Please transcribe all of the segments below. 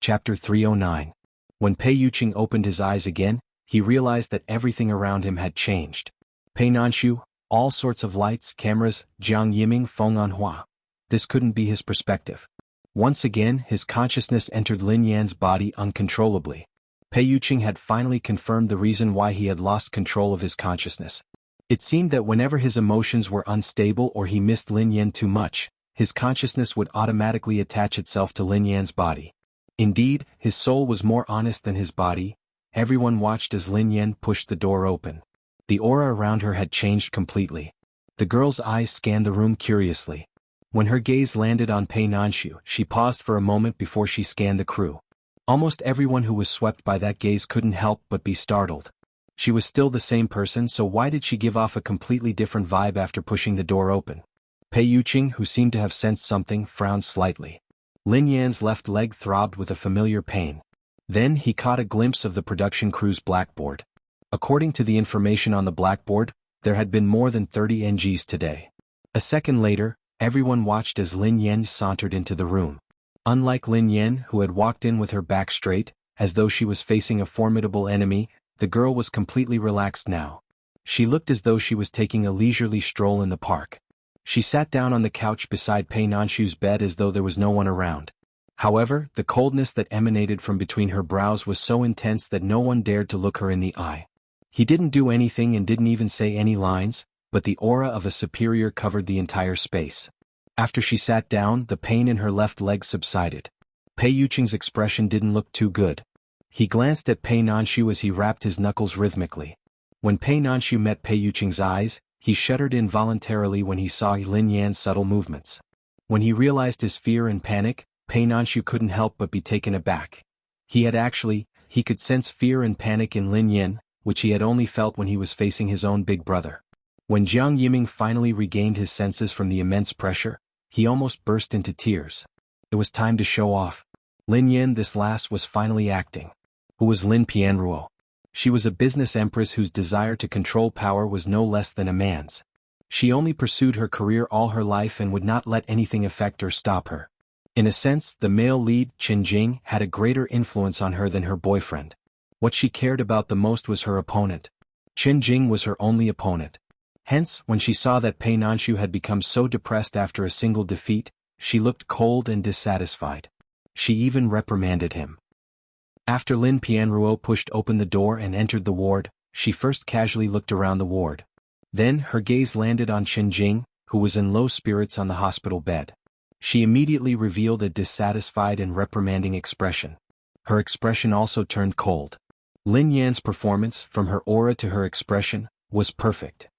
Chapter 309. When Pei Yuqing opened his eyes again, he realized that everything around him had changed. Pei Nanshu, all sorts of lights, cameras, Jiang Yiming, Feng Anhua. This couldn't be his perspective. Once again, his consciousness entered Lin Yan's body uncontrollably. Pei Yuqing had finally confirmed the reason why he had lost control of his consciousness. It seemed that whenever his emotions were unstable or he missed Lin Yan too much, his consciousness would automatically attach itself to Lin Yan's body. Indeed, his soul was more honest than his body. Everyone watched as Lin Yan pushed the door open. The aura around her had changed completely. The girl's eyes scanned the room curiously. When her gaze landed on Pei Nanshu, she paused for a moment before she scanned the crew. Almost everyone who was swept by that gaze couldn't help but be startled. She was still the same person, so why did she give off a completely different vibe after pushing the door open? Pei Yuqing, who seemed to have sensed something, frowned slightly. Lin Yan's left leg throbbed with a familiar pain. Then he caught a glimpse of the production crew's blackboard. According to the information on the blackboard, there had been more than 30 NGs today. A second later, everyone watched as Lin Yan sauntered into the room. Unlike Lin Yan, who had walked in with her back straight, as though she was facing a formidable enemy, the girl was completely relaxed now. She looked as though she was taking a leisurely stroll in the park. She sat down on the couch beside Pei Nanshu's bed as though there was no one around. However, the coldness that emanated from between her brows was so intense that no one dared to look her in the eye. He didn't do anything and didn't even say any lines, but the aura of a superior covered the entire space. After she sat down, the pain in her left leg subsided. Pei Yuqing's expression didn't look too good. He glanced at Pei Nanshu as he rapped his knuckles rhythmically. When Pei Nanshu met Pei Yuqing's eyes, he shuddered involuntarily when he saw Lin Yan's subtle movements. When he realized his fear and panic, Pei Nanshu couldn't help but be taken aback. He could sense fear and panic in Lin Yan, which he had only felt when he was facing his own big brother. When Jiang Yiming finally regained his senses from the immense pressure, he almost burst into tears. It was time to show off. Lin Yan, this last, was finally acting. Who was Lin Pianruo? She was a business empress whose desire to control power was no less than a man's. She only pursued her career all her life and would not let anything affect or stop her. In a sense, the male lead, Qin Jing, had a greater influence on her than her boyfriend. What she cared about the most was her opponent. Qin Jing was her only opponent. Hence, when she saw that Pei Nanshu had become so depressed after a single defeat, she looked cold and dissatisfied. She even reprimanded him. After Lin Pianruo pushed open the door and entered the ward, she first casually looked around the ward. Then her gaze landed on Qin Jing, who was in low spirits on the hospital bed. She immediately revealed a dissatisfied and reprimanding expression. Her expression also turned cold. Lin Yan's performance, from her aura to her expression, was perfect.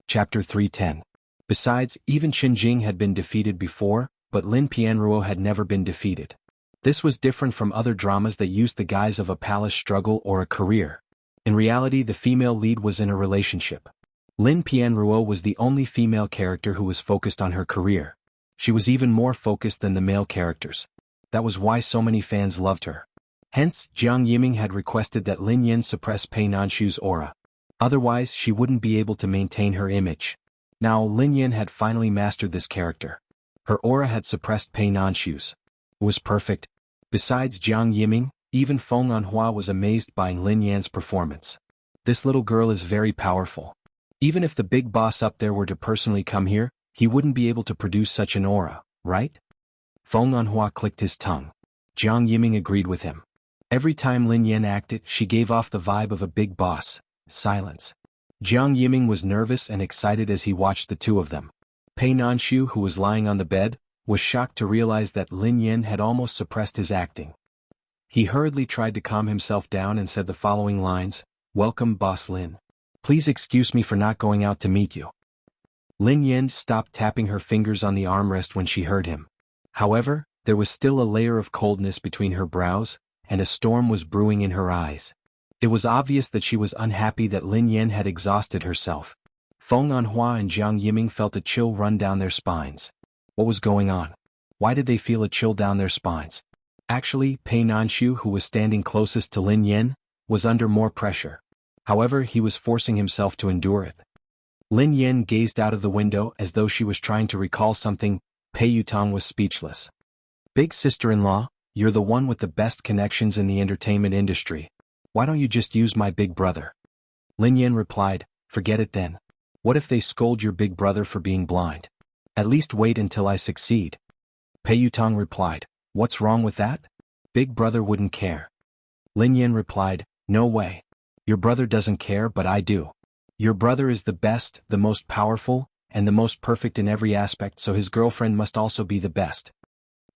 Chapter 310. Besides, even Qin Jing had been defeated before, but Lin Pianruo had never been defeated. This was different from other dramas that used the guise of a palace struggle or a career. In reality, the female lead was in a relationship. Lin Pianruo was the only female character who was focused on her career. She was even more focused than the male characters. That was why so many fans loved her. Hence, Jiang Yiming had requested that Lin Yan suppress Pei Nanshu's aura. Otherwise, she wouldn't be able to maintain her image. Now, Lin Yan had finally mastered this character. Her aura had suppressed Pei Nanshu's. It was perfect. Besides Jiang Yiming, even Feng Anhua was amazed by Lin Yan's performance. This little girl is very powerful. Even if the big boss up there were to personally come here, he wouldn't be able to produce such an aura, right? Feng Anhua clicked his tongue. Jiang Yiming agreed with him. Every time Lin Yan acted, she gave off the vibe of a big boss. Silence. Jiang Yiming was nervous and excited as he watched the two of them. Pei Nanshu, who was lying on the bed, was shocked to realize that Lin Yan had almost suppressed his acting. He hurriedly tried to calm himself down and said the following lines: "Welcome, Boss Lin. Please excuse me for not going out to meet you." Lin Yan stopped tapping her fingers on the armrest when she heard him. However, there was still a layer of coldness between her brows, and a storm was brewing in her eyes. It was obvious that she was unhappy that Lin Yan had exhausted herself. Feng Anhua and Jiang Yiming felt a chill run down their spines. What was going on? Why did they feel a chill down their spines? Actually, Pei Nanshu, who was standing closest to Lin Yan, was under more pressure. However, he was forcing himself to endure it. Lin Yan gazed out of the window as though she was trying to recall something. Pei Yutang was speechless. "Big sister-in-law, You're the one with the best connections in the entertainment industry. Why don't you just use my big brother? Lin Yan replied, forget it then. What if they scold your big brother for being blind? At least wait until I succeed. Pei Yutong replied, what's wrong with that? Big brother wouldn't care. Lin Yan replied, no way. Your brother doesn't care, but I do. Your brother is the best, the most powerful, and the most perfect in every aspect, so his girlfriend must also be the best.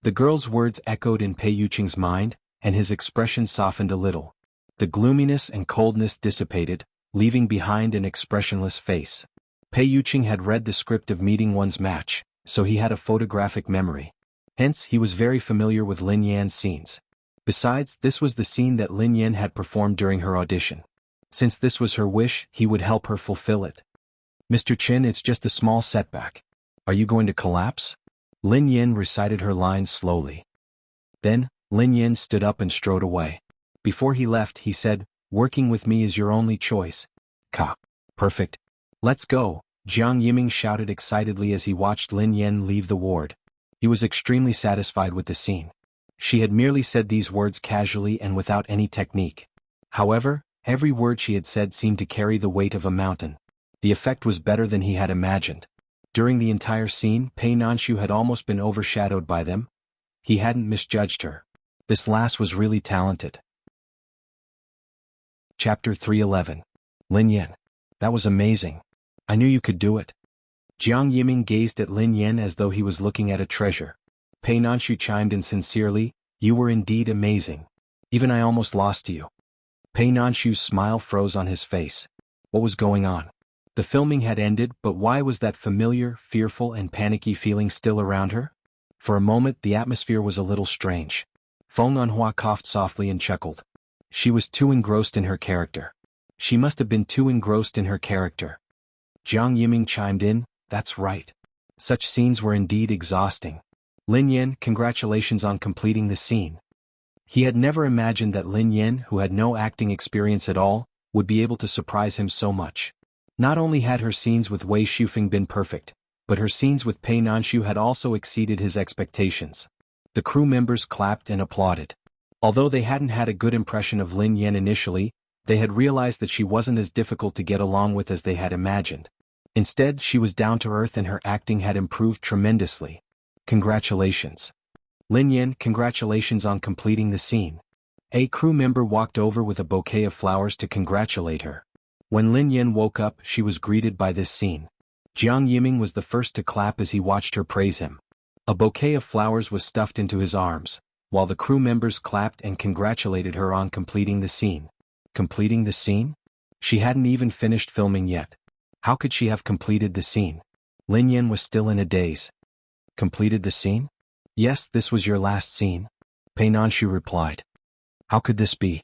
The girl's words echoed in Pei Yuqing's mind, and his expression softened a little. The gloominess and coldness dissipated, leaving behind an expressionless face. Pei Yuqing had read the script of Meeting One's Match, so he had a photographic memory. Hence, he was very familiar with Lin Yan's scenes. Besides, this was the scene that Lin Yan had performed during her audition. Since this was her wish, he would help her fulfill it. Mr. Chin, it's just a small setback. Are you going to collapse? Lin Yan recited her lines slowly. Then, Lin Yan stood up and strode away. Before he left, he said, working with me is your only choice. Perfect. Let's go, Jiang Yiming shouted excitedly as he watched Lin Yan leave the ward. He was extremely satisfied with the scene. She had merely said these words casually and without any technique. However, every word she had said seemed to carry the weight of a mountain. The effect was better than he had imagined. During the entire scene, Pei Nanshu had almost been overshadowed by them. He hadn't misjudged her. This lass was really talented. Chapter 311. Lin Yan. That was amazing. I knew you could do it. Jiang Yiming gazed at Lin Yan as though he was looking at a treasure. Pei Nanshu chimed in sincerely, you were indeed amazing. Even I almost lost to you. Pei Nanshu's smile froze on his face. What was going on? The filming had ended, but why was that familiar, fearful and panicky feeling still around her? For a moment the atmosphere was a little strange. Feng Anhua coughed softly and chuckled. She was too engrossed in her character. She must have been too engrossed in her character. Jiang Yiming chimed in, that's right. Such scenes were indeed exhausting. Lin Yan, congratulations on completing the scene. He had never imagined that Lin Yan, who had no acting experience at all, would be able to surprise him so much. Not only had her scenes with Wei Shufeng been perfect, but her scenes with Pei Nanshu had also exceeded his expectations. The crew members clapped and applauded. Although they hadn't had a good impression of Lin Yan initially, they had realized that she wasn't as difficult to get along with as they had imagined. Instead, she was down to earth and her acting had improved tremendously. Congratulations. Lin Yan, congratulations on completing the scene. A crew member walked over with a bouquet of flowers to congratulate her. When Lin Yan woke up, she was greeted by this scene. Jiang Yiming was the first to clap as he watched her praise him. A bouquet of flowers was stuffed into his arms, while the crew members clapped and congratulated her on completing the scene. Completing the scene? She hadn't even finished filming yet. How could she have completed the scene? Lin Yan was still in a daze. Completed the scene? Yes, this was your last scene. Pei Nanshu replied. How could this be?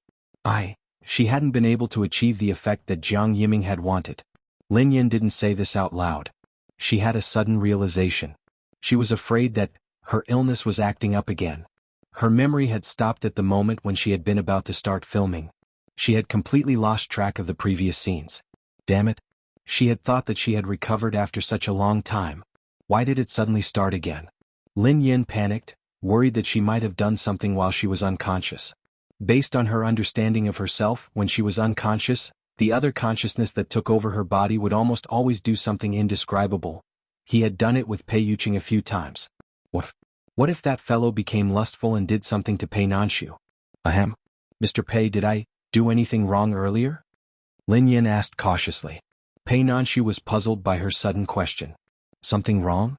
She hadn't been able to achieve the effect that Jiang Yiming had wanted. Lin Yan didn't say this out loud. She had a sudden realization. She was afraid that her illness was acting up again. Her memory had stopped at the moment when she had been about to start filming. She had completely lost track of the previous scenes. Damn it. She had thought that she had recovered after such a long time. Why did it suddenly start again? Lin Yan panicked, worried that she might have done something while she was unconscious. Based on her understanding of herself, when she was unconscious, the other consciousness that took over her body would almost always do something indescribable. He had done it with Pei Yuqing a few times. What if that fellow became lustful and did something to Pei Nanshu? Ahem. Mr. Pei, did I do anything wrong earlier? Lin Yan asked cautiously. Pei Nanshu was puzzled by her sudden question. Something wrong?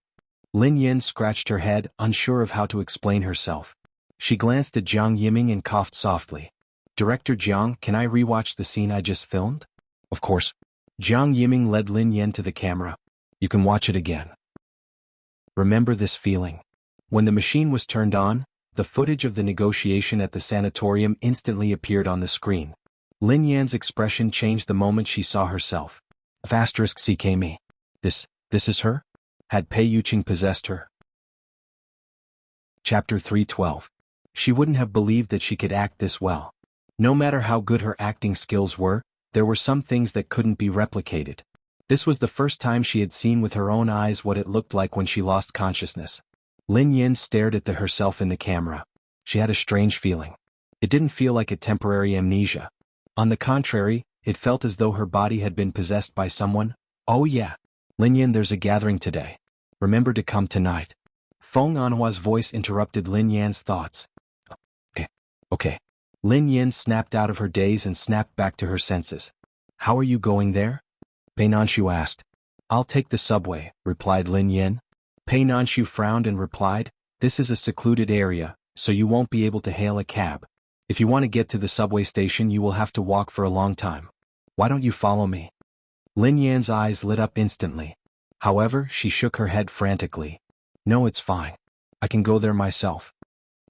Lin Yan scratched her head, unsure of how to explain herself. She glanced at Jiang Yiming and coughed softly. Director Jiang, can I rewatch the scene I just filmed? Of course. Jiang Yiming led Lin Yan to the camera. You can watch it again. Remember this feeling. When the machine was turned on, the footage of the negotiation at the sanatorium instantly appeared on the screen. Lin Yan's expression changed the moment she saw herself. *CKME. This is her? Had Pei Yuqing possessed her? Chapter 312. She wouldn't have believed that she could act this well. No matter how good her acting skills were, there were some things that couldn't be replicated. This was the first time she had seen with her own eyes what it looked like when she lost consciousness. Lin Yan stared at herself in the camera. She had a strange feeling. It didn't feel like a temporary amnesia. On the contrary, it felt as though her body had been possessed by someone. Oh yeah. Lin Yan, there's a gathering today. Remember to come tonight. Feng Anhua's voice interrupted Lin Yan's thoughts. Okay. Lin Yan snapped out of her daze and snapped back to her senses. How are you going there? Pei Nanshu asked. I'll take the subway, replied Lin Yan. Pei Nanshu frowned and replied, this is a secluded area, so you won't be able to hail a cab. If you want to get to the subway station you will have to walk for a long time. Why don't you follow me? Lin Yan's eyes lit up instantly. However, she shook her head frantically. No, it's fine. I can go there myself.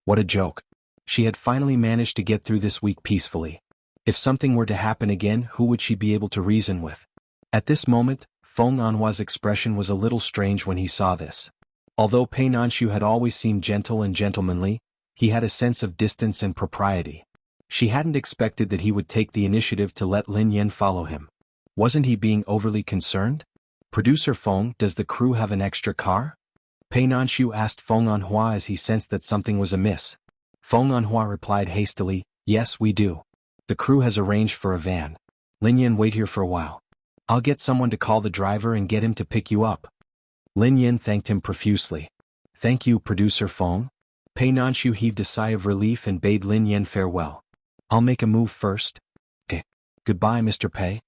What a joke. She had finally managed to get through this week peacefully. If something were to happen again, who would she be able to reason with? At this moment, Feng Anhua's expression was a little strange when he saw this. Although Pei Nanshu had always seemed gentle and gentlemanly, he had a sense of distance and propriety. She hadn't expected that he would take the initiative to let Lin Yan follow him. Wasn't he being overly concerned? Producer Feng, does the crew have an extra car? Pei Nanshu asked Feng Anhua as he sensed that something was amiss. Feng Anhua replied hastily, yes, we do. The crew has arranged for a van. Lin Yan, wait here for a while. I'll get someone to call the driver and get him to pick you up. Lin Yan thanked him profusely. Thank you, Producer Feng. Pei Nanshu heaved a sigh of relief and bade Lin Yan farewell. I'll make a move first. Goodbye, Mr. Pei.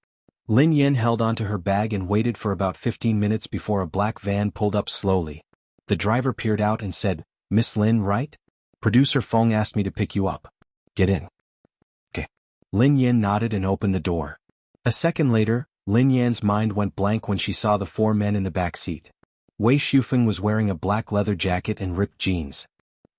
Lin Yan held onto her bag and waited for about 15 minutes before a black van pulled up slowly. The driver peered out and said, Miss Lin, right? Producer Feng asked me to pick you up. Get in. Lin Yan nodded and opened the door. A second later, Lin Yan's mind went blank when she saw the four men in the back seat. Wei Shufeng was wearing a black leather jacket and ripped jeans.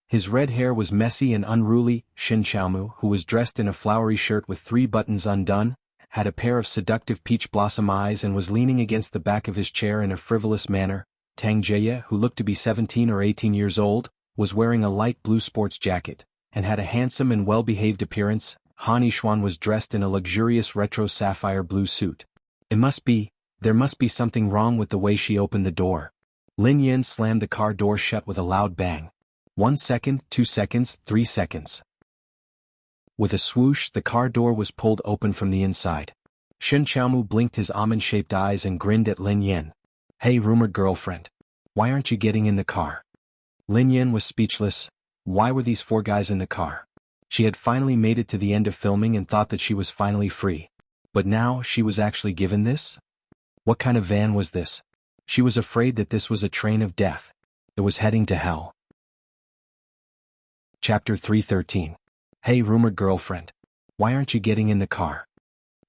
His red hair was messy and unruly. Shin Xiaomu, who was dressed in a flowery shirt with 3 buttons undone, had a pair of seductive peach blossom eyes and was leaning against the back of his chair in a frivolous manner. Tang Jie, who looked to be 17 or 18 years old, was wearing a light blue sports jacket, and had a handsome and well-behaved appearance. Han Yixuan was dressed in a luxurious retro sapphire blue suit. There must be something wrong with the way she opened the door. Lin Yan slammed the car door shut with a loud bang. 1 second, 2 seconds, 3 seconds. With a swoosh, the car door was pulled open from the inside. Shin Xiaomu blinked his almond-shaped eyes and grinned at Lin Yan. Hey, rumored girlfriend. Why aren't you getting in the car? Lin Yan was speechless. Why were these 4 guys in the car? She had finally made it to the end of filming and thought that she was finally free. But now she was actually given this? What kind of van was this? She was afraid that this was a train of death. It was heading to hell. Chapter 313. Hey, rumored girlfriend. Why aren't you getting in the car?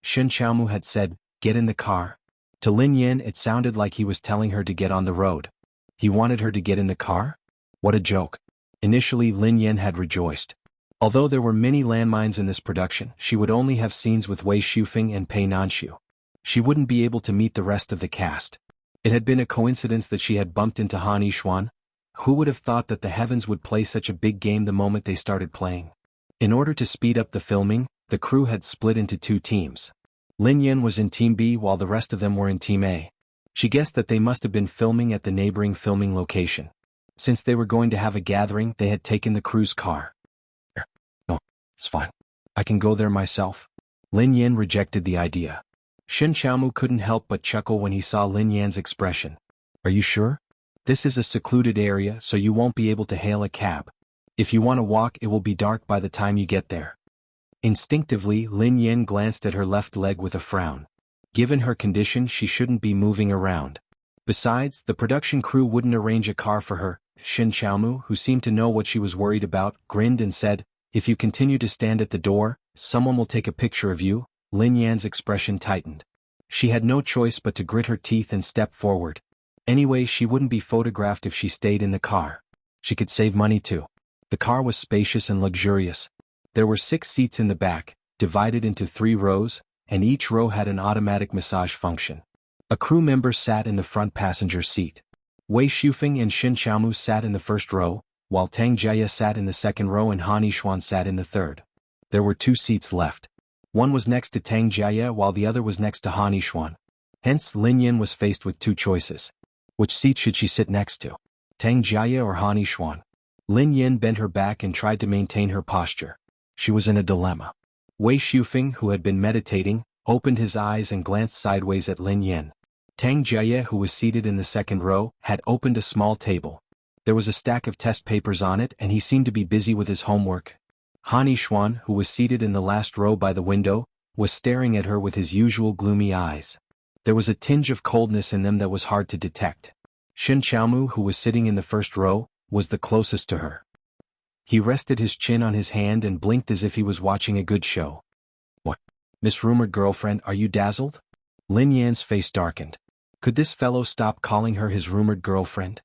Shin Xiaomu had said, get in the car. To Lin Yan it sounded like he was telling her to get on the road. He wanted her to get in the car? What a joke. Initially Lin Yan had rejoiced. Although there were many landmines in this production, she would only have scenes with Wei Shufeng and Pei Nanshu. She wouldn't be able to meet the rest of the cast. It had been a coincidence that she had bumped into Han Yixuan. Who would have thought that the heavens would play such a big game the moment they started playing? In order to speed up the filming, the crew had split into 2 teams. Lin Yan was in Team B while the rest of them were in Team A. She guessed that they must have been filming at the neighboring filming location. Since they were going to have a gathering, they had taken the crew's car. No, it's fine. I can go there myself. Lin Yan rejected the idea. Shin Xiaomu couldn't help but chuckle when he saw Lin Yan's expression. Are you sure? This is a secluded area, so you won't be able to hail a cab. If you want to walk, it will be dark by the time you get there. Instinctively, Lin Yan glanced at her left leg with a frown. Given her condition, she shouldn't be moving around. Besides, the production crew wouldn't arrange a car for her. Shin Xiaomu, who seemed to know what she was worried about, grinned and said, if you continue to stand at the door, someone will take a picture of you. Lin Yan's expression tightened. She had no choice but to grit her teeth and step forward. Anyway, she wouldn't be photographed if she stayed in the car. She could save money too. The car was spacious and luxurious. There were 6 seats in the back, divided into 3 rows, and each row had an automatic massage function. A crew member sat in the front passenger seat. Wei Shufeng and Shin Xiaomu sat in the first row, while Tang Jie sat in the second row and Han Yixuan sat in the third. There were 2 seats left. One was next to Tang Jie while the other was next to Han Yixuan. Hence, Lin Yan was faced with 2 choices. Which seat should she sit next to? Tang Jie or Han Yixuan? Lin Yin bent her back and tried to maintain her posture. She was in a dilemma. Wei Shufeng, who had been meditating, opened his eyes and glanced sideways at Lin Yin. Tang Jie, who was seated in the second row, had opened a small table. There was a stack of test papers on it and he seemed to be busy with his homework. Han Yixuan, who was seated in the last row by the window, was staring at her with his usual gloomy eyes. There was a tinge of coldness in them that was hard to detect. Shen Qiaomu, who was sitting in the first row, was the closest to her. He rested his chin on his hand and blinked as if he was watching a good show. "What? Miss Rumored Girlfriend, are you dazzled?" Lin Yan's face darkened. Could this fellow stop calling her his rumored girlfriend?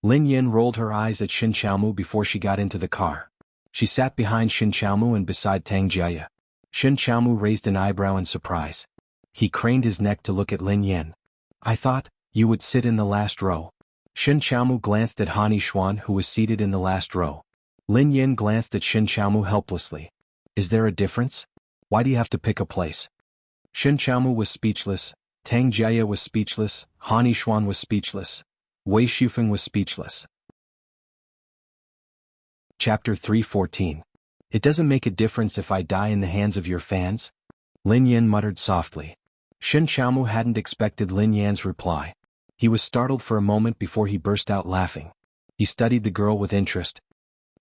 Lin Yan rolled her eyes at Shen Qiaomu before she got into the car. She sat behind Shen Qiaomu and beside Tang Jie. Shen Qiaomu raised an eyebrow in surprise. He craned his neck to look at Lin Yan. "I thought you would sit in the last row." Shen Qiaomu glanced at Han Yixuan, who was seated in the last row. Lin Yan glanced at Shen Qiaomu helplessly. "Is there a difference? Why do you have to pick a place?" Shen Qiaomu was speechless, Tang Jie was speechless, Han Yixuan was speechless. Wei Shufeng was speechless. Chapter 314. It doesn't make a difference if I die in the hands of your fans? Lin Yan muttered softly. Shen Qiaomu hadn't expected Lin Yan's reply. He was startled for a moment before he burst out laughing. He studied the girl with interest.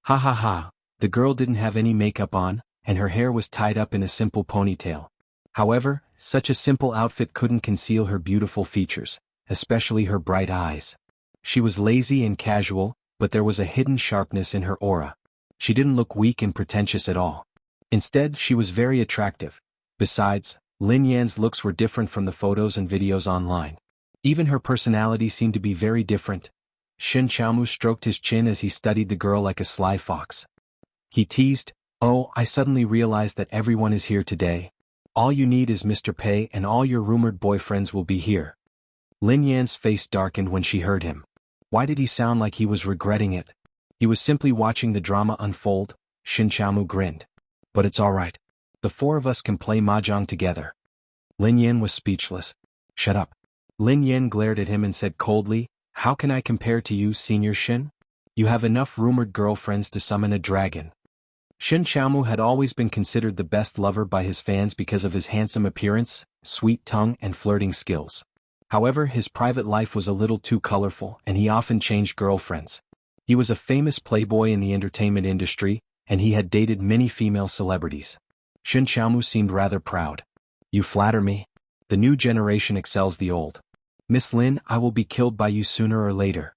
Ha ha ha, the girl didn't have any makeup on, and her hair was tied up in a simple ponytail. However, such a simple outfit couldn't conceal her beautiful features, especially her bright eyes. She was lazy and casual, but there was a hidden sharpness in her aura. She didn't look weak and pretentious at all. Instead, she was very attractive. Besides, Lin Yan's looks were different from the photos and videos online. Even her personality seemed to be very different. Shen Qiaomu stroked his chin as he studied the girl like a sly fox. He teased, "Oh, I suddenly realized that everyone is here today. All you need is Mr. Pei and all your rumored boyfriends will be here." Lin Yan's face darkened when she heard him. Why did he sound like he was regretting it? He was simply watching the drama unfold. Shen Qiaomu grinned. "But it's all right. The four of us can play mahjong together." Lin Yan was speechless. "Shut up." Lin Yan glared at him and said coldly, "How can I compare to you, Senior Shen? You have enough rumored girlfriends to summon a dragon." Shen Qiaomu had always been considered the best lover by his fans because of his handsome appearance, sweet tongue and flirting skills. However, his private life was a little too colorful and he often changed girlfriends. He was a famous playboy in the entertainment industry, and he had dated many female celebrities. Shen Qiaomu seemed rather proud. "You flatter me. The new generation excels the old. Miss Lin, I will be killed by you sooner or later."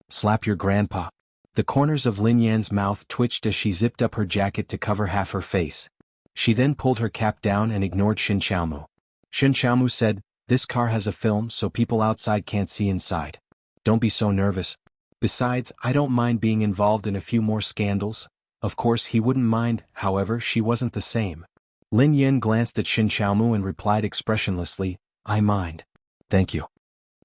"Slap your grandpa." The corners of Lin Yan's mouth twitched as she zipped up her jacket to cover half her face. She then pulled her cap down and ignored Shen Qiaomu. Shen Qiaomu said, "This car has a film so people outside can't see inside. Don't be so nervous. Besides, I don't mind being involved in a few more scandals." Of course he wouldn't mind, however she wasn't the same. Lin Yan glanced at Shen Qiaomu and replied expressionlessly, "I mind. Thank you."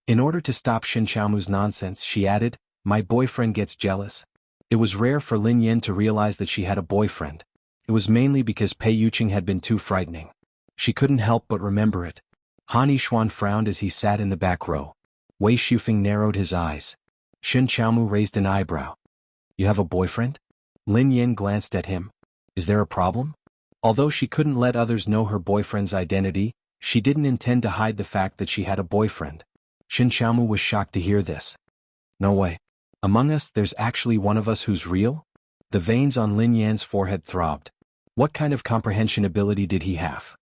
In order to stop Shen Qiaomu's nonsense, she added, "My boyfriend gets jealous." It was rare for Lin Yan to realize that she had a boyfriend. It was mainly because Pei Yuqing had been too frightening. She couldn't help but remember it. Han Yixuan frowned as he sat in the back row. Wei Shufeng narrowed his eyes. Shen Qiaomu raised an eyebrow. "You have a boyfriend?" Lin Yan glanced at him. "Is there a problem?" Although she couldn't let others know her boyfriend's identity, she didn't intend to hide the fact that she had a boyfriend. Shen Qiaomu was shocked to hear this. "No way. Among us there's actually one of us who's real?" The veins on Lin Yan's forehead throbbed. What kind of comprehension ability did he have?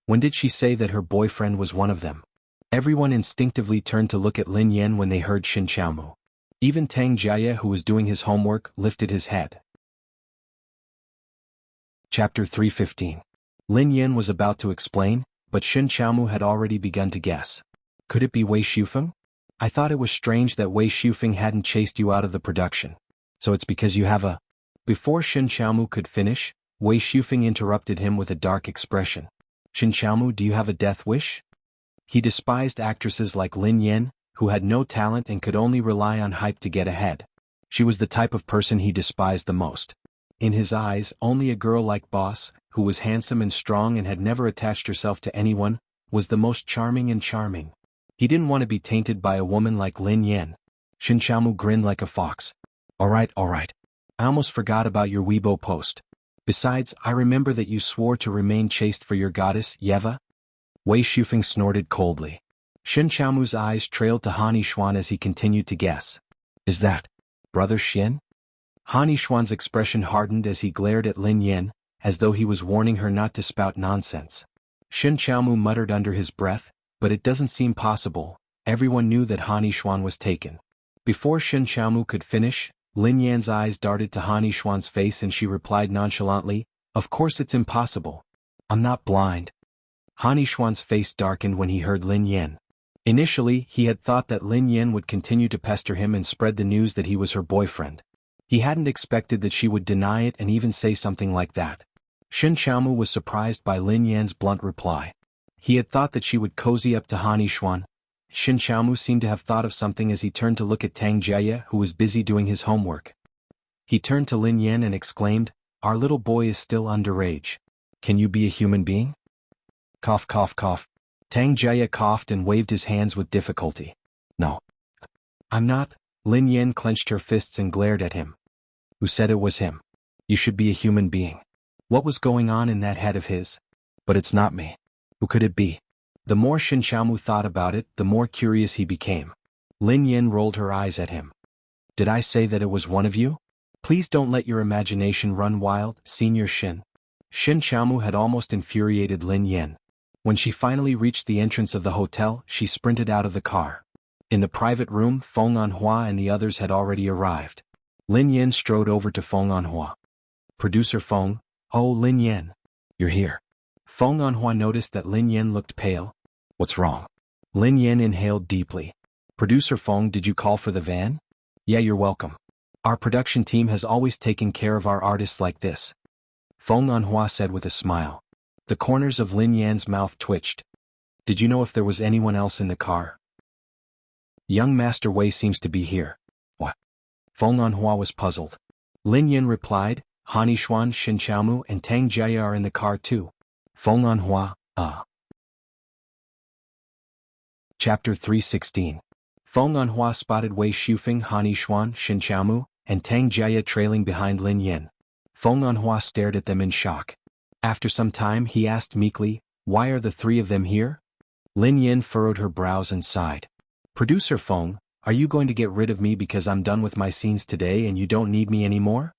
When did she say that her boyfriend was one of them? Everyone instinctively turned to look at Lin Yan when they heard Shen Qiaomu. Even Tang Jie, who was doing his homework, lifted his head. Chapter 315. Lin Yan was about to explain, but Shen Qiaomu had already begun to guess. Could it be Wei Shufeng? I thought it was strange that Wei Shufeng hadn't chased you out of the production. So it's because you have a... Before Shen Qiaomu could finish, Wei Shufeng interrupted him with a dark expression. "Shen Qiaomu, do you have a death wish?" He despised actresses like Lin Yan, who had no talent and could only rely on hype to get ahead. She was the type of person he despised the most. In his eyes, only a girl like Boss, who was handsome and strong and had never attached herself to anyone, was the most charming and charming. He didn't want to be tainted by a woman like Lin Yan. Shin Xiaomu grinned like a fox. Alright. I almost forgot about your Weibo post. Besides, I remember that you swore to remain chaste for your goddess, Yeva? Wei Shufeng snorted coldly. Shin Xiaomu's eyes trailed to Han Yishuan as he continued to guess. Is that Brother Shin? Han Yishuan's expression hardened as he glared at Lin Yin, as though he was warning her not to spout nonsense. Shin Xiaomu muttered under his breath, but it doesn't seem possible. Everyone knew that Han Yishuan was taken. Before Shin Xiaomu could finish, Lin Yan's eyes darted to Han Yishuan's face and she replied nonchalantly, Of course it's impossible. I'm not blind. Han Yishuan's face darkened when he heard Lin Yan. Initially, he had thought that Lin Yan would continue to pester him and spread the news that he was her boyfriend. He hadn't expected that she would deny it and even say something like that. Shin Xiaomu was surprised by Lin Yan's blunt reply. He had thought that she would cozy up to Han Yishuan. Shin Xiaomu seemed to have thought of something as he turned to look at Tang Jia, who was busy doing his homework. He turned to Lin Yan and exclaimed, Our little boy is still underage. Can you be a human being? Cough. Tang Jia coughed and waved his hands with difficulty. No. I'm not. Lin Yan clenched her fists and glared at him. Who said it was him? You should be a human being. What was going on in that head of his? But it's not me. Who could it be? The more Shin Xiaomu thought about it, the more curious he became. Lin Yan rolled her eyes at him. Did I say that it was one of you? Please don't let your imagination run wild, Senior Shin. Shin Xiaomu had almost infuriated Lin Yan. When she finally reached the entrance of the hotel, she sprinted out of the car. In the private room, Feng Anhua and the others had already arrived. Lin Yan strode over to Feng Anhua. Producer Feng, oh Lin Yan. You're here. Feng Anhua noticed that Lin Yan looked pale. What's wrong? Lin Yan inhaled deeply. Producer Feng, did you call for the van? Yeah, you're welcome. Our production team has always taken care of our artists like this. Feng Anhua said with a smile. The corners of Lin Yan's mouth twitched. Did you know if there was anyone else in the car? Young Master Wei seems to be here. What? Feng Anhua was puzzled. Lin Yan replied, Han Yishuan, Shin Xiaomu and Tang Jia are in the car too. Feng Anhua, Chapter 316. Feng Anhua spotted Wei Shufeng, Han Yishuan, Shin Xiaomu, and Tang Jia trailing behind Lin Yan. Feng Anhua stared at them in shock. After some time he asked meekly, Why are the three of them here? Lin Yan furrowed her brows and sighed. Producer Feng, are you going to get rid of me because I'm done with my scenes today and you don't need me anymore?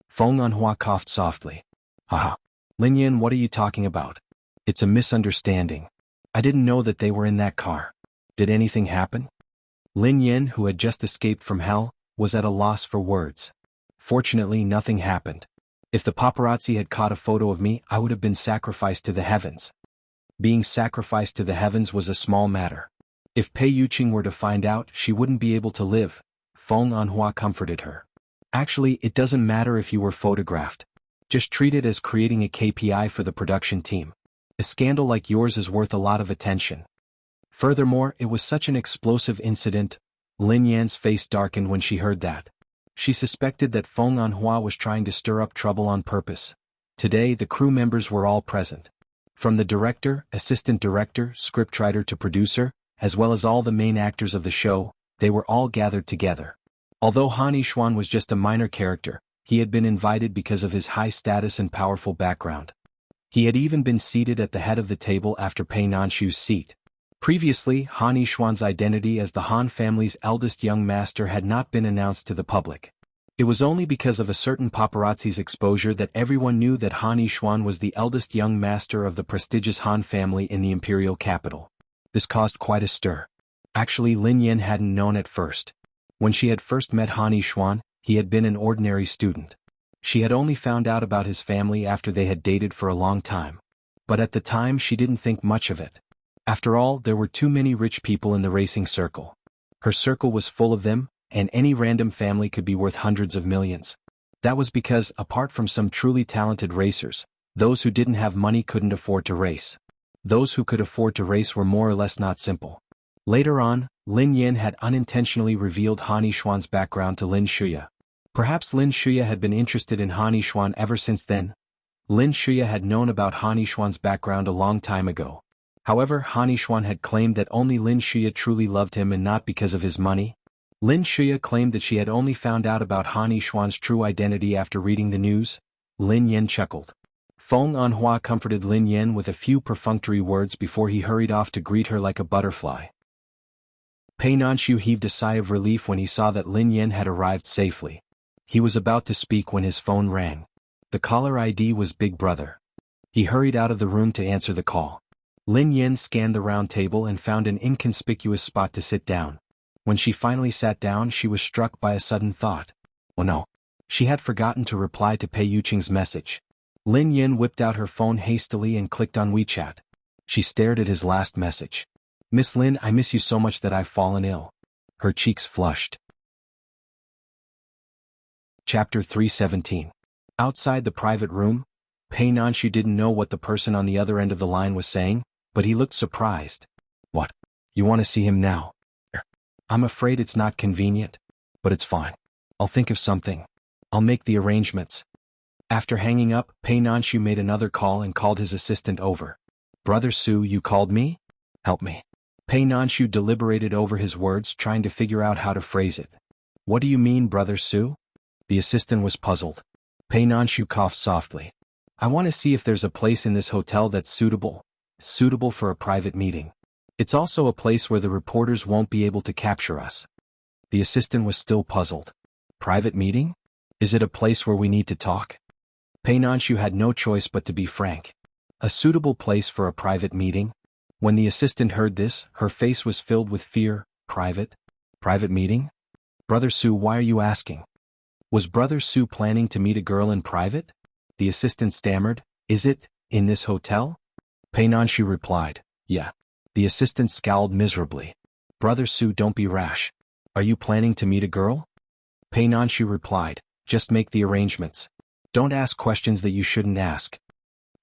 Feng Anhua coughed softly. Haha. Lin Yan, what are you talking about? It's a misunderstanding. I didn't know that they were in that car. Did anything happen? Lin Yan, who had just escaped from hell, was at a loss for words. Fortunately, nothing happened. If the paparazzi had caught a photo of me, I would have been sacrificed to the heavens. Being sacrificed to the heavens was a small matter. If Pei Yuqing were to find out, she wouldn't be able to live. Feng Anhua comforted her. Actually, it doesn't matter if you were photographed. Just treat it as creating a KPI for the production team. A scandal like yours is worth a lot of attention. Furthermore, it was such an explosive incident. Lin Yan's face darkened when she heard that. She suspected that Feng Anhua was trying to stir up trouble on purpose. Today, the crew members were all present. From the director, assistant director, scriptwriter to producer, as well as all the main actors of the show, they were all gathered together. Although Han Yishuan was just a minor character, he had been invited because of his high status and powerful background. He had even been seated at the head of the table after Pei Nanshu's seat. Previously, Han Yishuan's identity as the Han family's eldest young master had not been announced to the public. It was only because of a certain paparazzi's exposure that everyone knew that Han Yishuan was the eldest young master of the prestigious Han family in the imperial capital. This caused quite a stir. Actually, Lin Yan hadn't known at first. When she had first met Han Yishuan, he had been an ordinary student. She had only found out about his family after they had dated for a long time. But at the time she didn't think much of it. After all, there were too many rich people in the racing circle. Her circle was full of them, and any random family could be worth hundreds of millions. That was because, apart from some truly talented racers, those who didn't have money couldn't afford to race. Those who could afford to race were more or less not simple. Later on, Lin Yan had unintentionally revealed Han Yishuan's background to Lin Shuya. Perhaps Lin Shuya had been interested in Han Yishuan ever since then. Lin Shuya had known about Han Yishuan's background a long time ago. However, Han Yishuan had claimed that only Lin Shuya truly loved him and not because of his money. Lin Shuya claimed that she had only found out about Han Yishuan's true identity after reading the news. Lin Yen chuckled. Feng Anhua comforted Lin Yen with a few perfunctory words before he hurried off to greet her like a butterfly. Pei Nanshu heaved a sigh of relief when he saw that Lin Yen had arrived safely. He was about to speak when his phone rang. The caller ID was Big Brother. He hurried out of the room to answer the call. Lin Yen scanned the round table and found an inconspicuous spot to sit down. When she finally sat down, she was struck by a sudden thought. Oh no. She had forgotten to reply to Pei Yuqing's message. Lin Yen whipped out her phone hastily and clicked on WeChat. She stared at his last message. Miss Lin, I miss you so much that I've fallen ill. Her cheeks flushed. Chapter 317. Outside the private room, Pei Nanshu didn't know what the person on the other end of the line was saying, but he looked surprised. What? You want to see him now? I'm afraid it's not convenient, but it's fine. I'll think of something. I'll make the arrangements. After hanging up, Pei Nanshu made another call and called his assistant over. Brother Su, you called me? Help me. Pei Nanshu deliberated over his words, trying to figure out how to phrase it. What do you mean, Brother Su? The assistant was puzzled. Pei Nanshu coughed softly. I want to see if there's a place in this hotel that's suitable for a private meeting. It's also a place where the reporters won't be able to capture us. The assistant was still puzzled. Private meeting? Is it a place where we need to talk? Pei Nanshu had no choice but to be frank. A suitable place for a private meeting? When the assistant heard this, her face was filled with fear. Private meeting? Brother Su, why are you asking? Was Brother Su planning to meet a girl in private? The assistant stammered. Is it, in this hotel? Pei Nanshu replied. Yeah. The assistant scowled miserably. Brother Su, don't be rash. Are you planning to meet a girl? Pei Nanshu replied. Just make the arrangements. Don't ask questions that you shouldn't ask.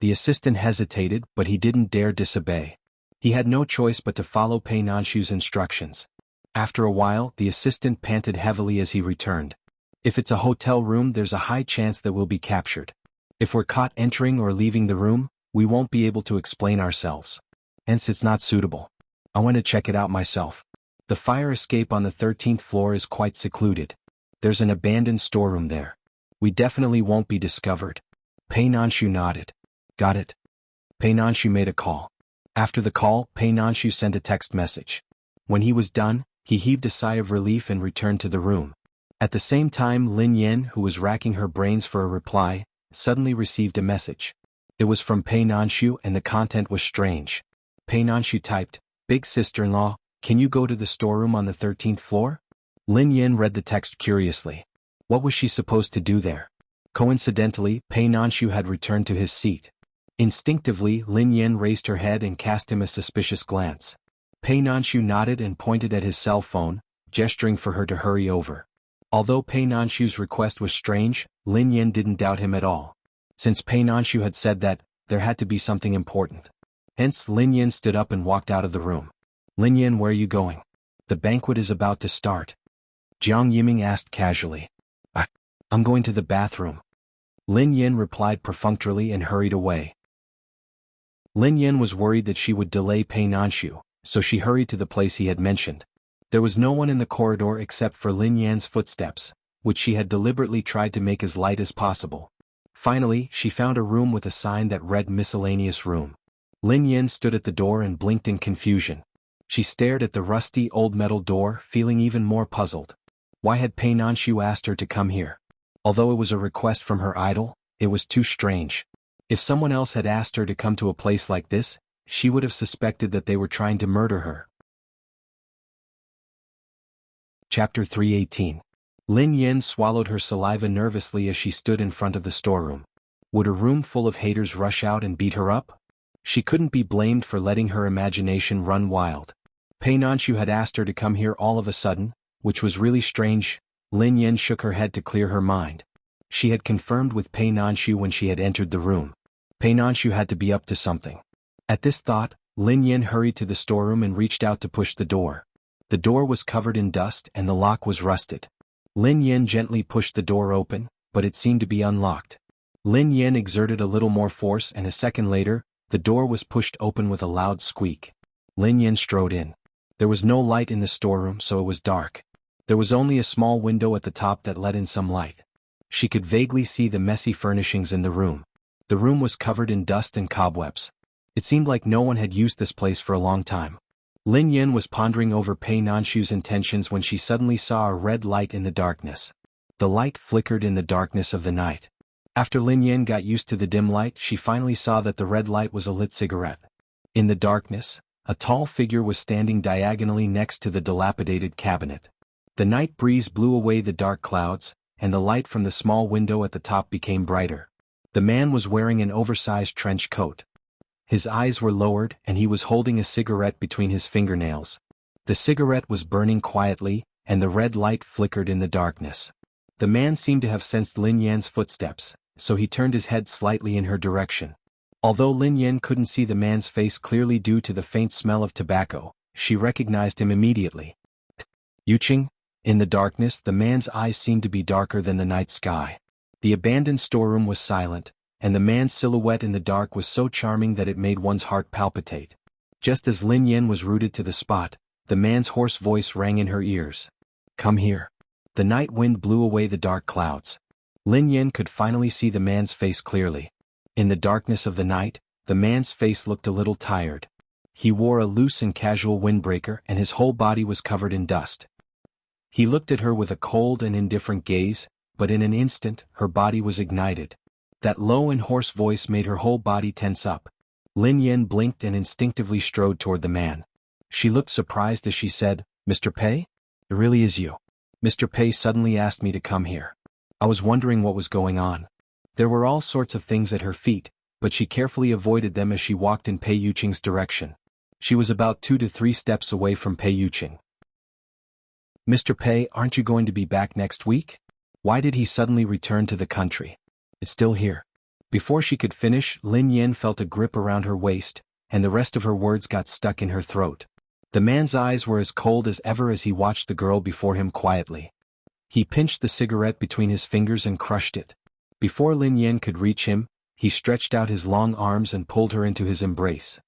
The assistant hesitated, but he didn't dare disobey. He had no choice but to follow Pei Nanshu's instructions. After a while, the assistant panted heavily as he returned. If it's a hotel room, there's a high chance that we'll be captured. If we're caught entering or leaving the room, we won't be able to explain ourselves. Hence it's not suitable. I want to check it out myself. The fire escape on the 13th floor is quite secluded. There's an abandoned storeroom there. We definitely won't be discovered. Pei Nanshu nodded. Got it. Pei Nanshu made a call. After the call, Pei Nanshu sent a text message. When he was done, he heaved a sigh of relief and returned to the room. At the same time, Lin Yen, who was racking her brains for a reply, suddenly received a message. It was from Pei Nanshu and the content was strange. Pei Nanshu typed, Big sister-in-law, can you go to the storeroom on the 13th floor? Lin Yen read the text curiously. What was she supposed to do there? Coincidentally, Pei Nanshu had returned to his seat. Instinctively, Lin Yen raised her head and cast him a suspicious glance. Pei Nanshu nodded and pointed at his cell phone, gesturing for her to hurry over. Although Pei Nanshu's request was strange, Lin Yen didn't doubt him at all. Since Pei Nanshu had said that, there had to be something important. Hence, Lin Yen stood up and walked out of the room. Lin Yen, where are you going? The banquet is about to start. Jiang Yiming asked casually. I'm going to the bathroom. Lin Yen replied perfunctorily and hurried away. Lin Yen was worried that she would delay Pei Nanshu, so she hurried to the place he had mentioned. There was no one in the corridor except for Lin Yan's footsteps, which she had deliberately tried to make as light as possible. Finally, she found a room with a sign that read Miscellaneous Room. Lin Yen stood at the door and blinked in confusion. She stared at the rusty old metal door, feeling even more puzzled. Why had Pei Nanshu asked her to come here? Although it was a request from her idol, it was too strange. If someone else had asked her to come to a place like this, she would have suspected that they were trying to murder her. Chapter 318. Lin Yen swallowed her saliva nervously as she stood in front of the storeroom. Would a room full of haters rush out and beat her up? She couldn't be blamed for letting her imagination run wild. Pei Nanshu had asked her to come here all of a sudden, which was really strange. Lin Yen shook her head to clear her mind. She had confirmed with Pei Nanshu when she had entered the room. Pei Nanshu had to be up to something. At this thought, Lin Yen hurried to the storeroom and reached out to push the door. The door was covered in dust and the lock was rusted. Lin Yen gently pushed the door open, but it seemed to be unlocked. Lin Yen exerted a little more force and a second later, the door was pushed open with a loud squeak. Lin Yen strode in. There was no light in the storeroom, so it was dark. There was only a small window at the top that let in some light. She could vaguely see the messy furnishings in the room. The room was covered in dust and cobwebs. It seemed like no one had used this place for a long time. Lin Yin was pondering over Pei Nanshu's intentions when she suddenly saw a red light in the darkness. The light flickered in the darkness of the night. After Lin Yin got used to the dim light, she finally saw that the red light was a lit cigarette. In the darkness, a tall figure was standing diagonally next to the dilapidated cabinet. The night breeze blew away the dark clouds, and the light from the small window at the top became brighter. The man was wearing an oversized trench coat. His eyes were lowered and he was holding a cigarette between his fingernails. The cigarette was burning quietly, and the red light flickered in the darkness. The man seemed to have sensed Lin Yan's footsteps, so he turned his head slightly in her direction. Although Lin Yan couldn't see the man's face clearly due to the faint smell of tobacco, she recognized him immediately. Yuqing? In the darkness, the man's eyes seemed to be darker than the night sky. The abandoned storeroom was silent, and the man's silhouette in the dark was so charming that it made one's heart palpitate. Just as Lin Yan was rooted to the spot, the man's hoarse voice rang in her ears. Come here. The night wind blew away the dark clouds. Lin Yan could finally see the man's face clearly. In the darkness of the night, the man's face looked a little tired. He wore a loose and casual windbreaker and his whole body was covered in dust. He looked at her with a cold and indifferent gaze, but in an instant, her body was ignited. That low and hoarse voice made her whole body tense up. Lin Yan blinked and instinctively strode toward the man. She looked surprised as she said, Mr. Pei? It really is you. Mr. Pei suddenly asked me to come here. I was wondering what was going on. There were all sorts of things at her feet, but she carefully avoided them as she walked in Pei Yuqing's direction. She was about 2 to 3 steps away from Pei Yuqing. Mr. Pei, aren't you going to be back next week? Why did he suddenly return to the country? It's still here. Before she could finish, Lin Yan felt a grip around her waist, and the rest of her words got stuck in her throat. The man's eyes were as cold as ever as he watched the girl before him quietly. He pinched the cigarette between his fingers and crushed it. Before Lin Yan could reach him, he stretched out his long arms and pulled her into his embrace.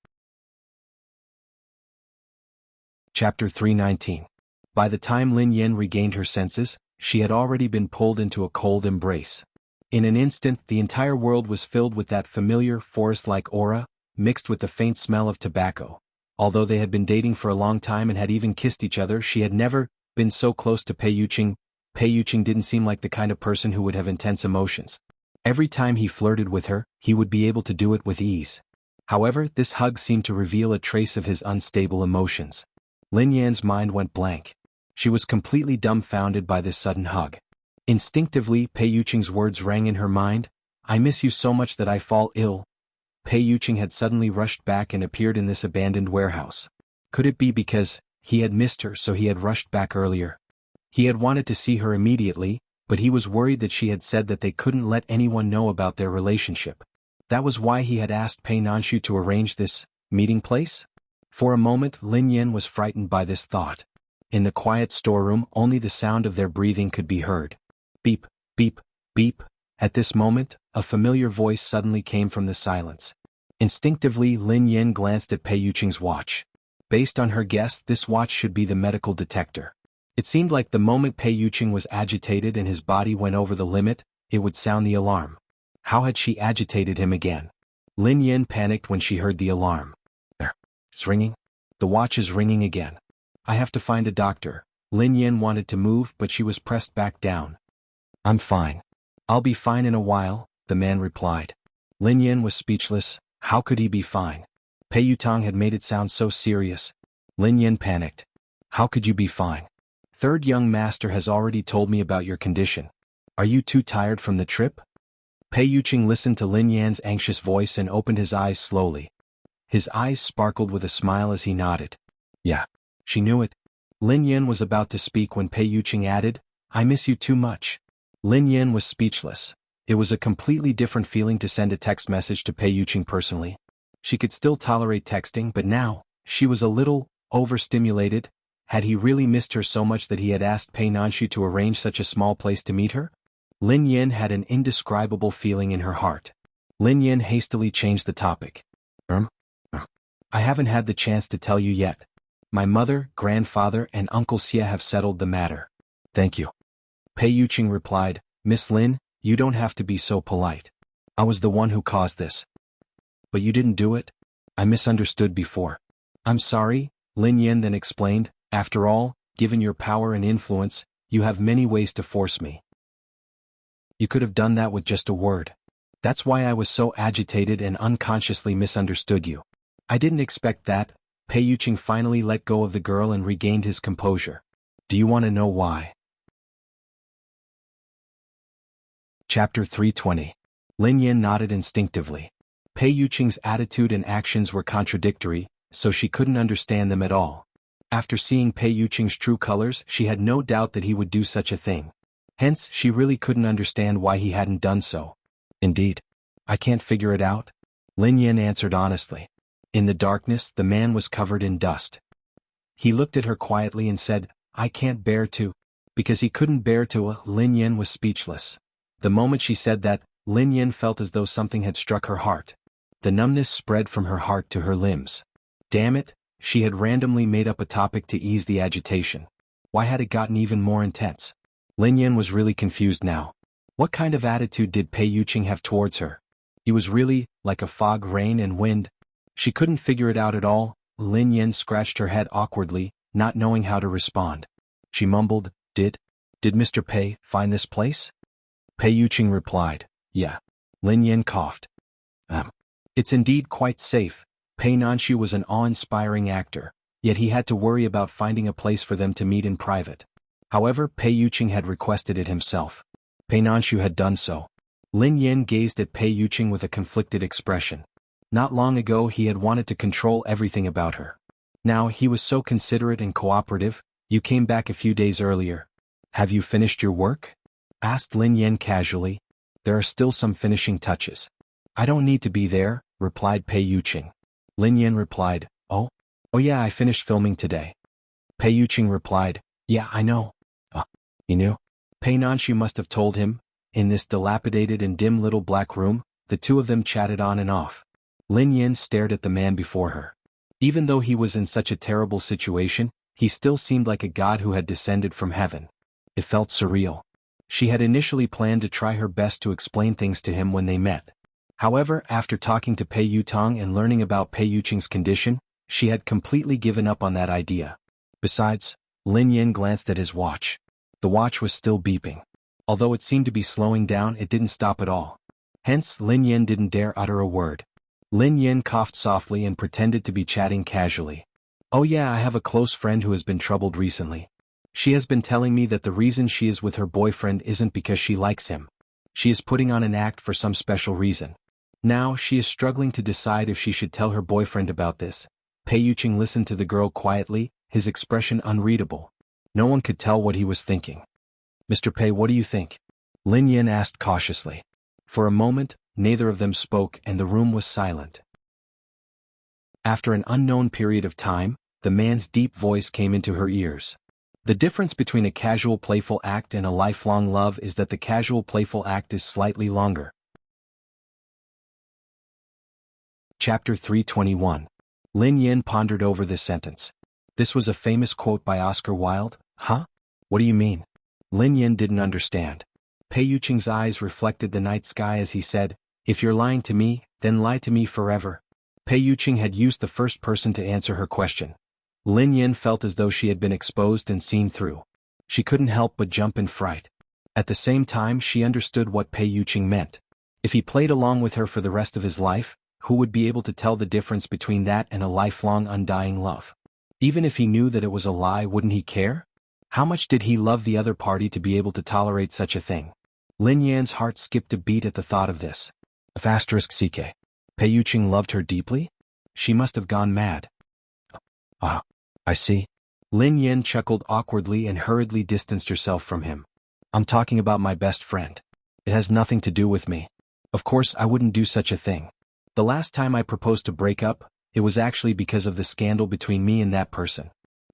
Chapter 319. By the time Lin Yan regained her senses, she had already been pulled into a cold embrace. In an instant, the entire world was filled with that familiar, forest-like aura, mixed with the faint smell of tobacco. Although they had been dating for a long time and had even kissed each other, she had never been so close to Pei Yuqing. Pei Yuqing didn't seem like the kind of person who would have intense emotions. Every time he flirted with her, he would be able to do it with ease. However, this hug seemed to reveal a trace of his unstable emotions. Lin Yan's mind went blank. She was completely dumbfounded by this sudden hug. Instinctively, Pei Yuqing's words rang in her mind, I miss you so much that I fall ill. Pei Yuqing had suddenly rushed back and appeared in this abandoned warehouse. Could it be because he had missed her so he had rushed back earlier? He had wanted to see her immediately, but he was worried that she had said that they couldn't let anyone know about their relationship. That was why he had asked Pei Nanshu to arrange this meeting place? For a moment, Lin Yan was frightened by this thought. In the quiet storeroom, only the sound of their breathing could be heard. Beep, beep, beep. At this moment, a familiar voice suddenly came from the silence. Instinctively, Lin Yan glanced at Pei Yuqing's watch. Based on her guess, this watch should be the medical detector. It seemed like the moment Pei Yuqing was agitated and his body went over the limit, it would sound the alarm. How had she agitated him again? Lin Yan panicked when she heard the alarm. It's ringing. The watch is ringing again. I have to find a doctor. Lin Yan wanted to move, but she was pressed back down. I'm fine. I'll be fine in a while, the man replied. Lin Yan was speechless. How could he be fine? Pei Yutong had made it sound so serious. Lin Yan panicked. How could you be fine? Third young master has already told me about your condition. Are you too tired from the trip? Pei Yuqing listened to Lin Yan's anxious voice and opened his eyes slowly. His eyes sparkled with a smile as he nodded. Yeah. She knew it. Lin Yan was about to speak when Pei Yuqing added, I miss you too much. Lin Yan was speechless. It was a completely different feeling to send a text message to Pei Yuqing personally. She could still tolerate texting, but now, she was a little overstimulated. Had he really missed her so much that he had asked Pei Nanshu to arrange such a small place to meet her? Lin Yan had an indescribable feeling in her heart. Lin Yan hastily changed the topic. I haven't had the chance to tell you yet. My mother, grandfather, and Uncle Xie have settled the matter. Thank you. Pei Yuqing replied, Miss Lin, you don't have to be so polite. I was the one who caused this. But you didn't do it? I misunderstood before. I'm sorry, Lin Yen then explained, after all, given your power and influence, you have many ways to force me. You could have done that with just a word. That's why I was so agitated and unconsciously misunderstood you. I didn't expect that. Pei Yuqing finally let go of the girl and regained his composure. Do you want to know why? Chapter 320. Lin Yen nodded instinctively. Pei Yuqing's attitude and actions were contradictory, so she couldn't understand them at all. After seeing Pei Yuqing's true colors, she had no doubt that he would do such a thing. Hence, she really couldn't understand why he hadn't done so. Indeed. I can't figure it out, Lin Yen answered honestly. In the darkness, the man was covered in dust. He looked at her quietly and said, I can't bear to. Because he couldn't bear to. Lin Yen was speechless. The moment she said that, Lin Yen felt as though something had struck her heart. The numbness spread from her heart to her limbs. Damn it, she had randomly made up a topic to ease the agitation. Why had it gotten even more intense? Lin Yen was really confused now. What kind of attitude did Pei Yuqing have towards her? He was really, like a fog, rain and wind. She couldn't figure it out at all. Lin Yen scratched her head awkwardly, not knowing how to respond. She mumbled, Did Mr. Pei find this place? Pei Yuqing replied, Yeah. Lin Yen coughed. It's indeed quite safe. Pei Nanshu was an awe-inspiring actor, yet he had to worry about finding a place for them to meet in private. However, Pei Yuqing had requested it himself. Pei Nanshu had done so. Lin Yen gazed at Pei Yuqing with a conflicted expression. Not long ago he had wanted to control everything about her. Now he was so considerate and cooperative. You came back a few days earlier. Have you finished your work? Asked Lin Yen casually. There are still some finishing touches. I don't need to be there, replied Pei Yuqing. Lin Yen replied, Oh yeah, I finished filming today. Pei Yuqing replied, Yeah, I know. He knew? Pei Nanshu must have told him. In this dilapidated and dim little black room, the two of them chatted on and off. Lin Yen stared at the man before her. Even though he was in such a terrible situation, he still seemed like a god who had descended from heaven. It felt surreal. She had initially planned to try her best to explain things to him when they met. However, after talking to Pei Yutong and learning about Pei Yuqing's condition, she had completely given up on that idea. Besides, Lin Yen glanced at his watch. The watch was still beeping. Although it seemed to be slowing down, it didn't stop at all. Hence, Lin Yen didn't dare utter a word. Lin Yen coughed softly and pretended to be chatting casually. Oh yeah, I have a close friend who has been troubled recently. She has been telling me that the reason she is with her boyfriend isn't because she likes him. She is putting on an act for some special reason. Now, she is struggling to decide if she should tell her boyfriend about this. Pei Yuqing listened to the girl quietly, his expression unreadable. No one could tell what he was thinking. Mr. Pei, what do you think? Lin Yen asked cautiously. For a moment, neither of them spoke and the room was silent. After an unknown period of time, the man's deep voice came into her ears. The difference between a casual playful act and a lifelong love is that the casual playful act is slightly longer. Chapter 321. Lin Yen pondered over this sentence. This was a famous quote by Oscar Wilde. Huh? What do you mean? Lin Yen didn't understand. Pei Yuqing's eyes reflected the night sky as he said, If you're lying to me, then lie to me forever. Pei Yuqing had used the first person to answer her question. Lin Yen felt as though she had been exposed and seen through. She couldn't help but jump in fright. At the same time, she understood what Pei Yuqing meant. If he played along with her for the rest of his life, who would be able to tell the difference between that and a lifelong undying love? Even if he knew that it was a lie, wouldn't he care? How much did he love the other party to be able to tolerate such a thing? Lin Yan's heart skipped a beat at the thought of this. *CK. Pei Yuqing loved her deeply? She must have gone mad. I see. Lin Yan chuckled awkwardly and hurriedly distanced herself from him. I'm talking about my best friend. It has nothing to do with me. Of course I wouldn't do such a thing. The last time I proposed to break up, it was actually because of the scandal between me and that person.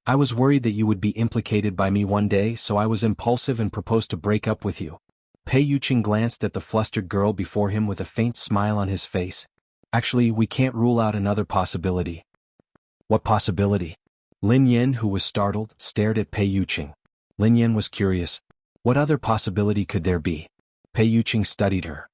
I was worried that you would be implicated by me one day, so I was impulsive and proposed to break up with you. Pei Yuqing glanced at the flustered girl before him with a faint smile on his face. Actually, we can't rule out another possibility. What possibility? Lin Yen, who was startled, stared at Pei Yuqing. Lin Yan was curious. What other possibility could there be? Pei Yuqing studied her.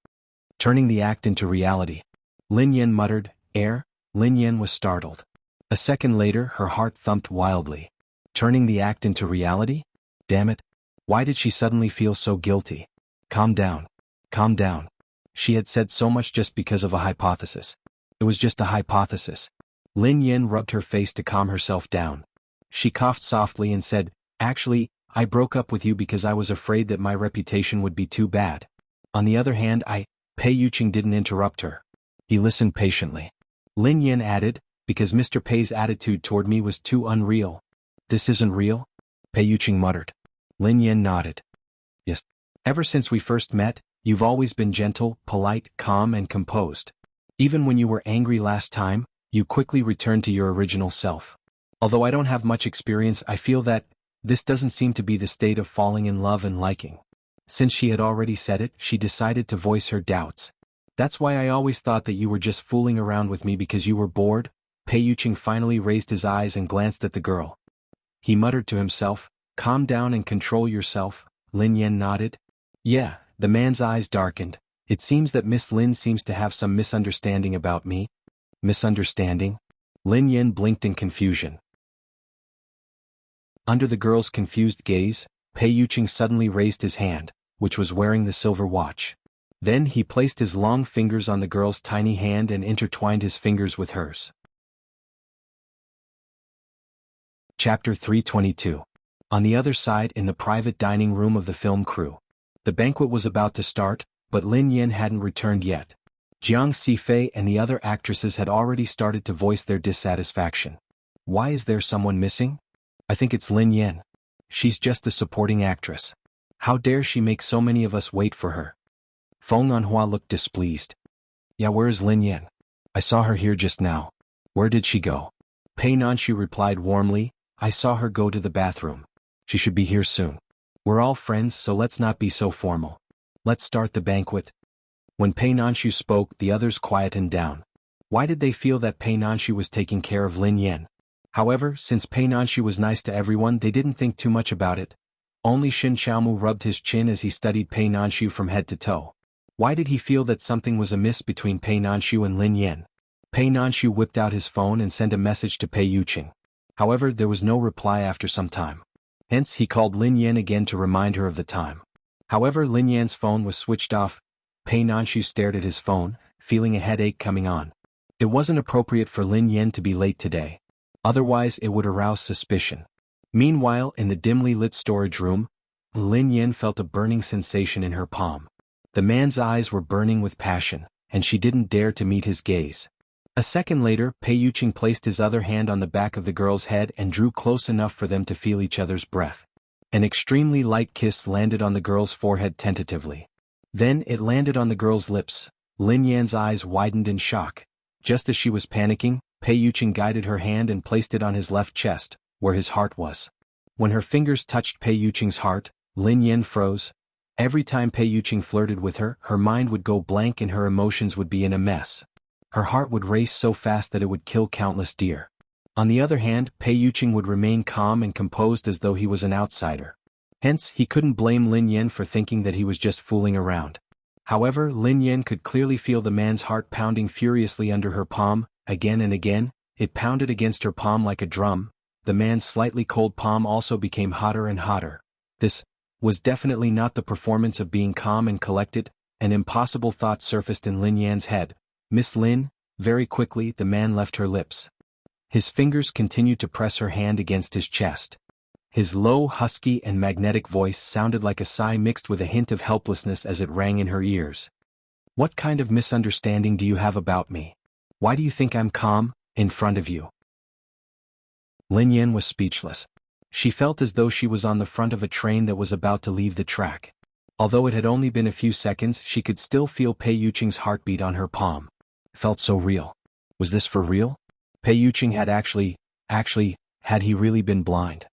Turning the act into reality. Lin Yan muttered, "Air?" Lin Yan was startled. A second later, her heart thumped wildly. Turning the act into reality? Damn it. Why did she suddenly feel so guilty? Calm down. Calm down. She had said so much just because of a hypothesis. It was just a hypothesis. Lin Yan rubbed her face to calm herself down. She coughed softly and said, "Actually, I broke up with you because I was afraid that my reputation would be too bad. On the other hand, Pei Yuqing didn't interrupt her. He listened patiently. Lin Yan added, "Because Mr. Pei's attitude toward me was too unreal." "This isn't real?" Pei Yuqing muttered. Lin Yan nodded. "Yes. Ever since we first met, you've always been gentle, polite, calm and composed. Even when you were angry last time, you quickly returned to your original self. Although I don't have much experience, I feel that this doesn't seem to be the state of falling in love and liking." Since she had already said it, she decided to voice her doubts. "That's why I always thought that you were just fooling around with me because you were bored." Pei Yuqing finally raised his eyes and glanced at the girl. He muttered to himself, "Calm down and control yourself." Lin Yan nodded. "Yeah." The man's eyes darkened. "It seems that Miss Lin seems to have some misunderstanding about me." Misunderstanding? Lin Yan blinked in confusion. Under the girl's confused gaze, Pei Yuqing suddenly raised his hand, which was wearing the silver watch. Then he placed his long fingers on the girl's tiny hand and intertwined his fingers with hers. Chapter 322. On the other side, in the private dining room of the film crew. The banquet was about to start, but Lin Yan hadn't returned yet. Jiang Sifei and the other actresses had already started to voice their dissatisfaction. "Why is there someone missing? I think it's Lin Yan. She's just a supporting actress. How dare she make so many of us wait for her?" Feng Anhua looked displeased. "Yeah, where is Lin Yan? I saw her here just now. Where did she go?" Pei Nanshu replied warmly, "I saw her go to the bathroom. She should be here soon. We're all friends, so let's not be so formal. Let's start the banquet." When Pei Nanshu spoke, the others quietened down. Why did they feel that Pei Nanshu was taking care of Lin Yan? However, since Pei Nanshu was nice to everyone, they didn't think too much about it. Only Shin Xiaomu rubbed his chin as he studied Pei Nanshu from head to toe. Why did he feel that something was amiss between Pei Nanshu and Lin Yan? Pei Nanshu whipped out his phone and sent a message to Pei Yuqing. However, there was no reply after some time. Hence, he called Lin Yan again to remind her of the time. However, Lin Yan's phone was switched off. Pei Nanshu stared at his phone, feeling a headache coming on. It wasn't appropriate for Lin Yan to be late today. Otherwise, it would arouse suspicion. Meanwhile, in the dimly lit storage room, Lin Yan felt a burning sensation in her palm. The man's eyes were burning with passion, and she didn't dare to meet his gaze. A second later, Pei Yuqing placed his other hand on the back of the girl's head and drew close enough for them to feel each other's breath. An extremely light kiss landed on the girl's forehead tentatively. Then it landed on the girl's lips. Lin Yan's eyes widened in shock. Just as she was panicking, Pei Yuqing guided her hand and placed it on his left chest, where his heart was. When her fingers touched Pei Yuqing's heart, Lin Yan froze. Every time Pei Yuqing flirted with her, her mind would go blank and her emotions would be in a mess. Her heart would race so fast that it would kill countless deer. On the other hand, Pei Yuqing would remain calm and composed as though he was an outsider. Hence, he couldn't blame Lin Yan for thinking that he was just fooling around. However, Lin Yan could clearly feel the man's heart pounding furiously under her palm. Again and again, it pounded against her palm like a drum. The man's slightly cold palm also became hotter and hotter. This was definitely not the performance of being calm and collected. An impossible thought surfaced in Lin Yan's head. "Miss Lin." Very quickly, the man left her lips. His fingers continued to press her hand against his chest. His low, husky and magnetic voice sounded like a sigh mixed with a hint of helplessness as it rang in her ears. "What kind of misunderstanding do you have about me? Why do you think I'm calm, in front of you?" Lin Yan was speechless. She felt as though she was on the front of a train that was about to leave the track. Although it had only been a few seconds, she could still feel Pei Yuqing's heartbeat on her palm. It felt so real. Was this for real? Pei Yuqing had had he really been blind?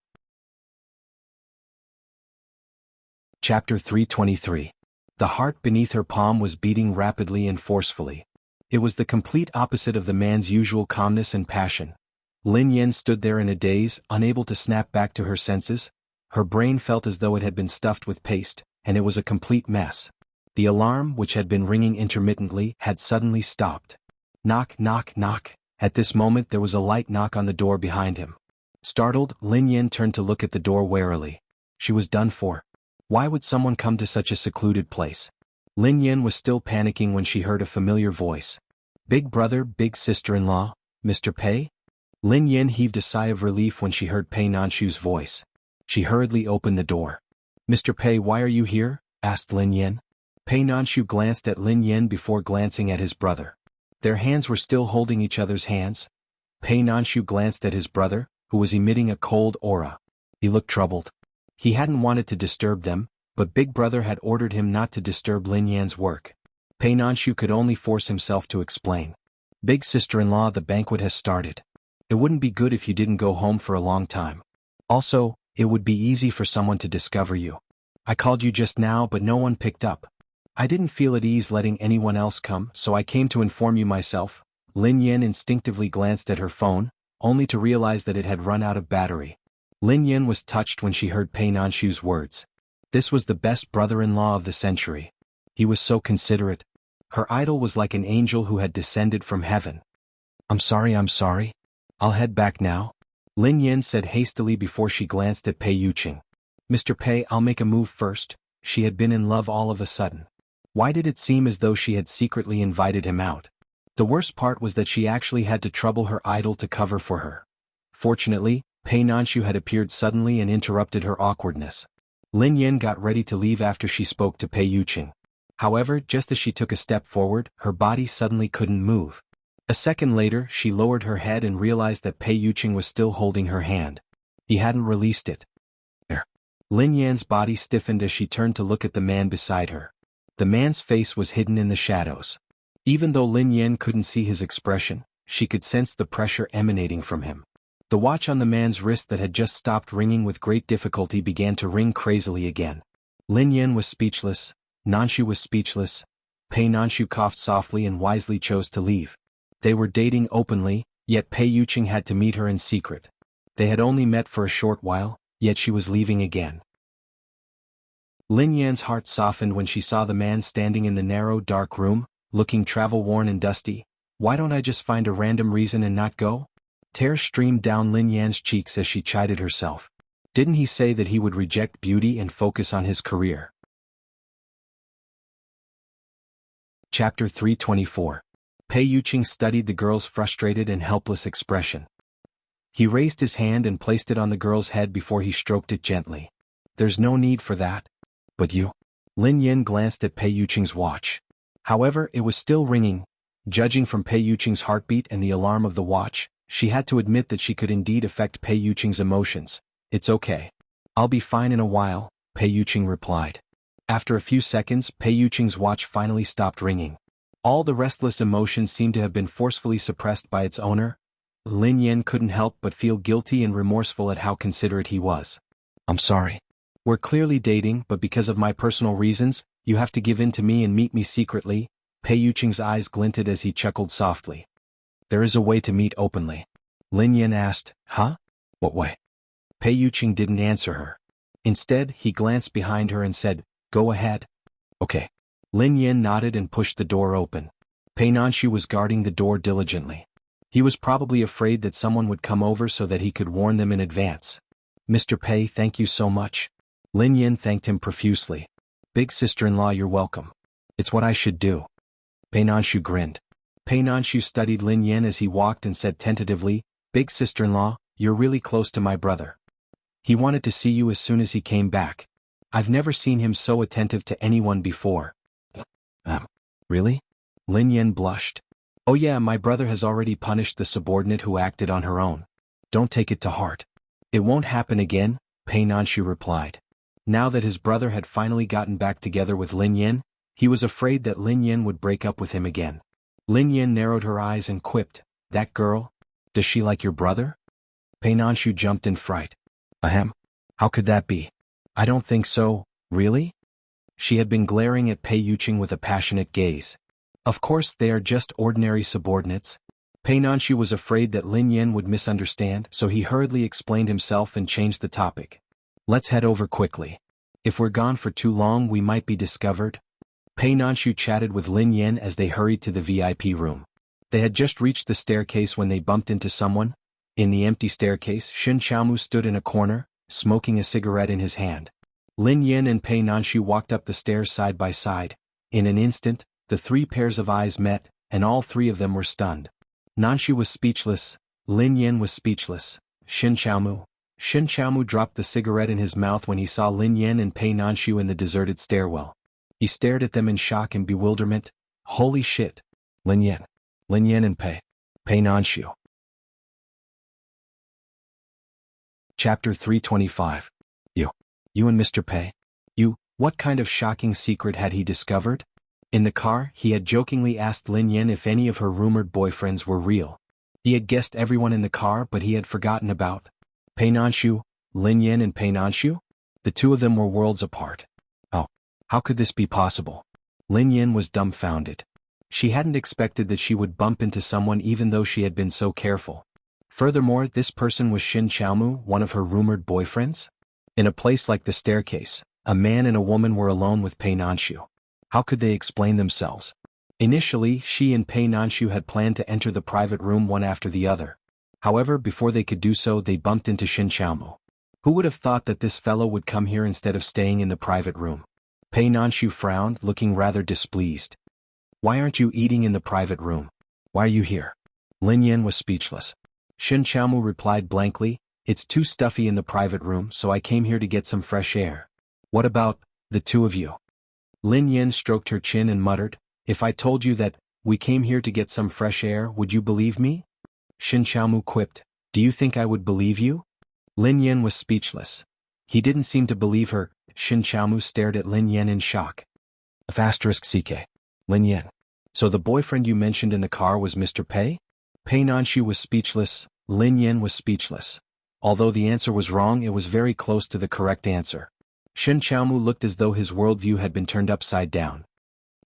Chapter 323. The heart beneath her palm was beating rapidly and forcefully. It was the complete opposite of the man's usual calmness and passion. Lin Yan stood there in a daze, unable to snap back to her senses. Her brain felt as though it had been stuffed with paste, and it was a complete mess. The alarm, which had been ringing intermittently, had suddenly stopped. Knock, knock, knock. At this moment there was a light knock on the door behind him. Startled, Lin Yin turned to look at the door warily. She was done for. Why would someone come to such a secluded place? Lin Yin was still panicking when she heard a familiar voice. Big brother, big sister-in-law, Mr. Pei? Lin Yin heaved a sigh of relief when she heard Pei Nanshu's voice. She hurriedly opened the door. Mr. Pei, why are you here? Asked Lin Yin. Pei Nanshu glanced at Lin Yin before glancing at his brother. Their hands were still holding each other's hands. Pei Nanshu glanced at his brother, who was emitting a cold aura. He looked troubled. He hadn't wanted to disturb them, but Big Brother had ordered him not to disturb Lin Yan's work. Pei Nanshu could only force himself to explain. Big sister-in-law, the banquet has started. It wouldn't be good if you didn't go home for a long time. Also, it would be easy for someone to discover you. I called you just now but no one picked up. I didn't feel at ease letting anyone else come, so I came to inform you myself. Lin Yin instinctively glanced at her phone, only to realize that it had run out of battery. Lin Yin was touched when she heard Pei Nanshu's words. This was the best brother-in-law of the century. He was so considerate. Her idol was like an angel who had descended from heaven. I'm sorry. I'll head back now. Lin Yin said hastily before she glanced at Pei Yuqing. Mr. Pei, I'll make a move first. She had been in love all of a sudden. Why did it seem as though she had secretly invited him out? The worst part was that she actually had to trouble her idol to cover for her. Fortunately, Pei Nanshu had appeared suddenly and interrupted her awkwardness. Lin Yin got ready to leave after she spoke to Pei Yuqing. However, just as she took a step forward, her body suddenly couldn't move. A second later, she lowered her head and realized that Pei Yuqing was still holding her hand. He hadn't released it. Lin Yan's body stiffened as she turned to look at the man beside her. The man's face was hidden in the shadows. Even though Lin Yan couldn't see his expression, she could sense the pressure emanating from him. The watch on the man's wrist that had just stopped ringing with great difficulty began to ring crazily again. Lin Yan was speechless, Nanshu was speechless. Pei Nanshu coughed softly and wisely chose to leave. They were dating openly, yet Pei Yuqing had to meet her in secret. They had only met for a short while, yet she was leaving again. Lin Yan's heart softened when she saw the man standing in the narrow, dark room, looking travel-worn and dusty. Why don't I just find a random reason and not go? Tears streamed down Lin Yan's cheeks as she chided herself. Didn't he say that he would reject beauty and focus on his career? Chapter 324. Pei Yuqing studied the girl's frustrated and helpless expression. He raised his hand and placed it on the girl's head before he stroked it gently. There's no need for that. But you? Lin Yin glanced at Pei Yuqing's watch. However, it was still ringing. Judging from Pei Yuqing's heartbeat and the alarm of the watch, she had to admit that she could indeed affect Pei Yuqing's emotions. It's okay. I'll be fine in a while, Pei Yuqing replied. After a few seconds, Pei Yuqing's watch finally stopped ringing. All the restless emotions seemed to have been forcefully suppressed by its owner. Lin Yin couldn't help but feel guilty and remorseful at how considerate he was. I'm sorry. We're clearly dating, but because of my personal reasons, you have to give in to me and meet me secretly. Pei Yuqing's eyes glinted as he chuckled softly. There is a way to meet openly. Lin Yin asked, huh? What way? Pei Yuqing didn't answer her. Instead, he glanced behind her and said, go ahead. Okay. Lin Yin nodded and pushed the door open. Pei Nanshu was guarding the door diligently. He was probably afraid that someone would come over so that he could warn them in advance. Mr. Pei, thank you so much. Lin Yin thanked him profusely. Big sister-in-law, you're welcome. It's what I should do. Pei Nanshu grinned. Pei Nanshu studied Lin Yin as he walked and said tentatively, Big sister-in-law, you're really close to my brother. He wanted to see you as soon as he came back. I've never seen him so attentive to anyone before. Really? Lin Yin blushed. Oh yeah, my brother has already punished the subordinate who acted on her own. Don't take it to heart. It won't happen again, Pei Nanshu replied. Now that his brother had finally gotten back together with Lin Yin, he was afraid that Lin Yin would break up with him again. Lin Yin narrowed her eyes and quipped, that girl? Does she like your brother? Pei Nanshu jumped in fright. Ahem. How could that be? I don't think so, really? She had been glaring at Pei Yuqing with a passionate gaze. Of course they are just ordinary subordinates. Pei Nanshu was afraid that Lin Yin would misunderstand, so he hurriedly explained himself and changed the topic. Let's head over quickly. If we're gone for too long we might be discovered. Pei Nanshu chatted with Lin Yan as they hurried to the VIP room. They had just reached the staircase when they bumped into someone. In the empty staircase, Shin Chaomu stood in a corner, smoking a cigarette in his hand. Lin Yan and Pei Nanshu walked up the stairs side by side. In an instant, the three pairs of eyes met, and all three of them were stunned. Nanshu was speechless, Lin Yan was speechless. Shin Chaomu dropped the cigarette in his mouth when he saw Lin Yan and Pei Nanshu in the deserted stairwell. He stared at them in shock and bewilderment. Holy shit! Lin Yan and Pei Nanshu. Chapter 325. You and Mr. Pei? What kind of shocking secret had he discovered? In the car, he had jokingly asked Lin Yan if any of her rumored boyfriends were real. He had guessed everyone in the car, but he had forgotten about Pei Nanshu. Lin Yan and Pei Nanshu? The two of them were worlds apart. Oh, how could this be possible? Lin Yan was dumbfounded. She hadn't expected that she would bump into someone even though she had been so careful. Furthermore, this person was Shin Chaomu, one of her rumored boyfriends? In a place like the staircase, a man and a woman were alone with Pei Nanshu. How could they explain themselves? Initially, she and Pei Nanshu had planned to enter the private room one after the other. However, before they could do so, they bumped into Shin Chaomu. Who would have thought that this fellow would come here instead of staying in the private room? Pei Nanshu frowned, looking rather displeased. Why aren't you eating in the private room? Why are you here? Lin Yan was speechless. Shin Chaomu replied blankly, it's too stuffy in the private room, so I came here to get some fresh air. What about the two of you? Lin Yan stroked her chin and muttered, if I told you that we came here to get some fresh air, would you believe me? Shin Chaomu quipped, do you think I would believe you? Lin Yan was speechless. He didn't seem to believe her. Shin Chaomu stared at Lin Yan in shock. *CK. Lin Yan. So the boyfriend you mentioned in the car was Mr. Pei? Pei Nanshu was speechless. Lin Yan was speechless. Although the answer was wrong, it was very close to the correct answer. Shin Chaomu looked as though his worldview had been turned upside down.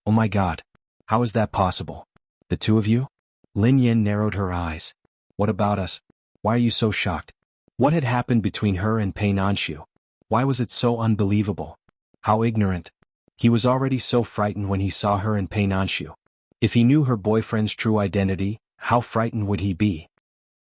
Oh my god. How is that possible? The two of you? Lin Yan narrowed her eyes. What about us? Why are you so shocked? What had happened between her and Pei Nanshu? Why was it so unbelievable? How ignorant. He was already so frightened when he saw her and Pei Nanshu. If he knew her boyfriend's true identity, how frightened would he be?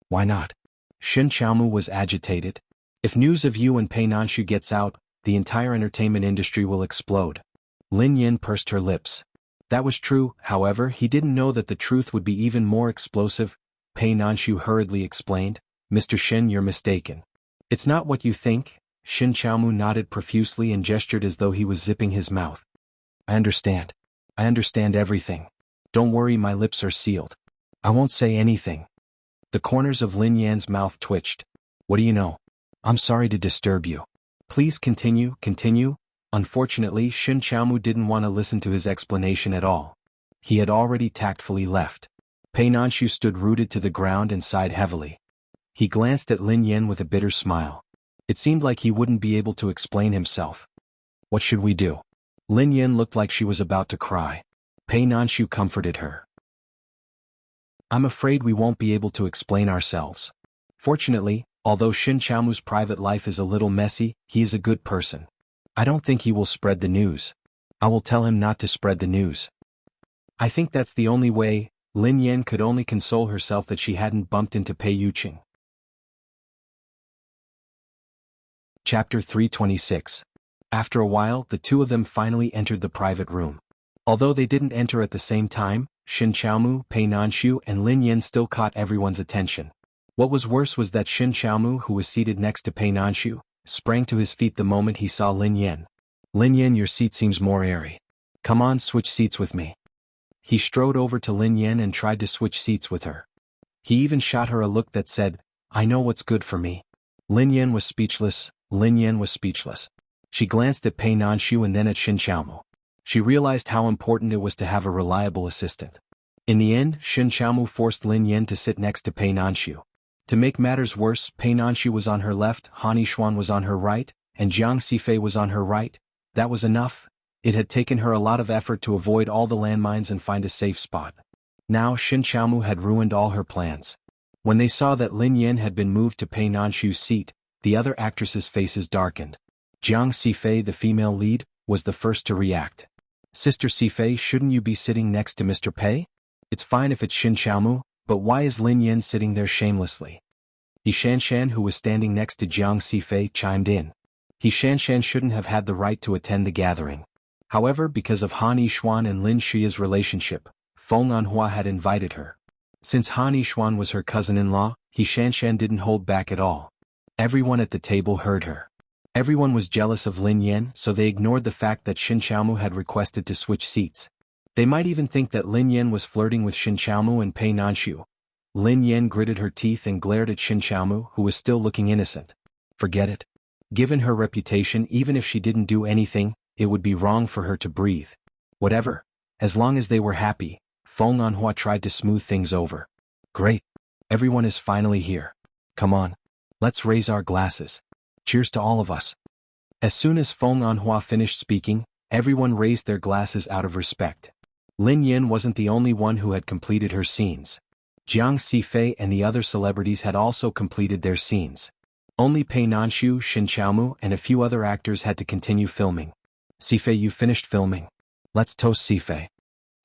Why not? Shin Chaomu was agitated. If news of you and Pei Nanshu gets out, the entire entertainment industry will explode. Lin Yan pursed her lips. That was true, however, he didn't know that the truth would be even more explosive. Pei Nanshu hurriedly explained, Mr. Shin, you're mistaken. It's not what you think. Shin Chaomu nodded profusely and gestured as though he was zipping his mouth. I understand. I understand everything. Don't worry, my lips are sealed. I won't say anything. The corners of Lin Yan's mouth twitched. What do you know? I'm sorry to disturb you. Please continue. Unfortunately, Shin Chaomu didn't want to listen to his explanation at all. He had already tactfully left. Pei Nanshu stood rooted to the ground and sighed heavily. He glanced at Lin Yan with a bitter smile. It seemed like he wouldn't be able to explain himself. What should we do? Lin Yan looked like she was about to cry. Pei Nanshu comforted her. I'm afraid we won't be able to explain ourselves. Fortunately, although Shin Chaomu's private life is a little messy, he is a good person. I don't think he will spread the news. I will tell him not to spread the news. I think that's the only way. Lin Yan could only console herself that she hadn't bumped into Pei Yuqing. Chapter 326. After a while, the two of them finally entered the private room. Although they didn't enter at the same time, Shin Chaomu, Pei Nanshu, and Lin Yan still caught everyone's attention. What was worse was that Shin Chaomu, who was seated next to Pei Nanshu, sprang to his feet the moment he saw Lin Yan. Lin Yan, your seat seems more airy. Come on, switch seats with me. He strode over to Lin Yan and tried to switch seats with her. He even shot her a look that said, I know what's good for me. Lin Yan was speechless. She glanced at Pei Nanshu and then at Shin Chaomu. She realized how important it was to have a reliable assistant. In the end, Shin Chaomu forced Lin Yan to sit next to Pei Nanshu. To make matters worse, Pei Nanshu was on her left, Han Yixuan was on her right, and Jiang Xifei was on her right. That was enough. It had taken her a lot of effort to avoid all the landmines and find a safe spot. Now Shin Chaomu had ruined all her plans. When they saw that Lin Yan had been moved to Pei Nanshu's seat, the other actresses' faces darkened. Jiang Sifei, the female lead, was the first to react. Sister Sifei, shouldn't you be sitting next to Mr. Pei? It's fine if it's Xin Xiaomu, but why is Lin Yan sitting there shamelessly? He Shanshan, who was standing next to Jiang Sifei, chimed in. He Shanshan shouldn't have had the right to attend the gathering. However, because of Han Yishuan and Lin Xia's relationship, Feng Anhua had invited her. Since Han Yishuan was her cousin-in-law, He Shanshan didn't hold back at all. Everyone at the table heard her. Everyone was jealous of Lin Yan, so they ignored the fact that Xin Xiaomu had requested to switch seats. They might even think that Lin Yan was flirting with Xin Xiaomu and Pei Nanshu. Lin Yan gritted her teeth and glared at Xin Xiaomu, who was still looking innocent. Forget it. Given her reputation, even if she didn't do anything, it would be wrong for her to breathe. Whatever. As long as they were happy, Feng Anhua tried to smooth things over. Great. Everyone is finally here. Come on. Let's raise our glasses. Cheers to all of us. As soon as Feng Anhua finished speaking, everyone raised their glasses out of respect. Lin Yan wasn't the only one who had completed her scenes. Jiang Sifei and the other celebrities had also completed their scenes. Only Pei Nanshu, Xin Xiaomu, and a few other actors had to continue filming. Sifei, you finished filming. Let's toast Sifei.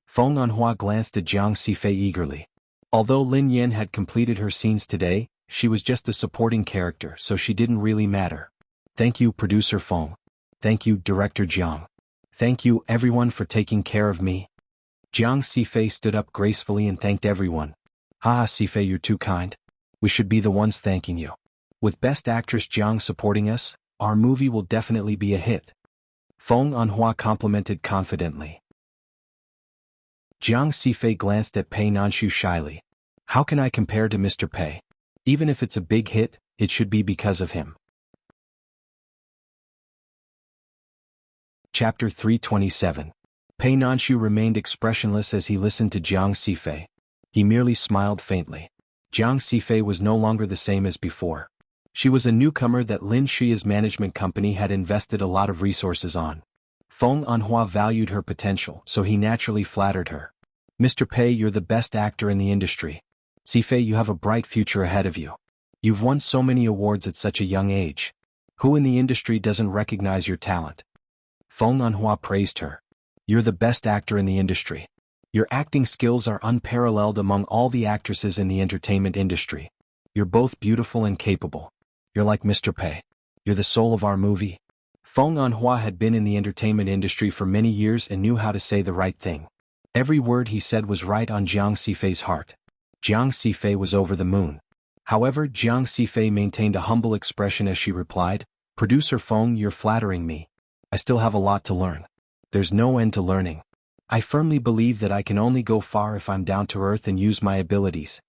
Feng Anhua glanced at Jiang Sifei eagerly. Although Lin Yan had completed her scenes today, she was just a supporting character, so she didn't really matter. Thank you, Producer Feng. Thank you, Director Jiang. Thank you, everyone, for taking care of me. Jiang Sifei stood up gracefully and thanked everyone. Haha, Sifei, you're too kind. We should be the ones thanking you. With Best Actress Jiang supporting us, our movie will definitely be a hit. Feng Anhua complimented confidently. Jiang Sifei glanced at Pei Nanshu shyly. How can I compare to Mr. Pei? Even if it's a big hit, it should be because of him. Chapter 327. Pei Nanshu remained expressionless as he listened to Jiang Sifei. He merely smiled faintly. Jiang Sifei was no longer the same as before. She was a newcomer that Lin Xia's management company had invested a lot of resources on. Feng Anhua valued her potential, so he naturally flattered her. Mr. Pei, you're the best actor in the industry. Sifei, you have a bright future ahead of you. You've won so many awards at such a young age. Who in the industry doesn't recognize your talent? Feng Anhua praised her. You're the best actor in the industry. Your acting skills are unparalleled among all the actresses in the entertainment industry. You're both beautiful and capable. You're like Mr. Pei. You're the soul of our movie. Feng Anhua had been in the entertainment industry for many years and knew how to say the right thing. Every word he said was right on Jiang Sifei's heart. Jiang Sifei was over the moon. However, Jiang Sifei maintained a humble expression as she replied, Producer Feng, you're flattering me. I still have a lot to learn. There's no end to learning. I firmly believe that I can only go far if I'm down to earth and use my abilities.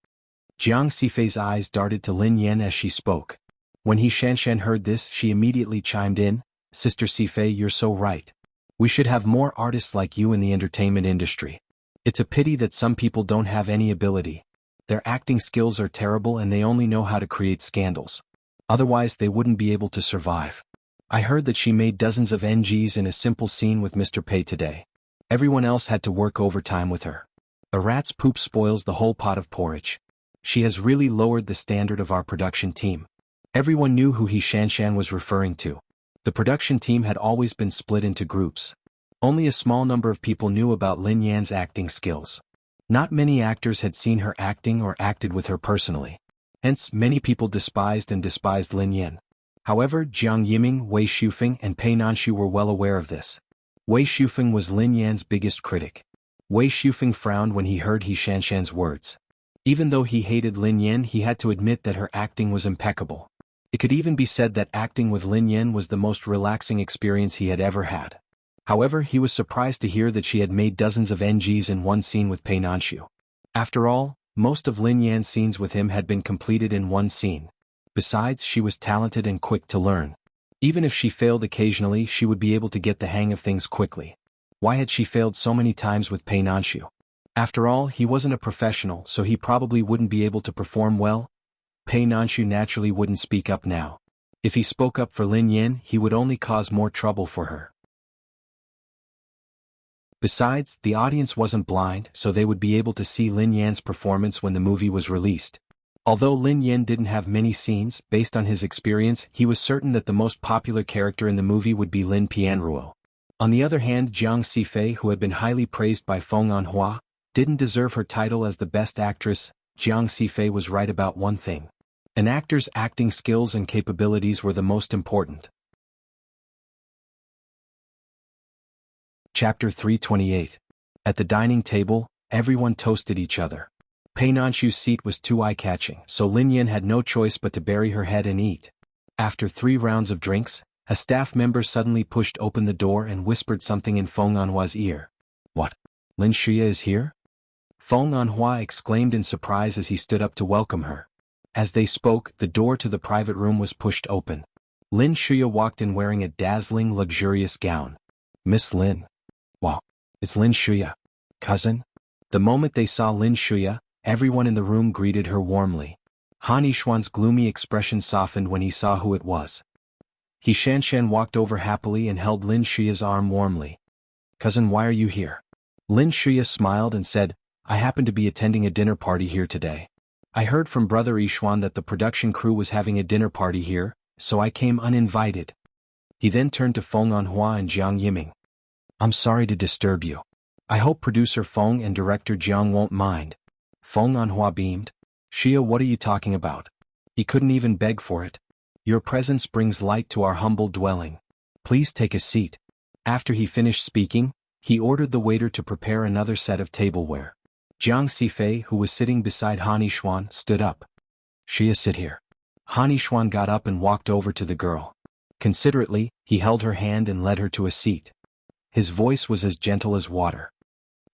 Jiang Sifei's eyes darted to Lin Yan as she spoke. When He Shanshan heard this, she immediately chimed in, Sister Sifei, you're so right. We should have more artists like you in the entertainment industry. It's a pity that some people don't have any ability. Their acting skills are terrible and they only know how to create scandals. Otherwise they wouldn't be able to survive. I heard that she made dozens of NGs in a simple scene with Mr. Pei today. Everyone else had to work overtime with her. A rat's poop spoils the whole pot of porridge. She has really lowered the standard of our production team. Everyone knew who He Shanshan was referring to. The production team had always been split into groups. Only a small number of people knew about Lin Yan's acting skills. Not many actors had seen her acting or acted with her personally. Hence, many people despised Lin Yan. However, Jiang Yiming, Wei Shufeng, and Pei Nanshu were well aware of this. Wei Shufeng was Lin Yan's biggest critic. Wei Shufeng frowned when he heard He Shanshan's words. Even though he hated Lin Yan, he had to admit that her acting was impeccable. It could even be said that acting with Lin Yan was the most relaxing experience he had ever had. However, he was surprised to hear that she had made dozens of NGs in one scene with Pei Nanshu. After all, most of Lin Yan's scenes with him had been completed in one scene. Besides, she was talented and quick to learn. Even if she failed occasionally, she would be able to get the hang of things quickly. Why had she failed so many times with Pei Nanshu? After all, he wasn't a professional, so he probably wouldn't be able to perform well. Pei Nanshu naturally wouldn't speak up now. If he spoke up for Lin Yan, he would only cause more trouble for her. Besides, the audience wasn't blind, so they would be able to see Lin Yan's performance when the movie was released. Although Lin Yan didn't have many scenes, based on his experience, he was certain that the most popular character in the movie would be Lin Pianruo. On the other hand, Jiang Xifei, who had been highly praised by Feng Anhua, didn't deserve her title as the best actress. Jiang Xifei was right about one thing. An actor's acting skills and capabilities were the most important. Chapter 328. At the dining table, everyone toasted each other. Pei Nanshu's seat was too eye-catching, so Lin Yan had no choice but to bury her head and eat. After 3 rounds of drinks, a staff member suddenly pushed open the door and whispered something in Feng Anhua's ear. "What? Lin Shuya is here?" Feng Anhua exclaimed in surprise as he stood up to welcome her. As they spoke, the door to the private room was pushed open. Lin Shuya walked in wearing a dazzling, luxurious gown. "Miss Lin." "Wow, it's Lin Shuya. Cousin?" The moment they saw Lin Shuya, everyone in the room greeted her warmly. Han Yishuan's gloomy expression softened when he saw who it was. He Shanshan walked over happily and held Lin Shuya's arm warmly. "Cousin, why are you here?" Lin Shuya smiled and said, "I happen to be attending a dinner party here today. I heard from Brother Yishuan that the production crew was having a dinner party here, so I came uninvited." He then turned to Feng Anhua and Jiang Yiming. "I'm sorry to disturb you. I hope producer Feng and director Jiang won't mind." Feng Anhua beamed. "Shia, what are you talking about? He couldn't even beg for it. Your presence brings light to our humble dwelling. Please take a seat." After he finished speaking, he ordered the waiter to prepare another set of tableware. Jiang Xifei, who was sitting beside Han Yishuan, stood up. "Shia, sit here." Han Yishuan got up and walked over to the girl. Considerately, he held her hand and led her to a seat. His voice was as gentle as water.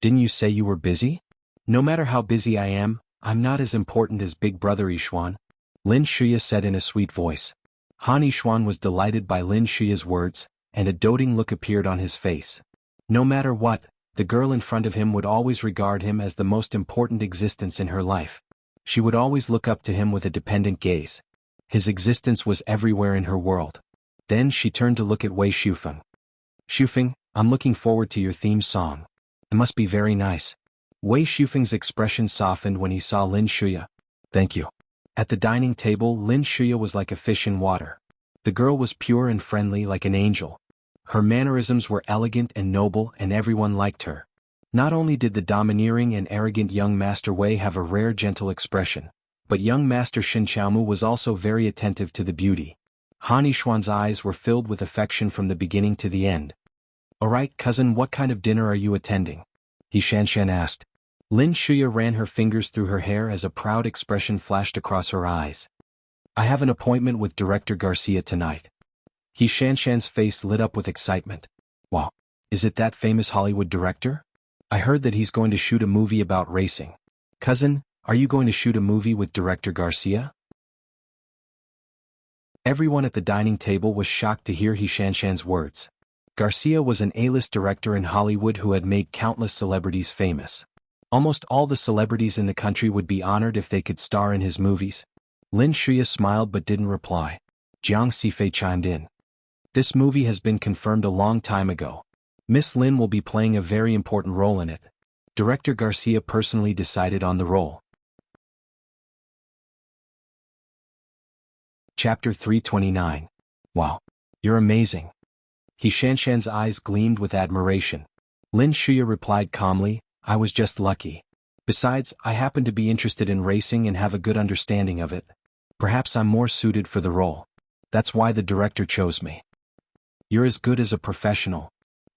"Didn't you say you were busy?" "No matter how busy I am, I'm not as important as Big Brother Yishuan," Lin Shuya said in a sweet voice. Han Yishuan was delighted by Lin Shuya's words, and a doting look appeared on his face. No matter what, the girl in front of him would always regard him as the most important existence in her life. She would always look up to him with a dependent gaze. His existence was everywhere in her world. Then she turned to look at Wei Shufeng. "Shufeng, I'm looking forward to your theme song. It must be very nice." Wei Shufeng's expression softened when he saw Lin Shuya. "Thank you." At the dining table, Lin Shuya was like a fish in water. The girl was pure and friendly like an angel. Her mannerisms were elegant and noble, and everyone liked her. Not only did the domineering and arrogant young Master Wei have a rare gentle expression, but young Master Shin Qiaomu was also very attentive to the beauty. Han Yishuan's eyes were filled with affection from the beginning to the end. "Alright, cousin, what kind of dinner are you attending?" He Shanshan asked. Lin Shuya ran her fingers through her hair as a proud expression flashed across her eyes. "I have an appointment with Director Garcia tonight." He Shanshan's face lit up with excitement. "Wow, is it that famous Hollywood director? I heard that he's going to shoot a movie about racing. Cousin, are you going to shoot a movie with Director Garcia?" Everyone at the dining table was shocked to hear He Shanshan's words. Garcia was an A-list director in Hollywood who had made countless celebrities famous. Almost all the celebrities in the country would be honored if they could star in his movies. Lin Shuya smiled but didn't reply. Jiang Xifei chimed in. "This movie has been confirmed a long time ago. Miss Lin will be playing a very important role in it. Director Garcia personally decided on the role." Chapter 329. "Wow, you're amazing." He Shanshan's eyes gleamed with admiration. Lin Shuya replied calmly, "I was just lucky. Besides, I happen to be interested in racing and have a good understanding of it. Perhaps I'm more suited for the role. That's why the director chose me." "You're as good as a professional."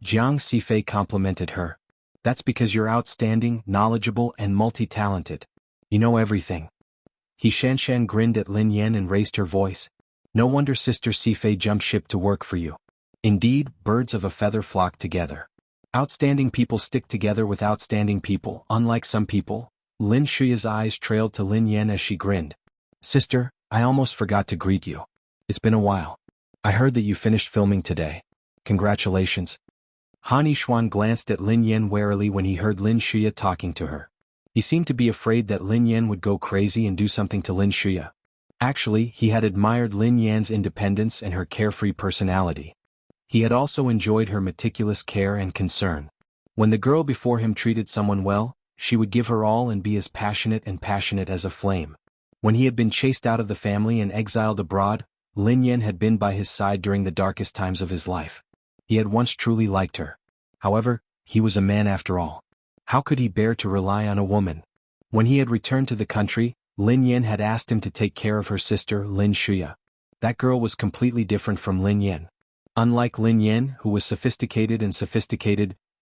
Jiang Xifei complimented her. "That's because you're outstanding, knowledgeable, and multi-talented. You know everything." He Shanshan grinned at Lin Yan and raised her voice. "No wonder Sister Xifei jumped ship to work for you. Indeed, birds of a feather flock together. Outstanding people stick together with outstanding people, unlike some people." Lin Shuya's eyes trailed to Lin Yan as she grinned. "Sister, I almost forgot to greet you. It's been a while. I heard that you finished filming today. Congratulations." Han Yishuan glanced at Lin Yan warily when he heard Lin Shuya talking to her. He seemed to be afraid that Lin Yan would go crazy and do something to Lin Shuya. Actually, he had admired Lin Yan's independence and her carefree personality. He had also enjoyed her meticulous care and concern. When the girl before him treated someone well, she would give her all and be as passionate as a flame. When he had been chased out of the family and exiled abroad, Lin Yan had been by his side during the darkest times of his life. He had once truly liked her. However, he was a man after all. How could he bear to rely on a woman? When he had returned to the country, Lin Yan had asked him to take care of her sister, Lin Shuya. That girl was completely different from Lin Yan. Unlike Lin Yan, who was sophisticated,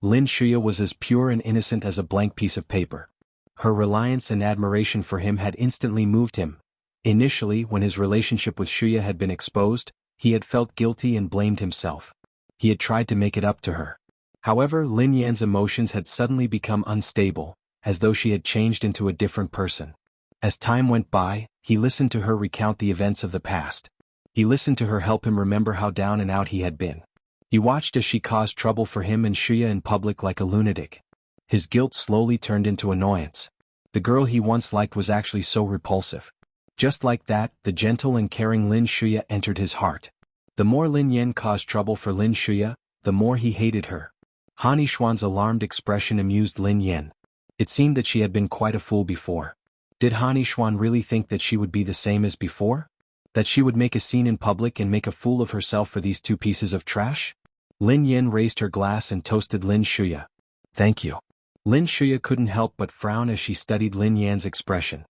Lin Shuya was as pure and innocent as a blank piece of paper. Her reliance and admiration for him had instantly moved him. Initially, when his relationship with Shuya had been exposed, he had felt guilty and blamed himself. He had tried to make it up to her. However, Lin Yan's emotions had suddenly become unstable, as though she had changed into a different person. As time went by, he listened to her recount the events of the past. He listened to her help him remember how down and out he had been. He watched as she caused trouble for him and Shuya in public like a lunatic. His guilt slowly turned into annoyance. The girl he once liked was actually so repulsive. Just like that, the gentle and caring Lin Shuya entered his heart. The more Lin Yan caused trouble for Lin Shuya, the more he hated her. Han Yishuan's alarmed expression amused Lin Yan. It seemed that she had been quite a fool before. Did Han Yishuan really think that she would be the same as before? That she would make a scene in public and make a fool of herself for these two pieces of trash? Lin Yan raised her glass and toasted Lin Shuya. Thank you. Lin Shuya couldn't help but frown as she studied Lin Yan's expression.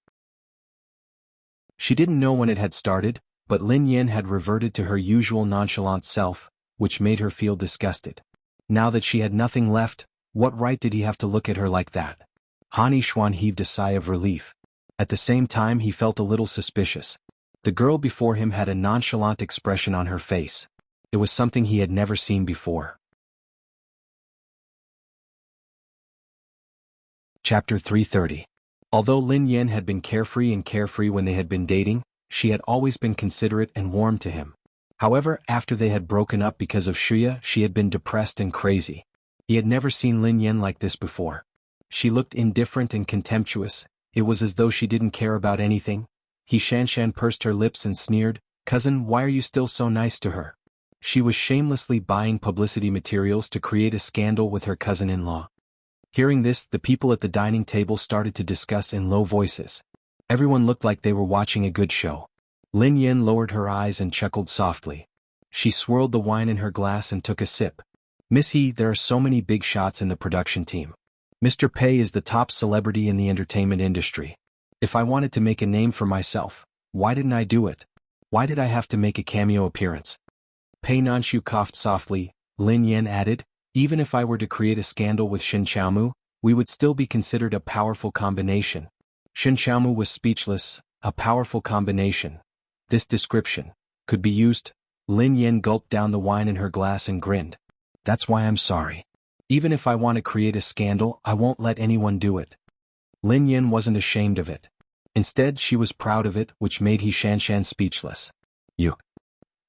She didn't know when it had started, but Lin Yan had reverted to her usual nonchalant self, which made her feel disgusted. Now that she had nothing left, what right did he have to look at her like that? Han Yishuan heaved a sigh of relief. At the same time he felt a little suspicious. The girl before him had a nonchalant expression on her face. It was something he had never seen before. Chapter 330. Although Lin Yan had been carefree when they had been dating, she had always been considerate and warm to him. However, after they had broken up because of Shuya, she had been depressed and crazy. He had never seen Lin Yan like this before. She looked indifferent and contemptuous. It was as though she didn't care about anything. He Shanshan pursed her lips and sneered, "Cousin, why are you still so nice to her?" She was shamelessly buying publicity materials to create a scandal with her cousin-in-law. Hearing this, the people at the dining table started to discuss in low voices. Everyone looked like they were watching a good show. Lin Yan lowered her eyes and chuckled softly. She swirled the wine in her glass and took a sip. "Miss He, there are so many big shots in the production team. Mr. Pei is the top celebrity in the entertainment industry. If I wanted to make a name for myself, why didn't I do it? Why did I have to make a cameo appearance?" Pei Nanshu coughed softly. Lin Yan added, "Even if I were to create a scandal with Shin Chaomu, we would still be considered a powerful combination." Shin Chaomu was speechless. A powerful combination. This description could be used. Lin Yan gulped down the wine in her glass and grinned. "That's why I'm sorry. Even if I want to create a scandal, I won't let anyone do it." Lin Yan wasn't ashamed of it. Instead, she was proud of it, which made He Shanshan speechless. "You."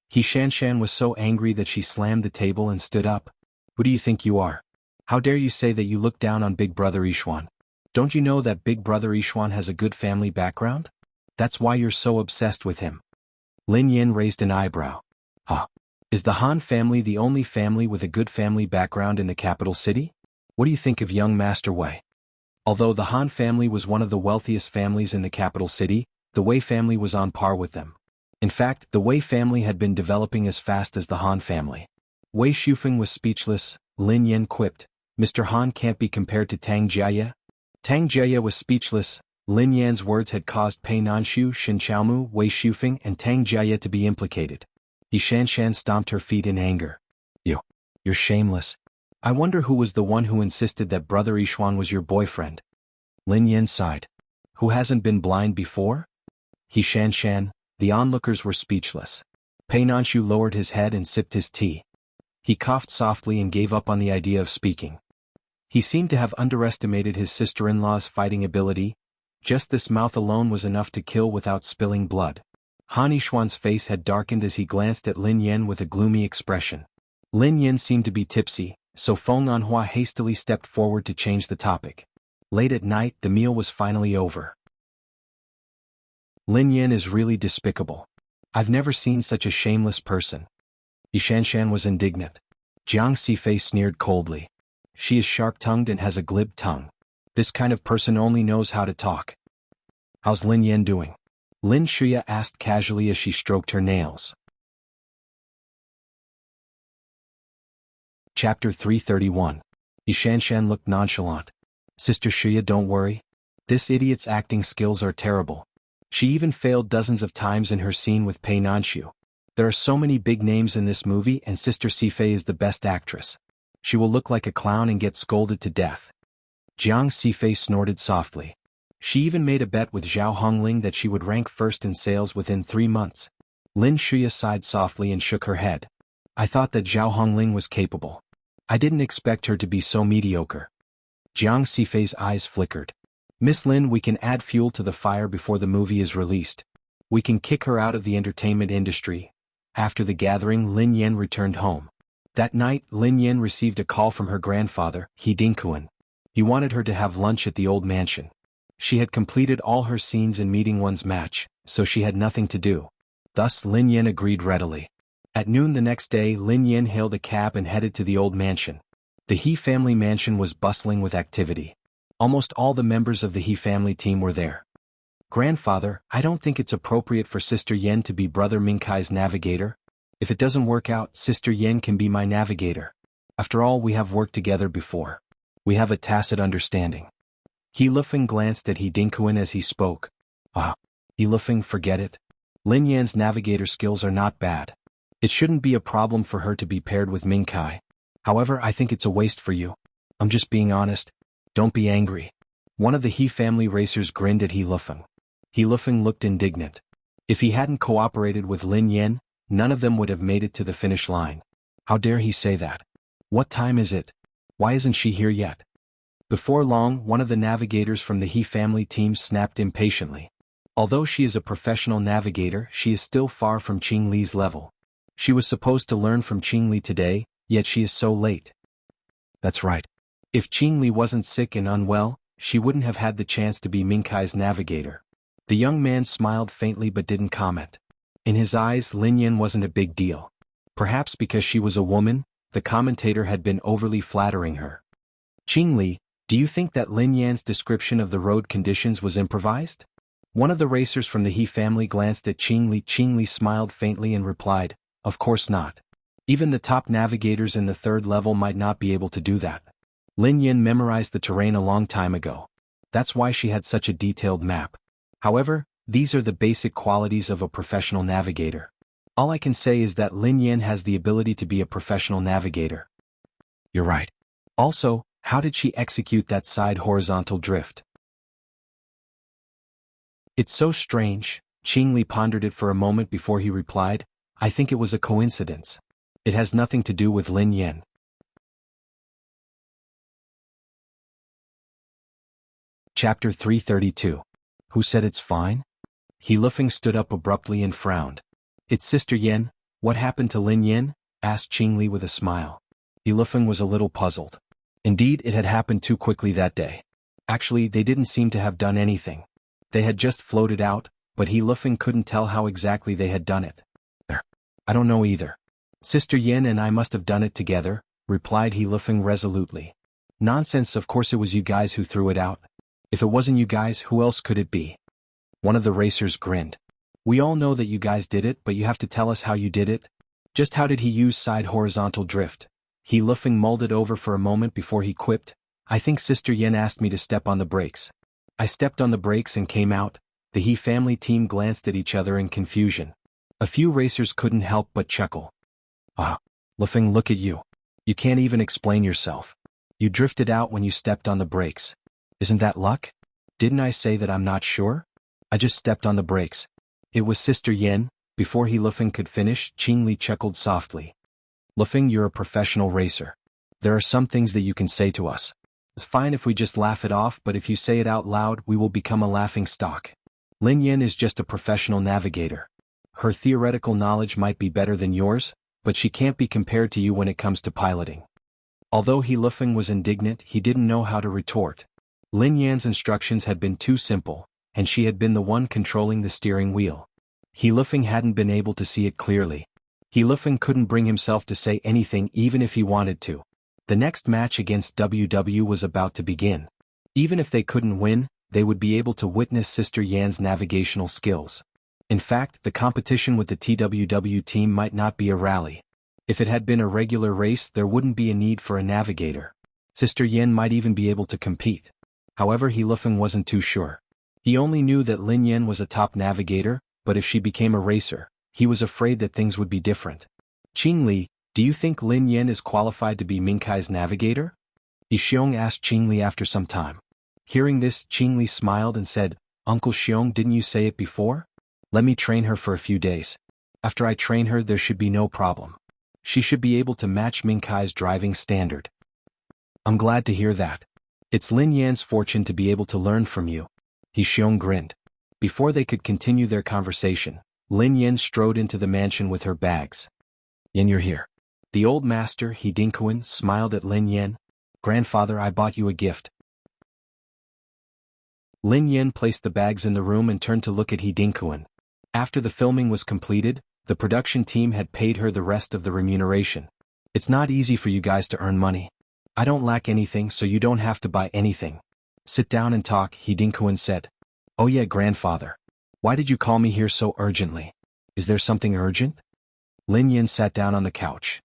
He Shanshan was so angry that she slammed the table and stood up. "Who do you think you are? How dare you say that you look down on Big Brother Yishuan? Don't you know that Big Brother Yishuan has a good family background? That's why you're so obsessed with him." Lin Yan raised an eyebrow. "Huh? Is the Han family the only family with a good family background in the capital city? What do you think of young Master Wei?" Although the Han family was one of the wealthiest families in the capital city, the Wei family was on par with them. In fact, the Wei family had been developing as fast as the Han family. Wei Shufeng was speechless. Lin Yan quipped, "Mr. Han can't be compared to Tang Jiaye." Tang Jiaye was speechless. Lin Yan's words had caused Pei Nanshu, Shin Chaomu, Wei Shufeng, and Tang Jiaye to be implicated. Yi Shanshan stomped her feet in anger. You're shameless. I wonder who was the one who insisted that Brother Yishuan was your boyfriend." Lin Yan sighed. "Who hasn't been blind before?" He Shanshan. The onlookers were speechless. Pei Nanshu lowered his head and sipped his tea. He coughed softly and gave up on the idea of speaking. He seemed to have underestimated his sister-in-law's fighting ability. Just this mouth alone was enough to kill without spilling blood. Han Yishuan's face had darkened as he glanced at Lin Yan with a gloomy expression. Lin Yan seemed to be tipsy, so Feng Anhua hastily stepped forward to change the topic. Late at night, the meal was finally over. "Lin Yan is really despicable. I've never seen such a shameless person." Yi Shanshan was indignant. Jiang Sifei sneered coldly. "She is sharp-tongued and has a glib tongue. This kind of person only knows how to talk." "How's Lin Yan doing?" Lin Shuya asked casually as she stroked her nails. Chapter 331. Yishanshan looked nonchalant. Sister Shuya, don't worry. This idiot's acting skills are terrible. She even failed dozens of times in her scene with Pei Nanshu. There are so many big names in this movie and Sister Sifei is the best actress. She will look like a clown and get scolded to death. Jiang Sifei snorted softly. She even made a bet with Zhao Hongling that she would rank first in sales within 3 months. Lin Shuya sighed softly and shook her head. I thought that Zhao Hongling was capable. I didn't expect her to be so mediocre. Jiang Sifei's eyes flickered. Miss Lin, we can add fuel to the fire before the movie is released. We can kick her out of the entertainment industry. After the gathering, Lin Yan returned home. That night, Lin Yan received a call from her grandfather, He Dinkuan. He wanted her to have lunch at the old mansion. She had completed all her scenes in Meeting One's match, so she had nothing to do. Thus Lin Yan agreed readily. At noon the next day, Lin Yan hailed a cab and headed to the old mansion. The He family mansion was bustling with activity. Almost all the members of the He family team were there. Grandfather, I don't think it's appropriate for Sister Yen to be Brother Minkai's navigator. If it doesn't work out, Sister Yen can be my navigator. After all, we have worked together before. We have a tacit understanding. He Lufeng glanced at He Dinkuan as he spoke. He Lufeng, forget it. Lin Yan's navigator skills are not bad. It shouldn't be a problem for her to be paired with Minkai. However, I think it's a waste for you. I'm just being honest. Don't be angry. One of the He family racers grinned at He Lufeng. He Lufeng looked indignant. If he hadn't cooperated with Lin Yan, none of them would have made it to the finish line. How dare he say that? What time is it? Why isn't she here yet? Before long, one of the navigators from the He family team snapped impatiently. Although she is a professional navigator, she is still far from Qing Li's level. She was supposed to learn from Qing Li today, yet she is so late. That's right. If Qing Li wasn't sick and unwell, she wouldn't have had the chance to be Minkai's navigator. The young man smiled faintly but didn't comment. In his eyes, Lin Yan wasn't a big deal. Perhaps because she was a woman, the commentator had been overly flattering her. Qing Li, do you think that Lin Yan's description of the road conditions was improvised? One of the racers from the He family glanced at Qing Li. Qing Li smiled faintly and replied, of course not. Even the top navigators in the 3rd level might not be able to do that. Lin Yan memorized the terrain a long time ago. That's why she had such a detailed map. However, these are the basic qualities of a professional navigator. All I can say is that Lin Yan has the ability to be a professional navigator. You're right. Also, how did she execute that side horizontal drift? It's so strange. Qing Li pondered it for a moment before he replied, I think it was a coincidence. It has nothing to do with Lin Yan. Chapter 332. Who said it's fine? He Lufeng stood up abruptly and frowned. It's Sister Yen. What happened to Lin Yan? Asked Qing Li with a smile. He Lufeng was a little puzzled. Indeed, it had happened too quickly that day. Actually, they didn't seem to have done anything. They had just floated out, but He Lufeng couldn't tell how exactly they had done it. I don't know either. Sister Yen and I must have done it together, replied He Lufeng resolutely. Nonsense, of course it was you guys who threw it out. If it wasn't you guys, who else could it be? One of the racers grinned. We all know that you guys did it, but you have to tell us how you did it. Just how did he use side horizontal drift? He Lufeng mulled it over for a moment before he quipped. I think Sister Yen asked me to step on the brakes. I stepped on the brakes and came out. The He family team glanced at each other in confusion. A few racers couldn't help but chuckle. Lufeng, look at you. You can't even explain yourself. You drifted out when you stepped on the brakes. Isn't that luck? Didn't I say that I'm not sure? I just stepped on the brakes. It was Sister Yen. Before He Lufeng could finish, Qing Li chuckled softly. Lufeng, you're a professional racer. There are some things that you can say to us. It's fine if we just laugh it off, but if you say it out loud, we will become a laughing stock. Lin Yan is just a professional navigator. Her theoretical knowledge might be better than yours, but she can't be compared to you when it comes to piloting. Although He Lufeng was indignant, he didn't know how to retort. Lin Yan's instructions had been too simple, and she had been the one controlling the steering wheel. He Lufeng hadn't been able to see it clearly. He Lufeng couldn't bring himself to say anything even if he wanted to. The next match against WW was about to begin. Even if they couldn't win, they would be able to witness Sister Yan's navigational skills. In fact, the competition with the TWW team might not be a rally. If it had been a regular race, there wouldn't be a need for a navigator. Sister Yin might even be able to compete. However, He Lufeng wasn't too sure. He only knew that Lin Yan was a top navigator, but if she became a racer, he was afraid that things would be different. Qing Li, do you think Lin Yan is qualified to be Mingkai's navigator? Yi Xiong asked Qing Li after some time. Hearing this, Qing Li smiled and said, Uncle Xiong, didn't you say it before? Let me train her for a few days. After I train her, there should be no problem. She should be able to match Mingkai's driving standard. I'm glad to hear that. It's Lin Yan's fortune to be able to learn from you. Yi Xiong grinned. Before they could continue their conversation, Lin Yan strode into the mansion with her bags. Yan, you're here. The old master, He Dinkuan, smiled at Lin Yan. Grandfather, I bought you a gift. Lin Yan placed the bags in the room and turned to look at He Dinkuan. After the filming was completed, the production team had paid her the rest of the remuneration. It's not easy for you guys to earn money. I don't lack anything, so you don't have to buy anything. Sit down and talk, He Dinkuan said. Oh yeah, grandfather. Why did you call me here so urgently? Is there something urgent? Lin Yan sat down on the couch.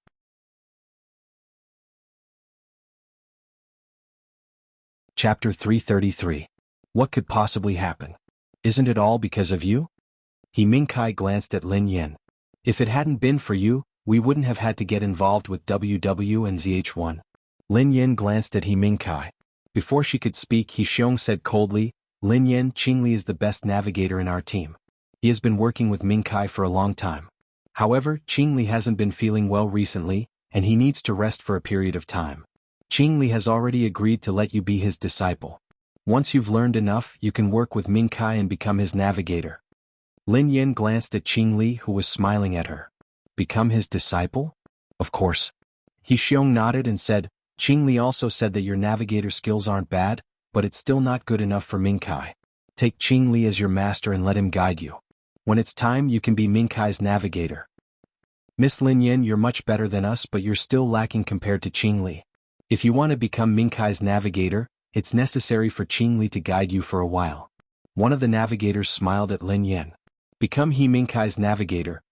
Chapter 333. What could possibly happen? Isn't it all because of you? He Mingkai glanced at Lin Yan. If it hadn't been for you, we wouldn't have had to get involved with WW and ZH1. Lin Yan glanced at He Mingkai. Before she could speak, He Xiong said coldly, Lin Yan, Qing Li is the best navigator in our team. He has been working with Mingkai for a long time. However, Qing Li hasn't been feeling well recently, and he needs to rest for a period of time. Qing Li has already agreed to let you be his disciple. Once you've learned enough, you can work with Mingkai and become his navigator. Lin Yan glanced at Qing Li, who was smiling at her. Become his disciple? Of course. He Xiong nodded and said, Qing Li also said that your navigator skills aren't bad, but it's still not good enough for Mingkai. Take Qing Li as your master and let him guide you. When it's time, you can be Mingkai's navigator. Miss Lin Yan, you're much better than us, but you're still lacking compared to Qing Li. If you want to become Mingkai's navigator, it's necessary for Qing Li to guide you for a while. One of the navigators smiled at Lin Yan. Become He Mingkai's navigator.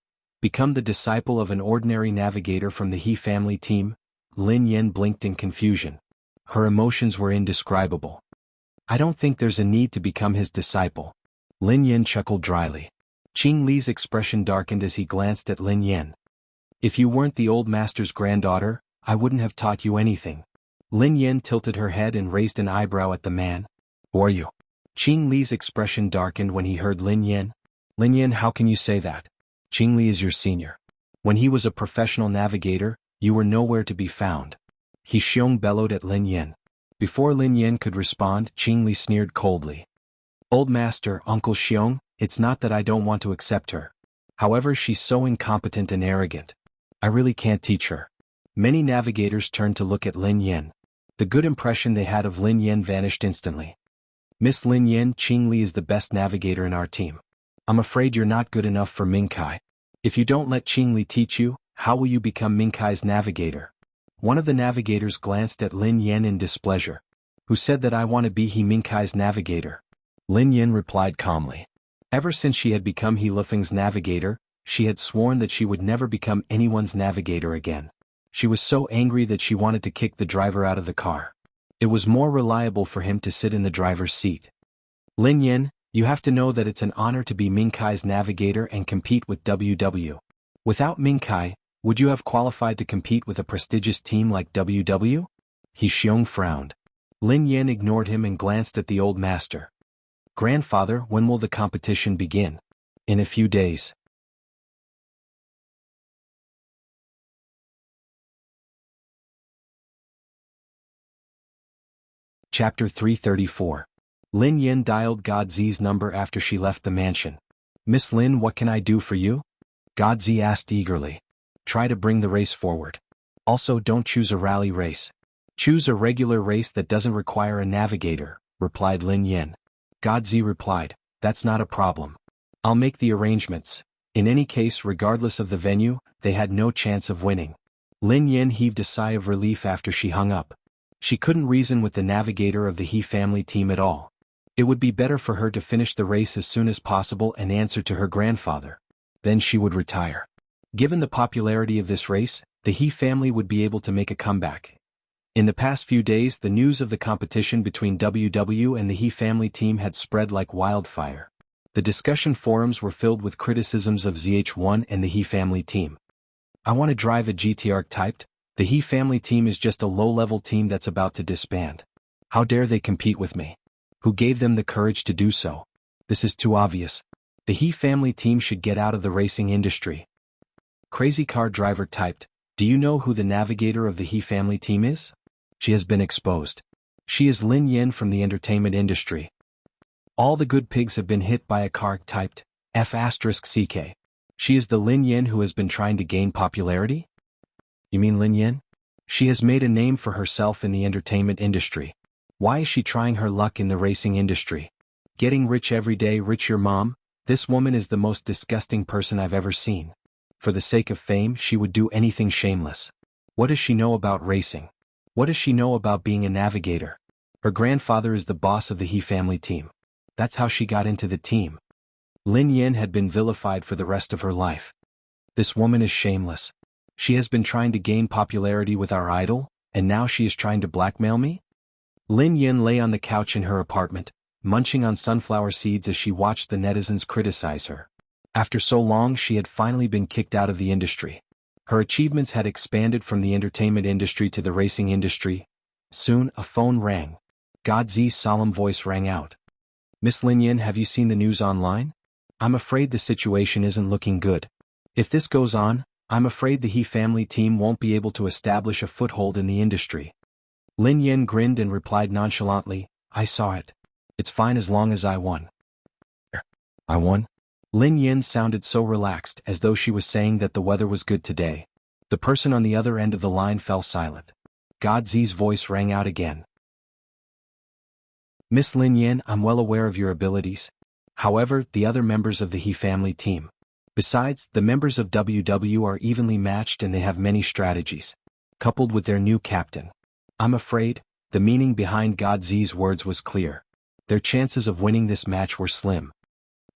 Become the disciple of an ordinary navigator from the He family team. Lin Yan blinked in confusion. Her emotions were indescribable. I don't think there's a need to become his disciple. Lin Yan chuckled dryly. Qing Li's expression darkened as he glanced at Lin Yan. If you weren't the old master's granddaughter, I wouldn't have taught you anything. Lin Yan tilted her head and raised an eyebrow at the man. Who are you? Qing Li's expression darkened when he heard Lin Yan. Lin Yan, how can you say that? Qing Li is your senior. When he was a professional navigator, you were nowhere to be found. He Xiong bellowed at Lin Yan. Before Lin Yan could respond, Qing Li sneered coldly. Old master, Uncle Xiong, it's not that I don't want to accept her. However, she's so incompetent and arrogant. I really can't teach her. Many navigators turned to look at Lin Yan. The good impression they had of Lin Yan vanished instantly. Miss Lin Yan, Qing Li is the best navigator in our team. I'm afraid you're not good enough for Mingkai. If you don't let Qing Li teach you, how will you become Mingkai's navigator? One of the navigators glanced at Lin Yan in displeasure. Who said that I want to be He Mingkai's navigator? Lin Yan replied calmly. Ever since she had become He Lufeng's navigator, she had sworn that she would never become anyone's navigator again. She was so angry that she wanted to kick the driver out of the car. It was more reliable for him to sit in the driver's seat. Lin Yan, you have to know that it's an honor to be Mingkai's navigator and compete with WW. Without Mingkai, would you have qualified to compete with a prestigious team like WW? He Xiong frowned. Lin Yan ignored him and glanced at the old master. Grandfather, when will the competition begin? In a few days. Chapter 334. Lin Yan dialed God Zi's number after she left the mansion. Miss Lin, what can I do for you? God Z asked eagerly. Try to bring the race forward. Also, don't choose a rally race. Choose a regular race that doesn't require a navigator, replied Lin Yan. God Z replied, that's not a problem. I'll make the arrangements. In any case, regardless of the venue, they had no chance of winning. Lin Yan heaved a sigh of relief after she hung up. She couldn't reason with the navigator of the He family team at all. It would be better for her to finish the race as soon as possible and answer to her grandfather. Then she would retire. Given the popularity of this race, the He family would be able to make a comeback. In the past few days, the news of the competition between WW and the He family team had spread like wildfire. The discussion forums were filled with criticisms of ZH1 and the He family team. I want to drive a GTR typed. The He family team is just a low-level team that's about to disband. How dare they compete with me? Who gave them the courage to do so? This is too obvious. The He family team should get out of the racing industry. Crazy car driver typed, do you know who the navigator of the He family team is? She has been exposed. She is Lin Yen from the entertainment industry. All the good pigs have been hit by a car typed F*CK. She is the Lin Yen who has been trying to gain popularity? You mean Lin Yen? She has made a name for herself in the entertainment industry. Why is she trying her luck in the racing industry? Getting rich every day, rich your mom? This woman is the most disgusting person I've ever seen. For the sake of fame, she would do anything shameless. What does she know about racing? What does she know about being a navigator? Her grandfather is the boss of the He family team. That's how she got into the team. Lin Yen had been vilified for the rest of her life. This woman is shameless. She has been trying to gain popularity with our idol, and now she is trying to blackmail me? Lin Yen lay on the couch in her apartment, munching on sunflower seeds as she watched the netizens criticize her. After so long, she had finally been kicked out of the industry. Her achievements had expanded from the entertainment industry to the racing industry. Soon, a phone rang. Godzi's solemn voice rang out. Miss Lin Yen, have you seen the news online? I'm afraid the situation isn't looking good. If this goes on, I'm afraid the He family team won't be able to establish a foothold in the industry. Lin Yen grinned and replied nonchalantly, I saw it. It's fine as long as I won. I won? Lin Yen sounded so relaxed, as though she was saying that the weather was good today. The person on the other end of the line fell silent. Godzi's voice rang out again. Miss Lin Yen, I'm well aware of your abilities. However, the other members of the He family team. Besides, the members of WW are evenly matched and they have many strategies. Coupled with their new captain. I'm afraid, the meaning behind Godzi's words was clear. Their chances of winning this match were slim.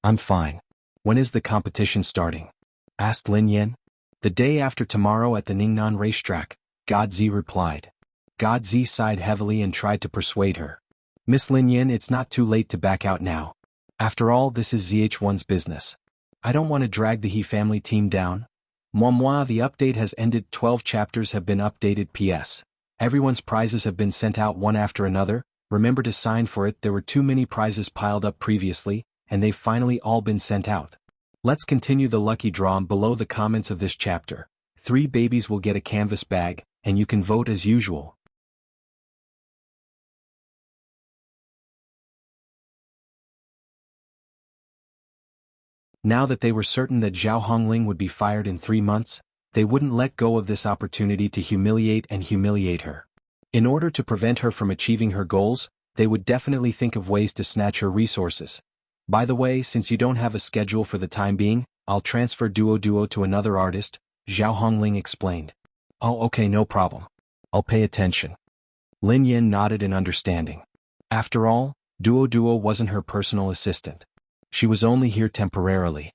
I'm fine. When is the competition starting? Asked Lin Yen. The day after tomorrow at the Ningnan racetrack, Godzi replied. Godzi sighed heavily and tried to persuade her. Miss Lin Yen, it's not too late to back out now. After all, this is ZH1's business. I don't want to drag the He family team down. Moi, the update has ended. 12 chapters have been updated. PS. Everyone's prizes have been sent out one after another. Remember to sign for it. There were too many prizes piled up previously, and they've finally all been sent out. Let's continue the lucky draw. Below the comments of this chapter, 3 babies will get a canvas bag, and you can vote as usual. Now that they were certain that Zhao Hongling would be fired in 3 months, they wouldn't let go of this opportunity to humiliate her. In order to prevent her from achieving her goals, they would definitely think of ways to snatch her resources. By the way, since you don't have a schedule for the time being, I'll transfer Duo to another artist, Zhao Hongling explained. Oh, okay, no problem. I'll pay attention. Lin Yen nodded in understanding. After all, Duo wasn't her personal assistant. She was only here temporarily.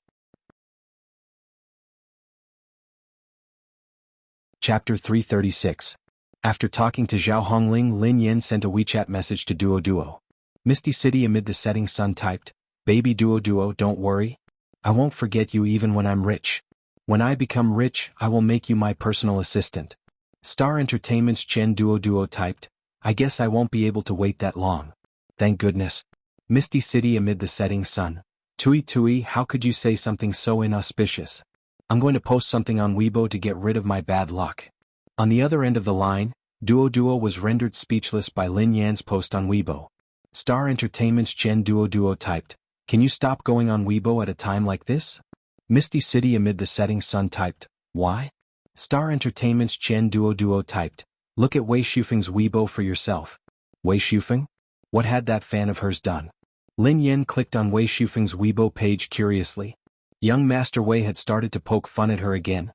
Chapter 336. After talking to Zhao Hongling, Lin Yen sent a WeChat message to Duo. Misty City amid the setting sun typed, Baby Duo, don't worry. I won't forget you even when I'm rich. When I become rich, I will make you my personal assistant. Star Entertainment's Chen Duo typed, I guess I won't be able to wait that long. Thank goodness. Misty City amid the setting sun. Tui, how could you say something so inauspicious? I'm going to post something on Weibo to get rid of my bad luck. On the other end of the line, Duo was rendered speechless by Lin Yan's post on Weibo. Star Entertainment's Chen Duo typed, can you stop going on Weibo at a time like this? Misty City amid the setting sun typed, why? Star Entertainment's Chen Duo typed, look at Wei Shufeng's Weibo for yourself. Wei Shufeng? What had that fan of hers done? Lin Yen clicked on Wei Shufeng's Weibo page curiously. Young Master Wei had started to poke fun at her again.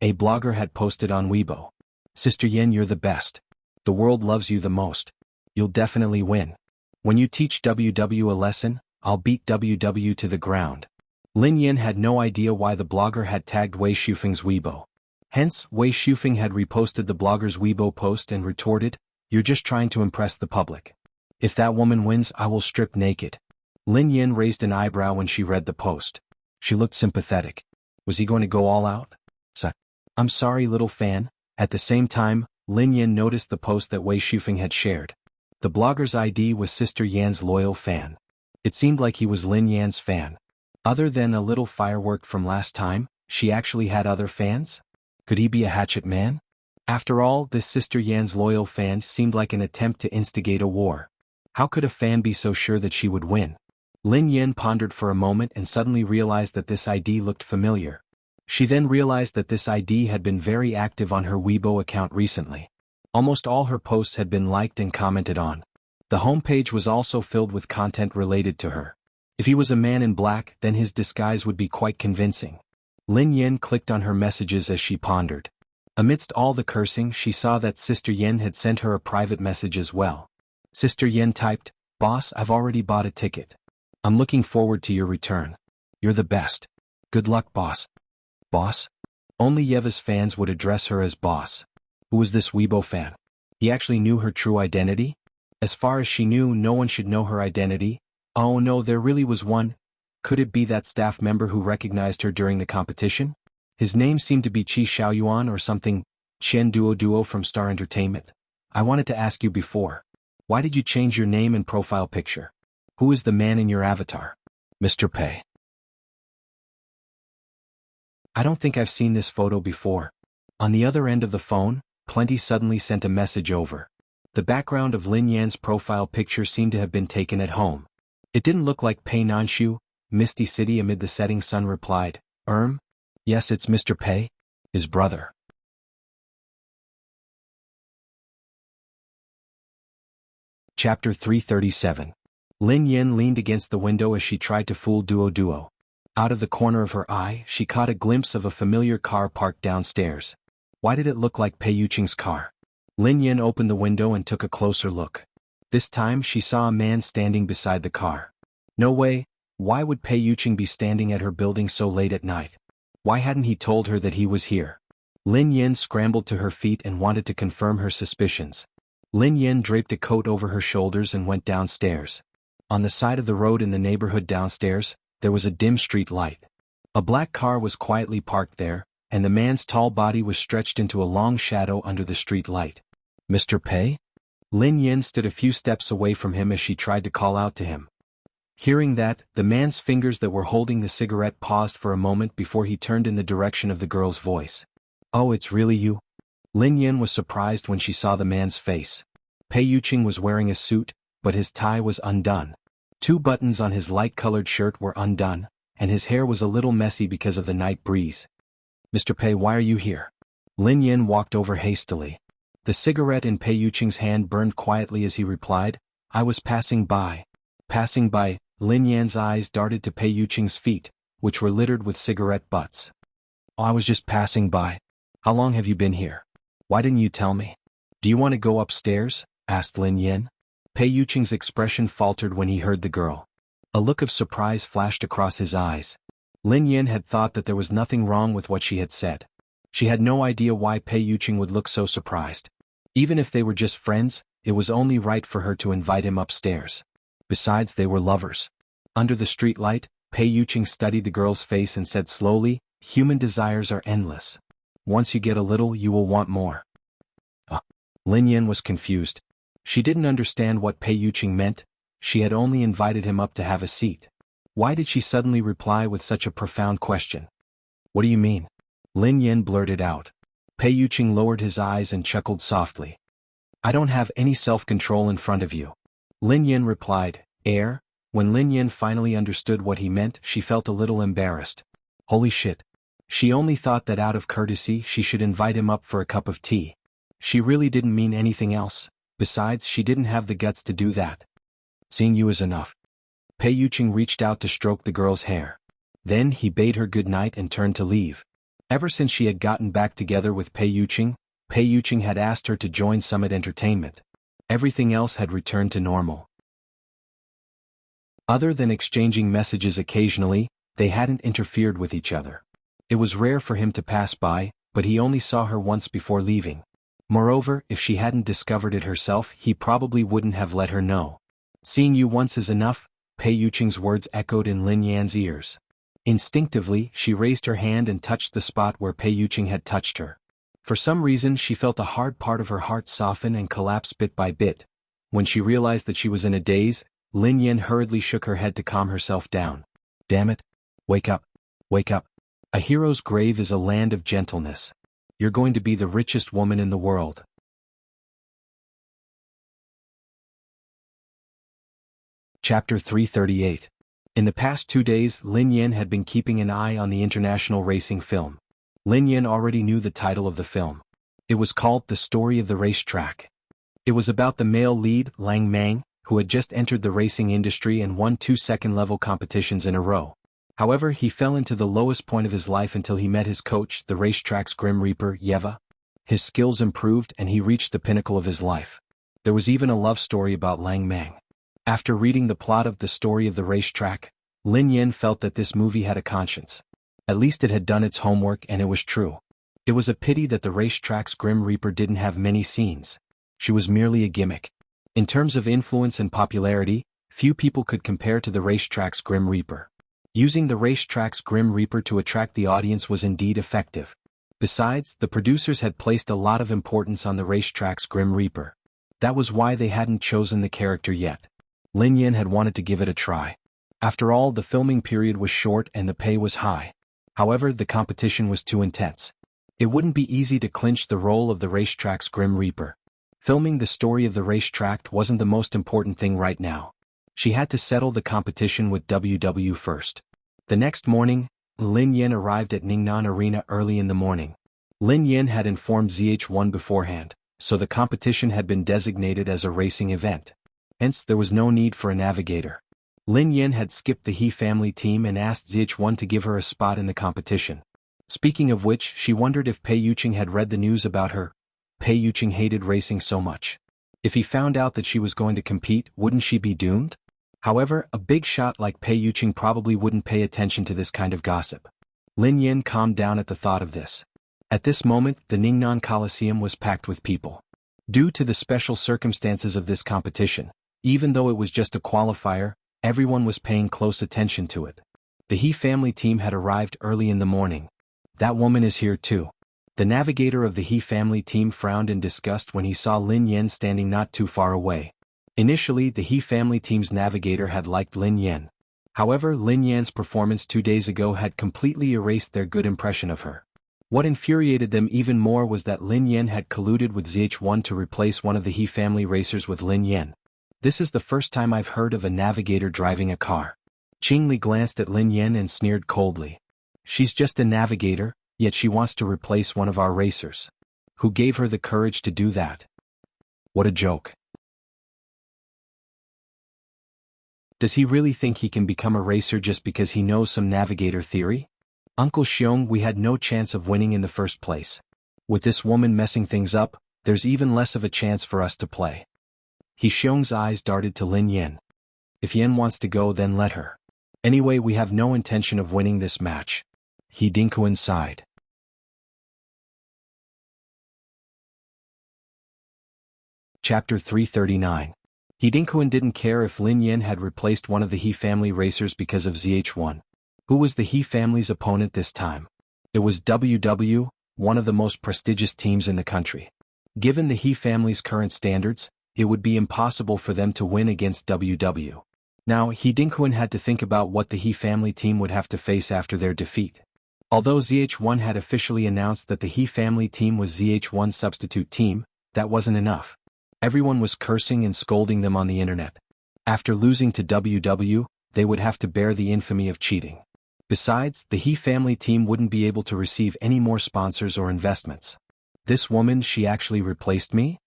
A blogger had posted on Weibo. Sister Yen, you're the best. The world loves you the most. You'll definitely win. When you teach WW a lesson, I'll beat WW to the ground. Lin Yin had no idea why the blogger had tagged Wei Shufeng's Weibo. Hence, Wei Shufeng had reposted the blogger's Weibo post and retorted, "You're just trying to impress the public. If that woman wins, I will strip naked." Lin Yin raised an eyebrow when she read the post. She looked sympathetic. Was he going to go all out? I'm sorry, little fan. At the same time, Lin Yin noticed the post that Wei Shufeng had shared. The blogger's ID was Sister Yan's loyal fan. It seemed like he was Lin Yan's fan. Other than a little firework from last time, she actually had other fans? Could he be a hatchet man? After all, this Sister Yan's loyal fan seemed like an attempt to instigate a war. How could a fan be so sure that she would win? Lin Yin pondered for a moment and suddenly realized that this ID looked familiar. She then realized that this ID had been very active on her Weibo account recently. Almost all her posts had been liked and commented on. The homepage was also filled with content related to her. If he was a man in black, then his disguise would be quite convincing. Lin Yin clicked on her messages as she pondered. Amidst all the cursing, she saw that Sister Yin had sent her a private message as well. Sister Yin typed, "Boss, I've already bought a ticket. I'm looking forward to your return. You're the best. Good luck, boss." Boss? Only Yeva's fans would address her as boss. Who was this Weibo fan? He actually knew her true identity? As far as she knew, no one should know her identity. Oh no, there really was one. Could it be that staff member who recognized her during the competition? His name seemed to be Chi Xiaoyuan or something. Chen Duo from Star Entertainment. I wanted to ask you before. Why did you change your name and profile picture? Who is the man in your avatar? Mr. Pei. I don't think I've seen this photo before. On the other end of the phone, Plenty suddenly sent a message over. The background of Lin Yan's profile picture seemed to have been taken at home. It didn't look like Pei Nanshu. Misty City amid the setting sun replied, Yes, it's Mr. Pei, his brother. Chapter 337. Lin Yin leaned against the window as she tried to fool Duo. Out of the corner of her eye, she caught a glimpse of a familiar car parked downstairs. Why did it look like Pei Yuqing's car? Lin Yin opened the window and took a closer look. This time she saw a man standing beside the car. No way, why would Pei Yuqing be standing at her building so late at night? Why hadn't he told her that he was here? Lin Yin scrambled to her feet and wanted to confirm her suspicions. Lin Yin draped a coat over her shoulders and went downstairs. On the side of the road in the neighborhood downstairs, there was a dim street light. A black car was quietly parked there, and the man's tall body was stretched into a long shadow under the street light. Mr. Pei? Lin Yin stood a few steps away from him as she tried to call out to him. Hearing that, the man's fingers that were holding the cigarette paused for a moment before he turned in the direction of the girl's voice. Oh, it's really you? Lin Yin was surprised when she saw the man's face. Pei Yuqing was wearing a suit, but his tie was undone. 2 buttons on his light-colored shirt were undone, and his hair was a little messy because of the night breeze. Mr. Pei, why are you here? Lin Yin walked over hastily. The cigarette in Pei Yuqing's hand burned quietly as he replied, I was passing by. Passing by, Lin Yan's eyes darted to Pei Yuqing's feet, which were littered with cigarette butts. Oh, I was just passing by. How long have you been here? Why didn't you tell me? Do you want to go upstairs? Asked Lin Yin. Pei Yuqing's expression faltered when he heard the girl. A look of surprise flashed across his eyes. Lin Yin had thought that there was nothing wrong with what she had said. She had no idea why Pei Yuqing would look so surprised. Even if they were just friends, it was only right for her to invite him upstairs. Besides, they were lovers. Under the streetlight, Pei Yuqing studied the girl's face and said slowly, human desires are endless. Once you get a little, you will want more. Lin Yin was confused. She didn't understand what Pei Yuqing meant. She had only invited him up to have a seat. Why did she suddenly reply with such a profound question? What do you mean? Lin Yin blurted out. Pei Yuqing lowered his eyes and chuckled softly. I don't have any self-control in front of you. Lin Yin replied, When Lin Yin finally understood what he meant, she felt a little embarrassed. Holy shit. She only thought that out of courtesy she should invite him up for a cup of tea. She really didn't mean anything else. Besides, she didn't have the guts to do that. Seeing you is enough. Pei Yuqing reached out to stroke the girl's hair. Then he bade her good night and turned to leave. Ever since she had gotten back together with Pei Yuqing had asked her to join Summit Entertainment. Everything else had returned to normal. Other than exchanging messages occasionally, they hadn't interfered with each other. It was rare for him to pass by, but he only saw her once before leaving. Moreover, if she hadn't discovered it herself, he probably wouldn't have let her know. Seeing you once is enough, Pei Yuqing's words echoed in Lin Yan's ears. Instinctively, she raised her hand and touched the spot where Pei Yuqing had touched her. For some reason, she felt a hard part of her heart soften and collapse bit by bit. When she realized that she was in a daze, Lin Yan hurriedly shook her head to calm herself down. Damn it. Wake up. Wake up. A hero's grave is a land of gentleness. You're going to be the richest woman in the world. Chapter 338. In the past 2 days, Lin Yan had been keeping an eye on the international racing film. Lin Yan already knew the title of the film. It was called The Story of the Racetrack. It was about the male lead, Lang Mang, who had just entered the racing industry and won 2 second-level competitions in a row. However, he fell into the lowest point of his life until he met his coach, the racetrack's Grim Reaper, Yeva. His skills improved and he reached the pinnacle of his life. There was even a love story about Lang Mang. After reading the plot of The Story of the Racetrack, Lin Yan felt that this movie had a conscience. At least it had done its homework and it was true. It was a pity that the racetrack's Grim Reaper didn't have many scenes. She was merely a gimmick. In terms of influence and popularity, few people could compare to the racetrack's Grim Reaper. Using the racetrack's Grim Reaper to attract the audience was indeed effective. Besides, the producers had placed a lot of importance on the racetrack's Grim Reaper. That was why they hadn't chosen the character yet. Lin Yan had wanted to give it a try. After all, the filming period was short and the pay was high. However, the competition was too intense. It wouldn't be easy to clinch the role of the racetrack's Grim Reaper. Filming The Story of the Racetrack wasn't the most important thing right now. She had to settle the competition with WW first. The next morning, Lin Yan arrived at Ningnan Arena early in the morning. Lin Yan had informed ZH1 beforehand, so the competition had been designated as a racing event. Hence, there was no need for a navigator. Lin Yan had skipped the He family team and asked ZH1 to give her a spot in the competition. Speaking of which, she wondered if Pei Yuqing had read the news about her. Pei Yuqing hated racing so much. If he found out that she was going to compete, wouldn't she be doomed? However, a big shot like Pei Yuqing probably wouldn't pay attention to this kind of gossip. Lin Yan calmed down at the thought of this. At this moment, the Ningnan Coliseum was packed with people. Due to the special circumstances of this competition, even though it was just a qualifier, everyone was paying close attention to it. The He family team had arrived early in the morning. That woman is here too. The navigator of the He family team frowned in disgust when he saw Lin Yan standing not too far away. Initially, the He family team's navigator had liked Lin Yan. However, Lin Yan's performance 2 days ago had completely erased their good impression of her. What infuriated them even more was that Lin Yan had colluded with ZH1 to replace one of the He family racers with Lin Yan. This is the first time I've heard of a navigator driving a car. Qingli glanced at Lin Yan and sneered coldly. She's just a navigator, yet she wants to replace one of our racers. Who gave her the courage to do that? What a joke. Does he really think he can become a racer just because he knows some navigator theory? Uncle Xiong, we had no chance of winning in the first place. With this woman messing things up, there's even less of a chance for us to play. He Xiong's eyes darted to Lin Yan. If Yan wants to go, then let her. Anyway, we have no intention of winning this match. He Dinkuan sighed. Chapter 339. He Dinkuan didn't care if Lin Yan had replaced one of the He family racers because of ZH1. Who was the He family's opponent this time? It was WW, one of the most prestigious teams in the country. Given the He family's current standards, it would be impossible for them to win against WW. Now, He Dinkuan had to think about what the He family team would have to face after their defeat. Although ZH1 had officially announced that the He family team was ZH1's substitute team, that wasn't enough. Everyone was cursing and scolding them on the internet. After losing to WW, they would have to bear the infamy of cheating. Besides, the He family team wouldn't be able to receive any more sponsors or investments. This woman, she actually replaced me?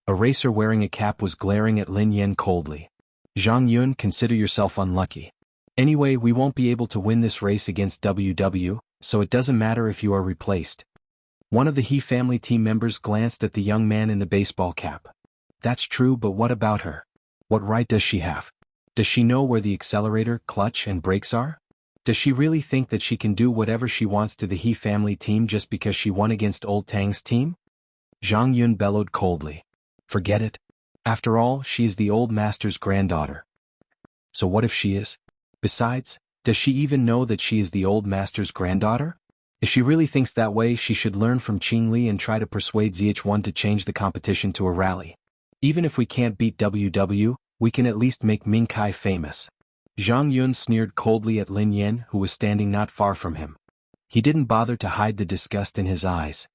A racer wearing a cap was glaring at Lin Yan coldly. Zhang Yun, consider yourself unlucky. Anyway, we won't be able to win this race against WW, so it doesn't matter if you are replaced. One of the He family team members glanced at the young man in the baseball cap. That's true, but what about her? What right does she have? Does she know where the accelerator, clutch, and brakes are? Does she really think that she can do whatever she wants to the He family team just because she won against old Tang's team? Zhang Yun bellowed coldly. Forget it. After all, she is the old master's granddaughter. So what if she is? Besides, does she even know that she is the old master's granddaughter? If she really thinks that way, she should learn from Qing Li and try to persuade ZH1 to change the competition to a rally. Even if we can't beat WW, we can at least make Ming Kai famous. Zhang Yun sneered coldly at Lin Yan, who was standing not far from him. He didn't bother to hide the disgust in his eyes.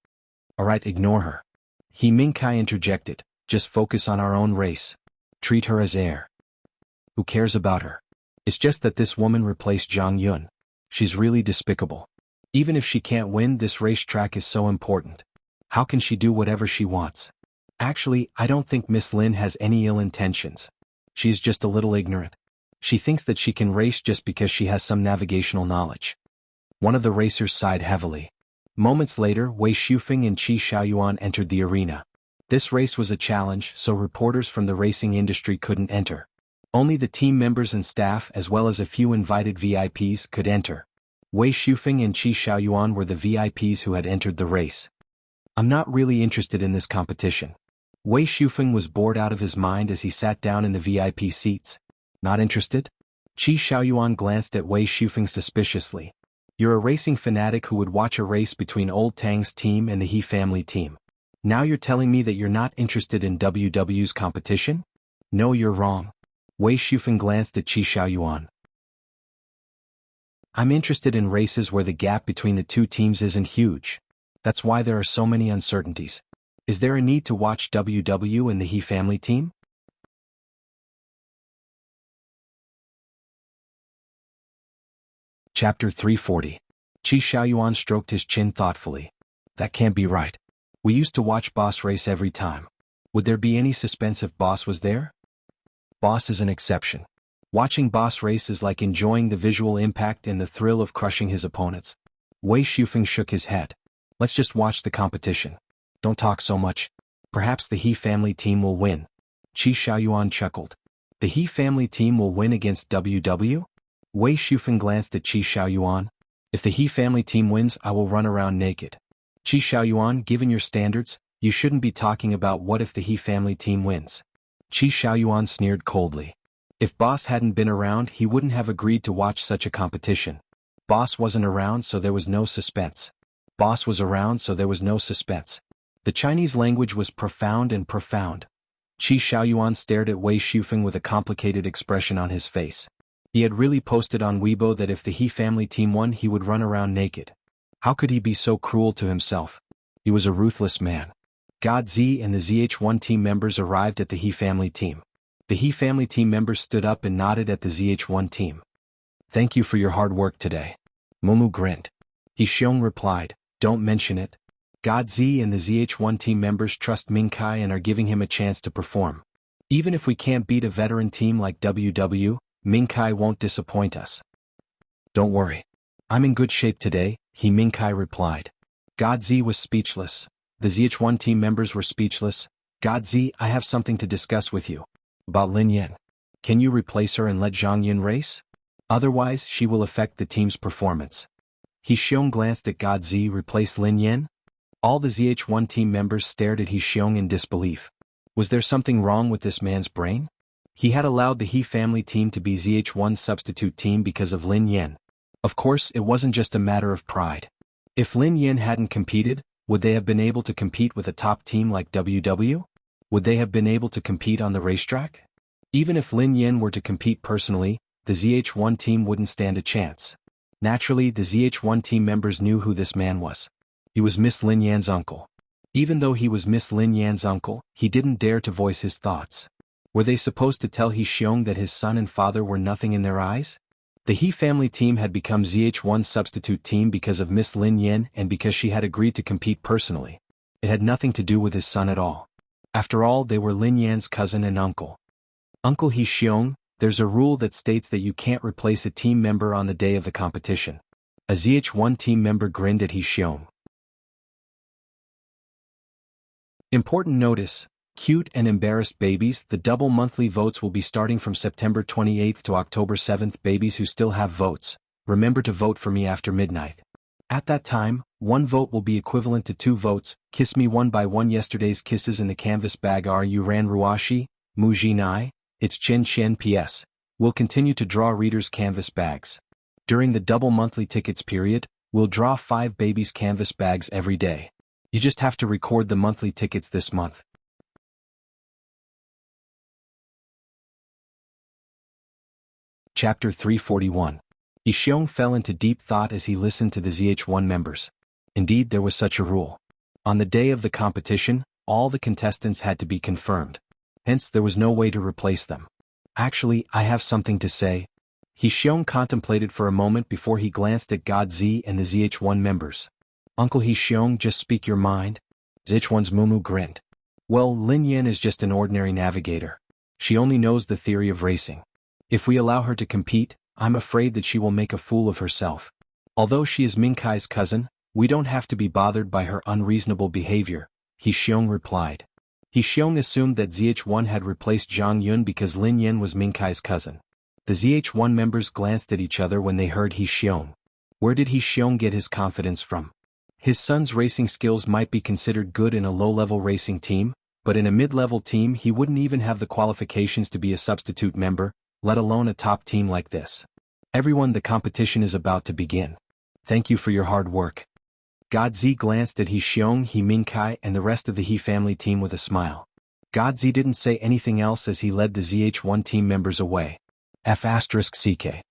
Alright, ignore her. He Ming Kai interjected, just focus on our own race. Treat her as heir. Who cares about her? It's just that this woman replaced Zhang Yun. She's really despicable. Even if she can't win, this racetrack is so important. How can she do whatever she wants? Actually, I don't think Miss Lin has any ill intentions. She is just a little ignorant. She thinks that she can race just because she has some navigational knowledge. One of the racers sighed heavily. Moments later, Wei Shufeng and Qi Xiaoyuan entered the arena. This race was a challenge, so reporters from the racing industry couldn't enter. Only the team members and staff, as well as a few invited VIPs, could enter. Wei Shufeng and Qi Xiaoyuan were the VIPs who had entered the race. I'm not really interested in this competition. Wei Shufeng was bored out of his mind as he sat down in the VIP seats. Not interested? Qi Xiaoyuan glanced at Wei Shufeng suspiciously. You're a racing fanatic who would watch a race between old Tang's team and the He family team. Now you're telling me that you're not interested in WW's competition? No, you're wrong. Wei Shufeng glanced at Qi Xiaoyuan. I'm interested in races where the gap between the two teams isn't huge. That's why there are so many uncertainties. Is there a need to watch WW and the He family team? Chapter 340. Qi Xiaoyuan stroked his chin thoughtfully. That can't be right. We used to watch Boss race every time. Would there be any suspense if Boss was there? Boss is an exception. Watching Boss race is like enjoying the visual impact and the thrill of crushing his opponents. Wei Shufeng shook his head. Let's just watch the competition. Don't talk so much. Perhaps the He family team will win. Qi Xiaoyuan chuckled. The He family team will win against WW? Wei Shufeng glanced at Qi Xiaoyuan. If the He family team wins, I will run around naked. Qi Xiaoyuan, given your standards, you shouldn't be talking about what if the He family team wins. Qi Xiaoyuan sneered coldly. If Boss hadn't been around, he wouldn't have agreed to watch such a competition. Boss wasn't around, so there was no suspense. Boss was around, so there was no suspense. The Chinese language was profound and profound. Qi Xiaoyuan stared at Wei Shufeng with a complicated expression on his face. He had really posted on Weibo that if the He family team won, he would run around naked. How could he be so cruel to himself? He was a ruthless man. God Z and the ZH1 team members arrived at the He family team. The He family team members stood up and nodded at the ZH1 team. Thank you for your hard work today. Mumu grinned. He Xiong replied, don't mention it. God Z and the ZH1 team members trust Ming Kai and are giving him a chance to perform. Even if we can't beat a veteran team like WW, Ming Kai won't disappoint us. Don't worry. I'm in good shape today, He Ming Kai replied. God Z was speechless. The ZH1 team members were speechless. God Z, I have something to discuss with you. About Lin Yan. Can you replace her and let Zhang Yun race? Otherwise, she will affect the team's performance. He Xiong glanced at God Z. Replace Lin Yan? All the ZH1 team members stared at He Xiong in disbelief. Was there something wrong with this man's brain? He had allowed the He family team to be ZH1's substitute team because of Lin Yan. Of course, it wasn't just a matter of pride. If Lin Yan hadn't competed, would they have been able to compete with a top team like WW? Would they have been able to compete on the racetrack? Even if Lin Yan were to compete personally, the ZH1 team wouldn't stand a chance. Naturally, the ZH1 team members knew who this man was. He was Miss Lin Yan's uncle. Even though he was Miss Lin Yan's uncle, he didn't dare to voice his thoughts. Were they supposed to tell He Xiong that his son and father were nothing in their eyes? The He family team had become ZH1's substitute team because of Miss Lin Yan and because she had agreed to compete personally. It had nothing to do with his son at all. After all, they were Lin Yan's cousin and uncle. Uncle He Xiong, there's a rule that states that you can't replace a team member on the day of the competition. A ZH1 team member grinned at He Xiong. Important notice, Cute and embarrassed babies. The double monthly votes will be starting from September 28th to October 7th. Babies who still have votes, remember to vote for me after midnight. At that time, one vote will be equivalent to 2 votes. Kiss me one by one. Yesterday's kisses in the canvas bag. Are you ran ruashi, muji nai? It's Chen Chen. P.S. We'll continue to draw readers' canvas bags. During the double monthly tickets period, we'll draw 5 babies' canvas bags every day. You just have to record the monthly tickets this month. Chapter 341. Yi Xiong fell into deep thought as he listened to the ZH1 members. Indeed, there was such a rule. On the day of the competition, all the contestants had to be confirmed. Hence, there was no way to replace them. Actually, I have something to say. Yi Xiong contemplated for a moment before he glanced at God Z and the ZH1 members. Uncle Yi Xiong, just speak your mind. ZH1's Mumu grinned. Well, Lin Yan is just an ordinary navigator. She only knows the theory of racing. If we allow her to compete, I'm afraid that she will make a fool of herself. Although she is Mingkai's cousin, we don't have to be bothered by her unreasonable behavior, Yi Xiong replied. Yi Xiong assumed that ZH1 had replaced Zhang Yun because Lin Yan was Mingkai's cousin. The ZH1 members glanced at each other when they heard Yi Xiong. Where did Yi Xiong get his confidence from? His son's racing skills might be considered good in a low-level racing team, but in a mid-level team he wouldn't even have the qualifications to be a substitute member, let alone a top team like this. Everyone, the competition is about to begin. Thank you for your hard work. Godzi glanced at Yi Xiong, He Mingkai and the rest of the He family team with a smile. Godzi didn't say anything else as he led the ZH1 team members away. F***CK.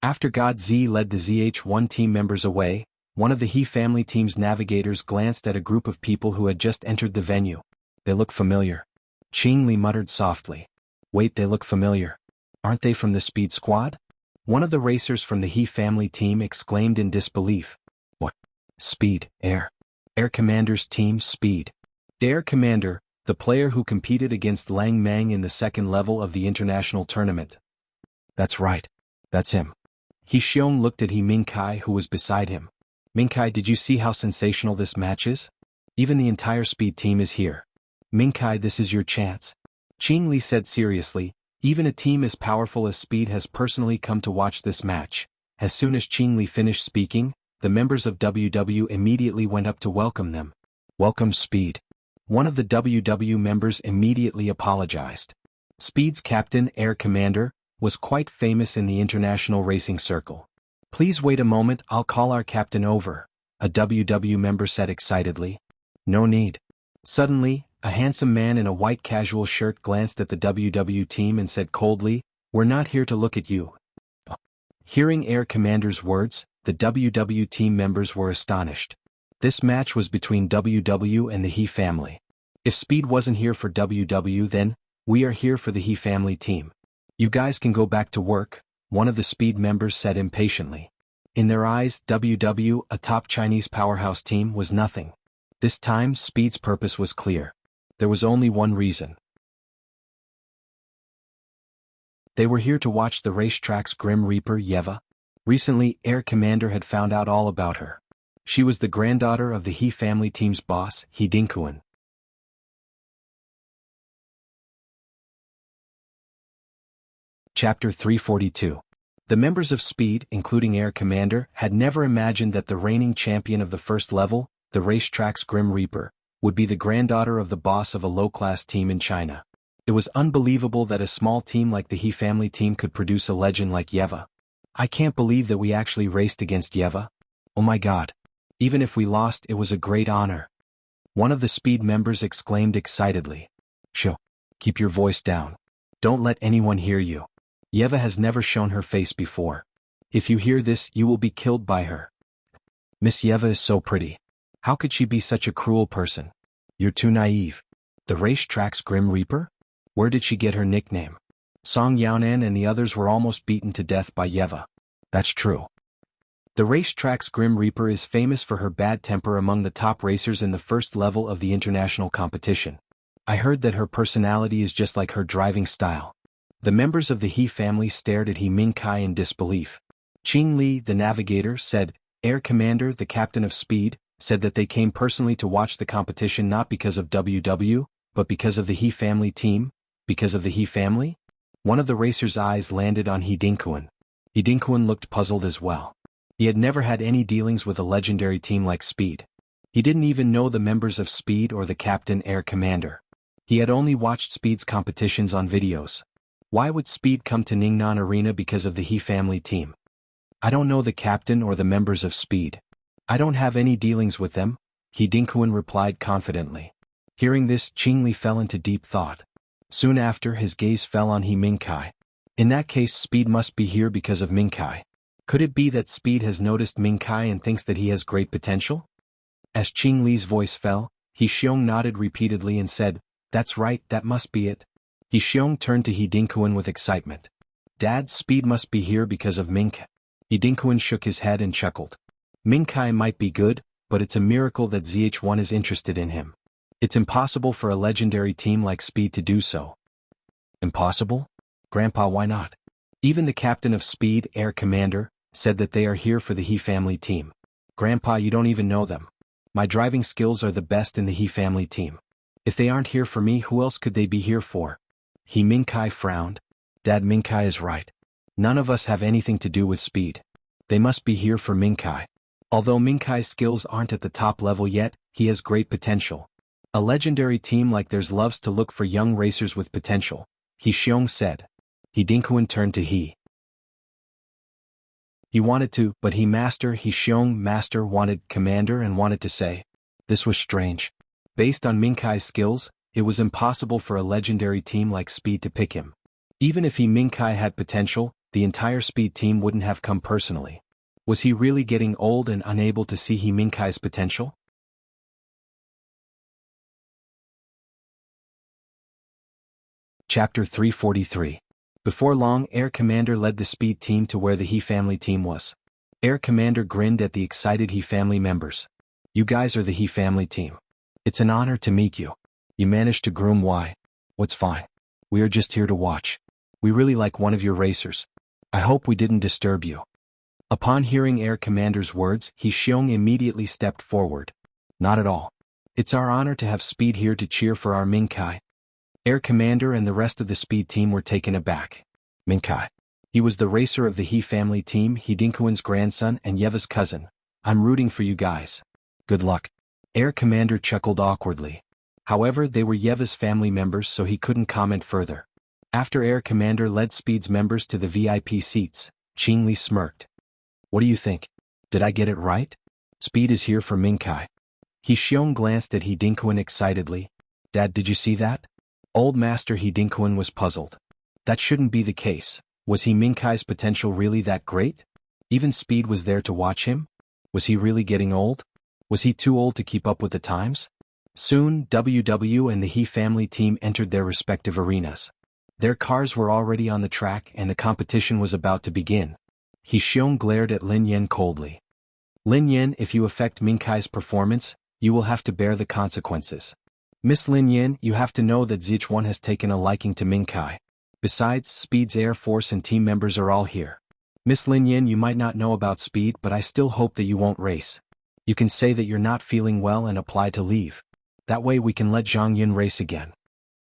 After Godzi led the ZH1 team members away, one of the He family team's navigators glanced at a group of people who had just entered the venue. They look familiar. Qing Li muttered softly. Wait, they look familiar. Aren't they from the Speed Squad? One of the racers from the He family team exclaimed in disbelief. What? Speed, Air Commander's team. Speed. Air Commander, the player who competed against Lang Mang in the second level of the international tournament. That's right. That's him. Yi Xiong looked at He Mingkai who was beside him. Mingkai, did you see how sensational this match is? Even the entire Speed team is here. Mingkai, this is your chance. Qing Li said seriously. Even a team as powerful as Speed has personally come to watch this match. As soon as Qing Li finished speaking, the members of WW immediately went up to welcome them. Welcome, Speed. One of the WW members immediately apologized. Speed's captain, Air Commander, was quite famous in the international racing circle. Please wait a moment, I'll call our captain over, a WW member said excitedly. No need. Suddenly, a handsome man in a white casual shirt glanced at the WW team and said coldly, We're not here to look at you. Hearing Air Commander's words, the WW team members were astonished. This match was between WW and the He family. If Speed wasn't here for WW, then we are here for the He family team. You guys can go back to work, one of the Speed members said impatiently. In their eyes, WW, a top Chinese powerhouse team, was nothing. This time, Speed's purpose was clear. There was only one reason. They were here to watch the racetrack's Grim Reaper, Yeva. Recently, Air Commander had found out all about her. She was the granddaughter of the He family team's boss, He Dinkuan. Chapter 342. The members of Speed, including Air Commander, had never imagined that the reigning champion of the first level, the racetrack's Grim Reaper, would be the granddaughter of the boss of a low-class team in China. It was unbelievable that a small team like the He family team could produce a legend like Yeva. I can't believe that we actually raced against Yeva. Oh my god. Even if we lost, it was a great honor. One of the Speed members exclaimed excitedly. Shh. Keep your voice down. Don't let anyone hear you. Yeva has never shown her face before. If you hear this, you will be killed by her. Miss Yeva is so pretty. How could she be such a cruel person? You're too naive. The racetrack's Grim Reaper? Where did she get her nickname? Song Yaonan and the others were almost beaten to death by Yeva. That's true. The racetrack's Grim Reaper is famous for her bad temper among the top racers in the first level of the international competition. I heard that her personality is just like her driving style. The members of the He family stared at He Mingkai in disbelief. Qing Li, the navigator, said, Air Commander, the captain of Speed, said that they came personally to watch the competition not because of WW, But because of the He family team? Because of the He family? One of the racer's eyes landed on He Dinkuan. He Dinkuan looked puzzled as well. He had never had any dealings with a legendary team like Speed. He didn't even know the members of Speed or the Captain Air Commander. He had only watched Speed's competitions on videos. Why would Speed come to Ningnan Arena because of the He family team? I don't know the captain or the members of Speed. I don't have any dealings with them, He Dinkuan replied confidently. Hearing this, Qingli fell into deep thought. Soon after, his gaze fell on He Mingkai. In that case, Speed must be here because of Mingkai. Could it be that Speed has noticed Mingkai and thinks that he has great potential? As Qingli's voice fell, He Xiong nodded repeatedly and said, "That's right, that must be it." He Xiong turned to He Dinkuan with excitement. "Dad, Speed must be here because of Mingkai." He Dinkuan shook his head and chuckled. "Mingkai might be good, but it's a miracle that ZH1 is interested in him. It's impossible for a legendary team like Speed to do so." Impossible? Grandpa, why not? Even the captain of Speed, Air Commander, said that they are here for the He family team. Grandpa, you don't even know them. My driving skills are the best in the He family team. If they aren't here for me, who else could they be here for? He Mingkai frowned. Dad, Mingkai is right. None of us have anything to do with Speed. They must be here for Mingkai. Although Mingkai's skills aren't at the top level yet, he has great potential. A legendary team like theirs loves to look for young racers with potential, He Xiong said. He Dinkuan turned to He wanted to, but He Xiong master wanted commander and wanted to say. This was strange. Based on Mingkai's skills, it was impossible for a legendary team like Speed to pick him. Even if He Mingkai had potential, the entire Speed team wouldn't have come personally. Was he really getting old and unable to see He Mingkai's potential? Chapter 343. Before long, Air Commander led the Speed team to where the He family team was. Air Commander grinned at the excited He family members. "You guys are the He family team. It's an honor to meet you. You managed to groom why? What's fine. We are just here to watch. We really like one of your racers. I hope we didn't disturb you." Upon hearing Air Commander's words, He Xiong immediately stepped forward. "Not at all. It's our honor to have Speed here to cheer for our Mingkai." Air Commander and the rest of the Speed team were taken aback. Mingkai. He was the racer of the He family team, He Dinkuan's grandson and Yeva's cousin. "I'm rooting for you guys. Good luck." Air Commander chuckled awkwardly. However, they were Yeva's family members, so he couldn't comment further. After Air Commander led Speed's members to the VIP seats, Qingli smirked. "What do you think? Did I get it right? Speed is here for Mingkai." He Xiong glanced at He Dinkuan excitedly. "Dad, did you see that?" Old Master He Dinkuan was puzzled. That shouldn't be the case. Was He Mingkai's potential really that great? Even Speed was there to watch him? Was he really getting old? Was he too old to keep up with the times? Soon, WW and the He family team entered their respective arenas. Their cars were already on the track and the competition was about to begin. He Xiong glared at Lin Yan coldly. "Lin Yan, if you affect Mingkai's performance, you will have to bear the consequences. Miss Lin Yan, you have to know that ZH1 has taken a liking to Mingkai. Besides, Speed's Air Force and team members are all here. Miss Lin Yan, you might not know about Speed, but I still hope that you won't race. You can say that you're not feeling well and apply to leave. That way we can let Zhang Yun race again."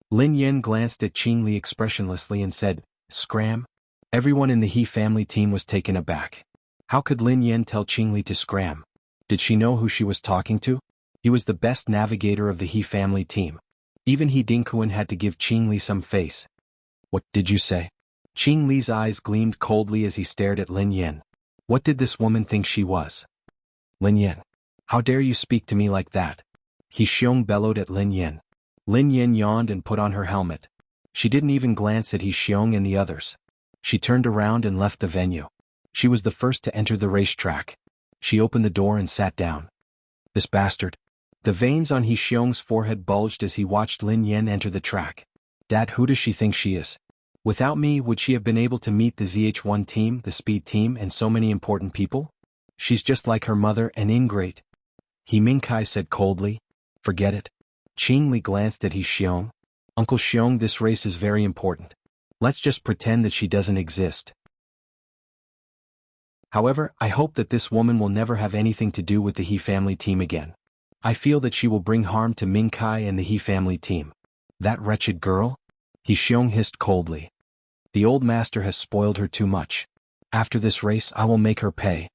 Lin Yan glanced at Qingli expressionlessly and said, "Scram?" Everyone in the He family team was taken aback. How could Lin Yan tell Qingli to scram? Did she know who she was talking to? He was the best navigator of the He family team. Even He Dinkuan had to give Qingli some face. "What did you say?" Qingli's eyes gleamed coldly as he stared at Lin Yan. What did this woman think she was? "Lin Yan, how dare you speak to me like that?" He Xiong bellowed at Lin Yan. Lin Yan yawned and put on her helmet. She didn't even glance at He Xiong and the others. She turned around and left the venue. She was the first to enter the racetrack. She opened the door and sat down. This bastard. The veins on He Xiong's forehead bulged as he watched Lin Yan enter the track. Dad, who does she think she is? Without me, would she have been able to meet the ZH1 team, the Speed team, and so many important people? She's just like her mother, an ingrate. He Mingkai said coldly. Forget it. Qingli glanced at He Xiong. Uncle Xiong, this race is very important. Let's just pretend that she doesn't exist. However, I hope that this woman will never have anything to do with the He family team again. I feel that she will bring harm to Mingkai and the He family team. That wretched girl? He Xiong hissed coldly. The old master has spoiled her too much. After this race I will make her pay.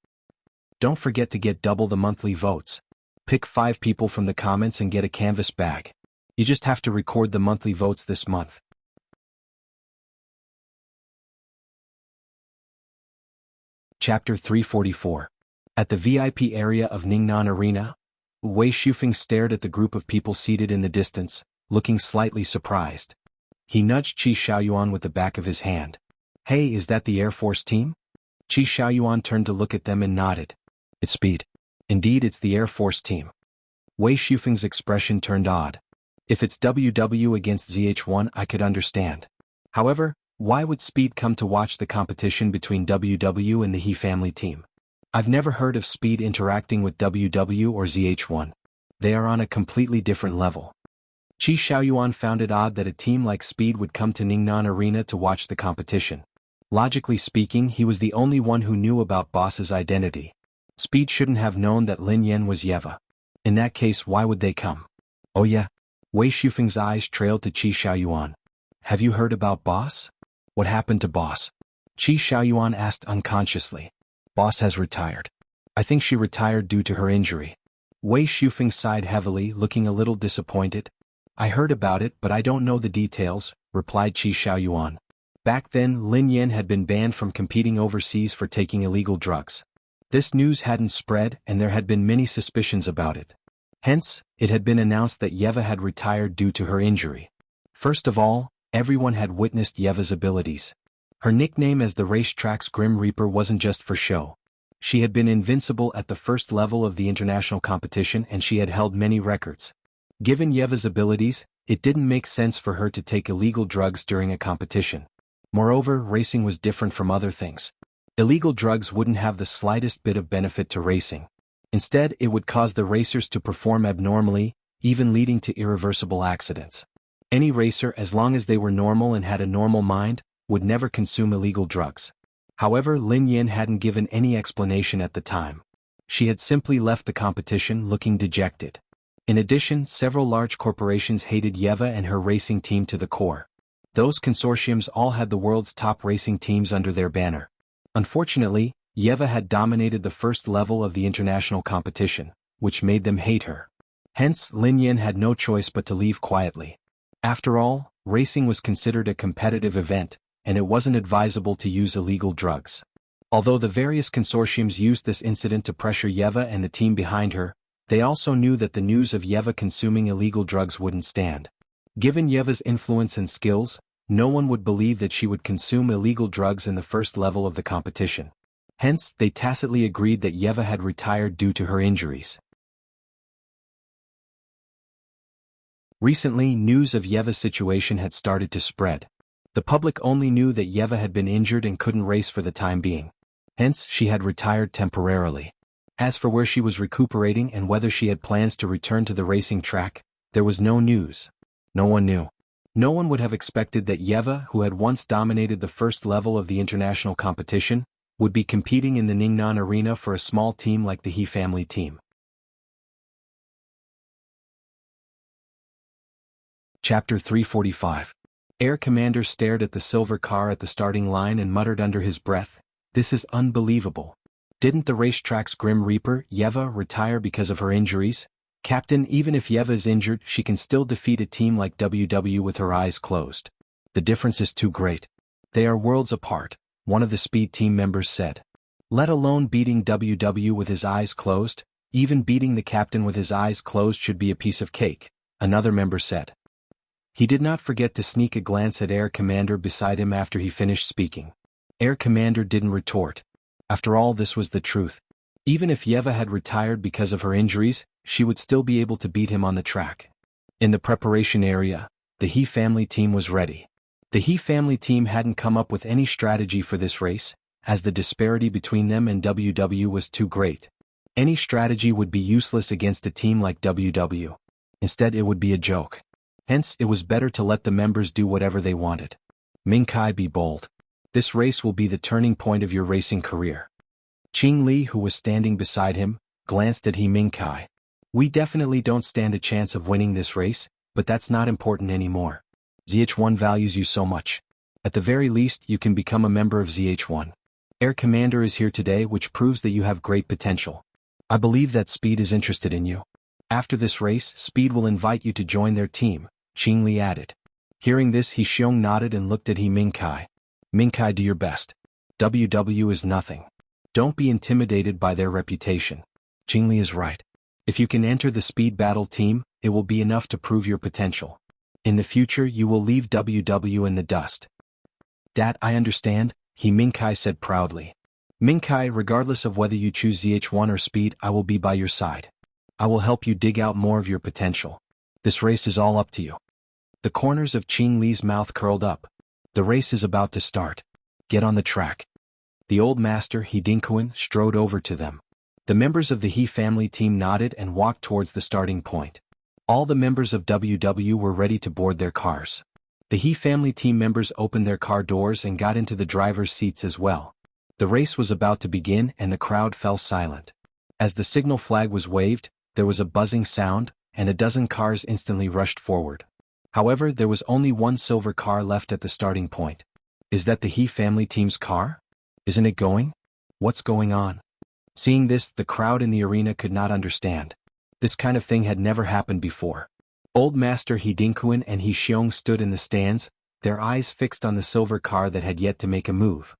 Don't forget to get double the monthly votes. Pick 5 people from the comments and get a canvas bag. You just have to record the monthly votes this month. Chapter 344. At the VIP area of Ningnan Arena, Wei Shufeng stared at the group of people seated in the distance, looking slightly surprised. He nudged Qi Xiaoyuan with the back of his hand. Hey, is that the Air Force team? Qi Xiaoyuan turned to look at them and nodded. It's Speed. Indeed, it's the Air Force team. Wei Shufeng's expression turned odd. If it's WW against ZH1, I could understand. However, why would Speed come to watch the competition between WW and the He family team? I've never heard of Speed interacting with WW or ZH1. They are on a completely different level. Qi Xiaoyuan found it odd that a team like Speed would come to Ningnan Arena to watch the competition. Logically speaking, he was the only one who knew about Boss's identity. Speed shouldn't have known that Lin Yan was Yeva. In that case, why would they come? Oh yeah. Wei Shufeng's eyes trailed to Qi Xiaoyuan. Have you heard about Boss? What happened to Boss? Qi Xiaoyuan asked unconsciously. Boss has retired. I think she retired due to her injury. Wei Shufeng sighed heavily, looking a little disappointed. I heard about it, but I don't know the details, replied Qi Xiaoyuan. Back then, Lin Yan had been banned from competing overseas for taking illegal drugs. This news hadn't spread, and there had been many suspicions about it. Hence, it had been announced that Yeva had retired due to her injury. First of all, everyone had witnessed Yeva's abilities. Her nickname as the racetrack's Grim Reaper wasn't just for show. She had been invincible at the first level of the international competition and she had held many records. Given Yeva's abilities, it didn't make sense for her to take illegal drugs during a competition. Moreover, racing was different from other things. Illegal drugs wouldn't have the slightest bit of benefit to racing. Instead, it would cause the racers to perform abnormally, even leading to irreversible accidents. Any racer, as long as they were normal and had a normal mind, would never consume illegal drugs. However, Lin Yan hadn't given any explanation at the time. She had simply left the competition looking dejected. In addition, several large corporations hated Yeva and her racing team to the core. Those consortiums all had the world's top racing teams under their banner. Unfortunately, Yeva had dominated the first level of the international competition, which made them hate her. Hence, Lin Yan had no choice but to leave quietly. After all, racing was considered a competitive event, and it wasn't advisable to use illegal drugs. Although the various consortiums used this incident to pressure Yeva and the team behind her, they also knew that the news of Yeva consuming illegal drugs wouldn't stand. Given Yeva's influence and skills, no one would believe that she would consume illegal drugs in the first level of the competition. Hence, they tacitly agreed that Yeva had retired due to her injuries. Recently, news of Yeva's situation had started to spread. The public only knew that Yeva had been injured and couldn't race for the time being. Hence, she had retired temporarily. As for where she was recuperating and whether she had plans to return to the racing track, there was no news. No one knew. No one would have expected that Yeva, who had once dominated the first level of the international competition, would be competing in the Ningnan Arena for a small team like the He family team. Chapter 345. Air Commander stared at the silver car at the starting line and muttered under his breath, "This is unbelievable. Didn't the racetrack's Grim Reaper, Yeva, retire because of her injuries? Captain, even if Yeva is injured, she can still defeat a team like WW with her eyes closed. The difference is too great. They are worlds apart," one of the Speed team members said. Let alone beating WW with his eyes closed, even beating the captain with his eyes closed should be a piece of cake, another member said. He did not forget to sneak a glance at Air Commander beside him after he finished speaking. Air Commander didn't retort. After all, this was the truth. Even if Yeva had retired because of her injuries, she would still be able to beat him on the track. In the preparation area, the He family team was ready. The He family team hadn't come up with any strategy for this race, as the disparity between them and WW was too great. Any strategy would be useless against a team like WW. Instead, it would be a joke. Hence, it was better to let the members do whatever they wanted. Ming Kai, be bold. This race will be the turning point of your racing career. Qing Li, who was standing beside him, glanced at He Ming Kai. We definitely don't stand a chance of winning this race, But that's not important anymore. ZH1 values you so much. At the very least, you can become a member of ZH1. Air Commander is here today, which proves that you have great potential. I believe that Speed is interested in you. After this race, Speed will invite you to join their team, Qingli added. Hearing this, He Xiong nodded and looked at He Mingkai. Mingkai, do your best. WW is nothing. Don't be intimidated by their reputation. Qingli is right. If you can enter the Speed battle team, it will be enough to prove your potential. In the future, you will leave WW in the dust. Dad, I understand, He Mingkai said proudly. Mingkai, regardless of whether you choose ZH1 or Speed, I will be by your side. I will help you dig out more of your potential. This race is all up to you. The corners of Qing Li's mouth curled up. The race is about to start. Get on the track. The old master, He Dinkuan, strode over to them. The members of the He family team nodded and walked towards the starting point. All the members of WW were ready to board their cars. The He family team members opened their car doors and got into the driver's seats as well. The race was about to begin and the crowd fell silent. As the signal flag was waved, there was a buzzing sound, and a dozen cars instantly rushed forward. However, there was only one silver car left at the starting point. Is that the He family team's car? Isn't it going? What's going on? Seeing this, the crowd in the arena could not understand. This kind of thing had never happened before. Old Master He Dinkuan and He Xiong stood in the stands, their eyes fixed on the silver car that had yet to make a move.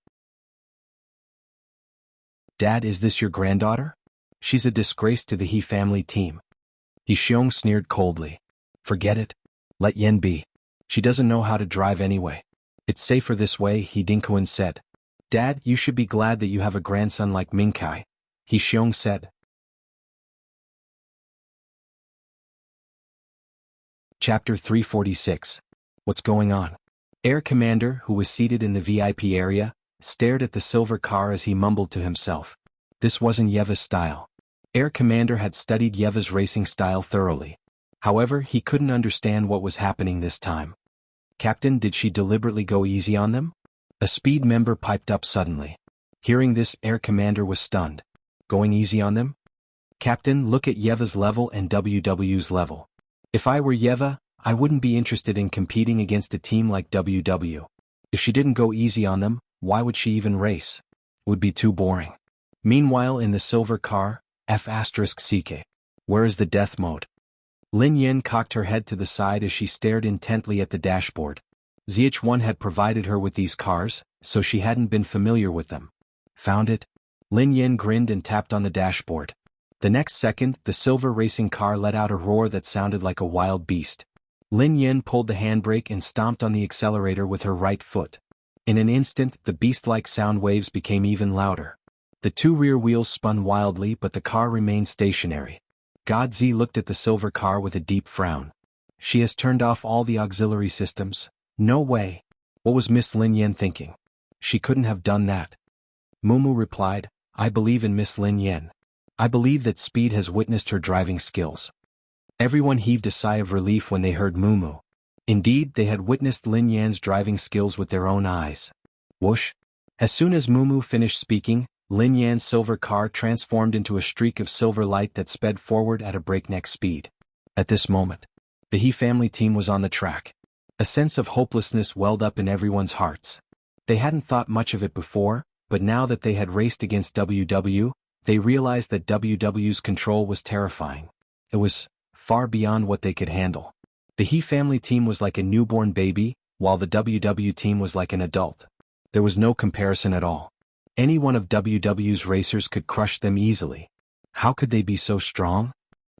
Dad, is this your granddaughter? She's a disgrace to the He family team. He Xiong sneered coldly. Forget it. Let Yen be. She doesn't know how to drive anyway. It's safer this way, He Dinkuan said. Dad, you should be glad that you have a grandson like Mingkai, He Xiong said. Chapter 346. What's going on? Air Commander, who was seated in the VIP area, stared at the silver car as he mumbled to himself. This wasn't Yeva's style. Air Commander had studied Yeva's racing style thoroughly. However, he couldn't understand what was happening this time. Captain, did she deliberately go easy on them? A Speed member piped up suddenly. Hearing this, Air Commander was stunned. Going easy on them? Captain, look at Yeva's level and WW's level. If I were Yeva, I wouldn't be interested in competing against a team like WW. If she didn't go easy on them, why would she even race? It would be too boring. Meanwhile, in the silver car, F***CK. Where is the death mode? Lin Yen cocked her head to the side as she stared intently at the dashboard. ZH1 had provided her with these cars, so she hadn't been familiar with them. Found it? Lin Yen grinned and tapped on the dashboard. The next second, the silver racing car let out a roar that sounded like a wild beast. Lin Yen pulled the handbrake and stomped on the accelerator with her right foot. In an instant, the beast-like sound waves became even louder. The two rear wheels spun wildly, but the car remained stationary. Godzi looked at the silver car with a deep frown. She has turned off all the auxiliary systems. No way. What was Miss Lin Yen thinking? She couldn't have done that. Mumu replied, I believe in Miss Lin Yen. I believe that Speed has witnessed her driving skills. Everyone heaved a sigh of relief when they heard Mumu. Indeed, they had witnessed Lin Yan's driving skills with their own eyes. Whoosh! As soon as Mumu finished speaking, Lin Yan's silver car transformed into a streak of silver light that sped forward at a breakneck speed. At this moment, the He family team was on the track. A sense of hopelessness welled up in everyone's hearts. They hadn't thought much of it before, but now that they had raced against WW, they realized that WW's control was terrifying. It was far beyond what they could handle. The He family team was like a newborn baby, while the WW team was like an adult. There was no comparison at all. Any one of WW's racers could crush them easily. How could they be so strong?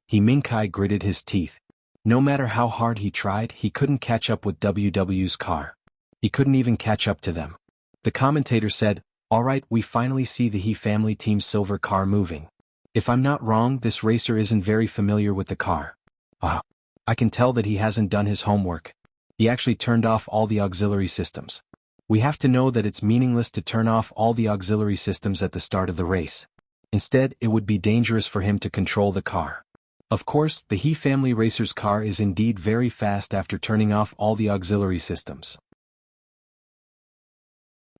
He Mingkai gritted his teeth. No matter how hard he tried, he couldn't catch up with WW's car. He couldn't even catch up to them. The commentator said, All right, we finally see the He family team's silver car moving. If I'm not wrong, this racer isn't very familiar with the car. I can tell that he hasn't done his homework. He actually turned off all the auxiliary systems. We have to know that it's meaningless to turn off all the auxiliary systems at the start of the race. Instead, it would be dangerous for him to control the car. Of course, the He family racer's car is indeed very fast after turning off all the auxiliary systems.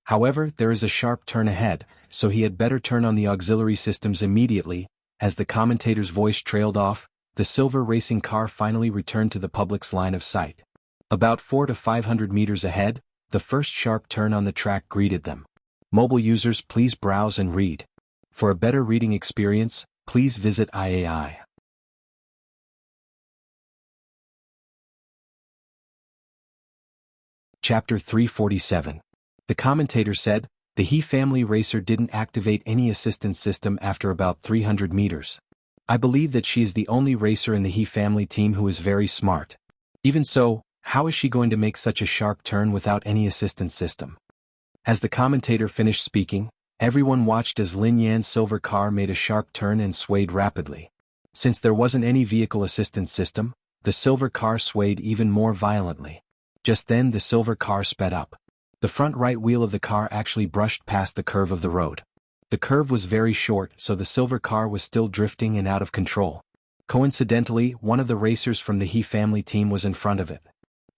However, there is a sharp turn ahead, so he had better turn on the auxiliary systems immediately. As the commentator's voice trailed off, the silver racing car finally returned to the public's line of sight. About 400 to 500 meters ahead, the first sharp turn on the track greeted them. Mobile users, please browse and read. For a better reading experience, please visit IAI. Chapter 347. The commentator said, the He family racer didn't activate any assistance system after about 300 meters. I believe that she is the only racer in the He family team who is very smart. Even so, how is she going to make such a sharp turn without any assistance system? As the commentator finished speaking, everyone watched as Lin Yan's silver car made a sharp turn and swayed rapidly. Since there wasn't any vehicle assistance system, the silver car swayed even more violently. Just then the silver car sped up. The front right wheel of the car actually brushed past the curve of the road. The curve was very short, so the silver car was still drifting and out of control. Coincidentally, one of the racers from the He family team was in front of it.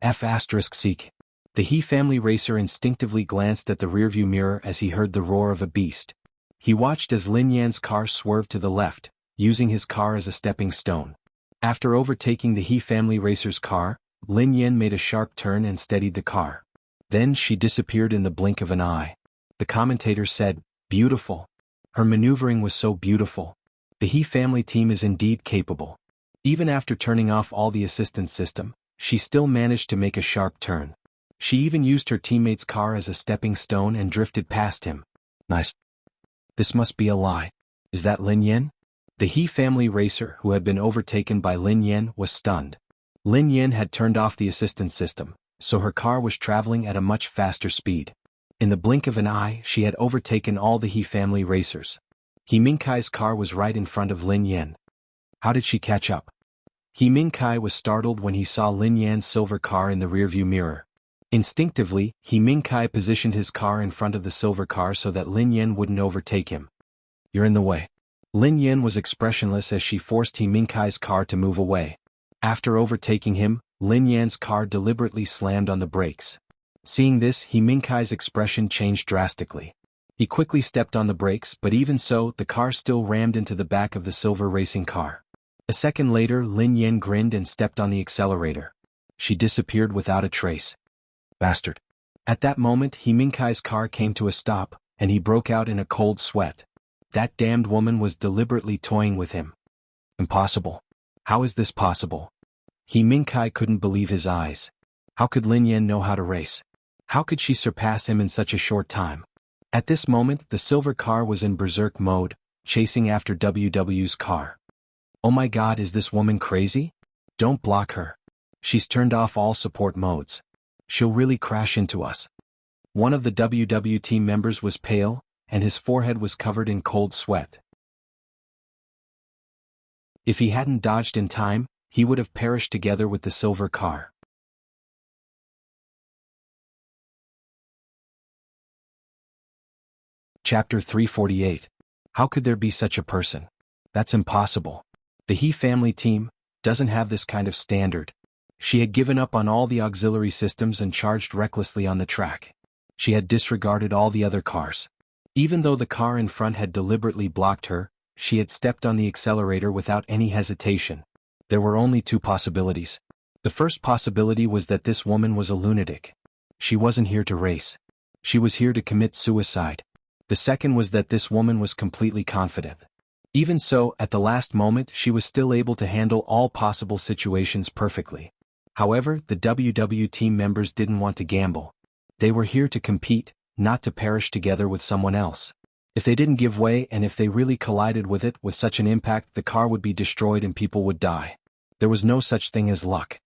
F***seek. The He family racer instinctively glanced at the rearview mirror as he heard the roar of a beast. He watched as Lin Yan's car swerved to the left, using his car as a stepping stone. After overtaking the He family racer's car, Lin Yan made a sharp turn and steadied the car. Then she disappeared in the blink of an eye. The commentator said, beautiful. Her maneuvering was so beautiful. The He family team is indeed capable. Even after turning off all the assistance system, she still managed to make a sharp turn. She even used her teammate's car as a stepping stone and drifted past him. Nice. This must be a lie. Is that Lin Yan? The He family racer who had been overtaken by Lin Yan was stunned. Lin Yan had turned off the assistance system, so her car was traveling at a much faster speed. In the blink of an eye, she had overtaken all the He family racers. He Mingkai's car was right in front of Lin Yan. How did she catch up? He Mingkai was startled when he saw Lin Yan's silver car in the rearview mirror. Instinctively, He Mingkai positioned his car in front of the silver car so that Lin Yan wouldn't overtake him. You're in the way. Lin Yan was expressionless as she forced He Mingkai's car to move away. After overtaking him, Lin Yan's car deliberately slammed on the brakes. Seeing this, He Mingkai's expression changed drastically. He quickly stepped on the brakes, but even so, the car still rammed into the back of the silver racing car. A second later, Lin Yan grinned and stepped on the accelerator. She disappeared without a trace. Bastard. At that moment, He Mingkai's car came to a stop, and he broke out in a cold sweat. That damned woman was deliberately toying with him. Impossible. How is this possible? He Mingkai couldn't believe his eyes. How could Lin Yan know how to race? How could she surpass him in such a short time? At this moment, the silver car was in berserk mode, chasing after WW's car. Oh my god, is this woman crazy? Don't block her. She's turned off all support modes. She'll really crash into us. One of the WW team members was pale, and his forehead was covered in cold sweat. If he hadn't dodged in time, he would have perished together with the silver car. Chapter 348. How could there be such a person? That's impossible. The He family team doesn't have this kind of standard. She had given up on all the auxiliary systems and charged recklessly on the track. She had disregarded all the other cars. Even though the car in front had deliberately blocked her, she had stepped on the accelerator without any hesitation. There were only two possibilities. The first possibility was that this woman was a lunatic. She wasn't here to race. She was here to commit suicide. The second was that this woman was completely confident. Even so, at the last moment she was still able to handle all possible situations perfectly. However, the WW team members didn't want to gamble. They were here to compete, not to perish together with someone else. If they didn't give way and if they really collided with it with such an impact, the car would be destroyed and people would die. There was no such thing as luck.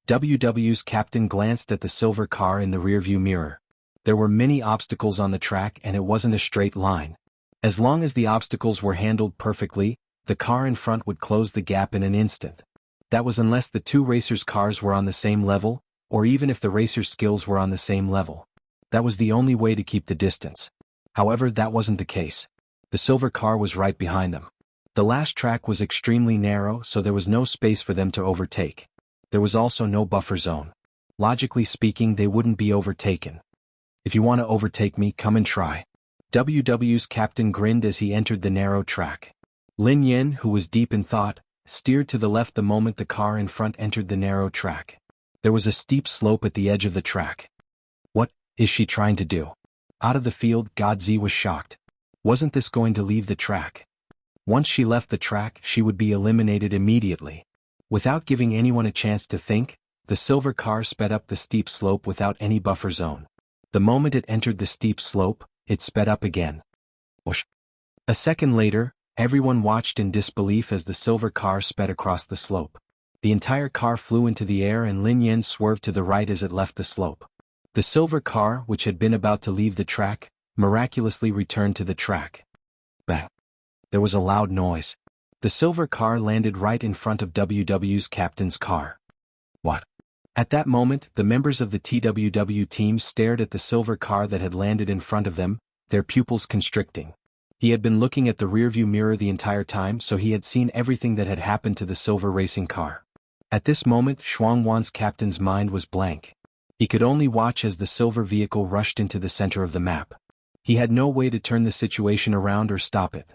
WW's captain glanced at the silver car in the rearview mirror. There were many obstacles on the track and it wasn't a straight line. As long as the obstacles were handled perfectly, the car in front would close the gap in an instant. That was unless the two racers' cars were on the same level, or even if the racers' skills were on the same level. That was the only way to keep the distance. However, that wasn't the case. The silver car was right behind them. The last track was extremely narrow, so there was no space for them to overtake. There was also no buffer zone. Logically speaking, they wouldn't be overtaken. If you want to overtake me, come and try. WW's captain grinned as he entered the narrow track. Lin Yan, who was deep in thought, steered to the left the moment the car in front entered the narrow track. There was a steep slope at the edge of the track. What is she trying to do? Out of the field, Godzi was shocked. Wasn't this going to leave the track? Once she left the track, she would be eliminated immediately. Without giving anyone a chance to think, the silver car sped up the steep slope without any buffer zone. The moment it entered the steep slope, it sped up again. Whoosh. A second later, everyone watched in disbelief as the silver car sped across the slope. The entire car flew into the air and Lin Yan swerved to the right as it left the slope. The silver car, which had been about to leave the track, miraculously returned to the track. Bang! There was a loud noise. The silver car landed right in front of WW's captain's car. What? At that moment, the members of the TWW team stared at the silver car that had landed in front of them, their pupils constricting. He had been looking at the rearview mirror the entire time, so he had seen everything that had happened to the silver racing car. At this moment, Shuangwan's captain's mind was blank. He could only watch as the silver vehicle rushed into the center of the map. He had no way to turn the situation around or stop it.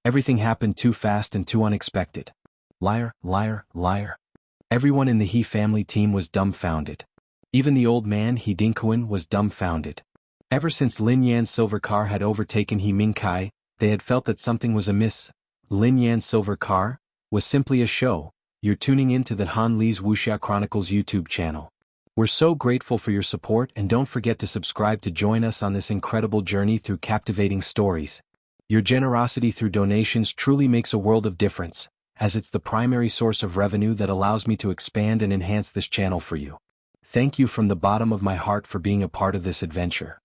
Everything happened too fast and too unexpected. Liar, liar, liar. Everyone in the He family team was dumbfounded. Even the old man He Dinkuan was dumbfounded. Ever since Lin Yan's silver car had overtaken He Mingkai, they had felt that something was amiss. Lin Yan's silver car was simply a show. You're tuning in to the Han Li's Wuxia Chronicles YouTube channel. We're so grateful for your support, and don't forget to subscribe to join us on this incredible journey through captivating stories. Your generosity through donations truly makes a world of difference, as it's the primary source of revenue that allows me to expand and enhance this channel for you. Thank you from the bottom of my heart for being a part of this adventure.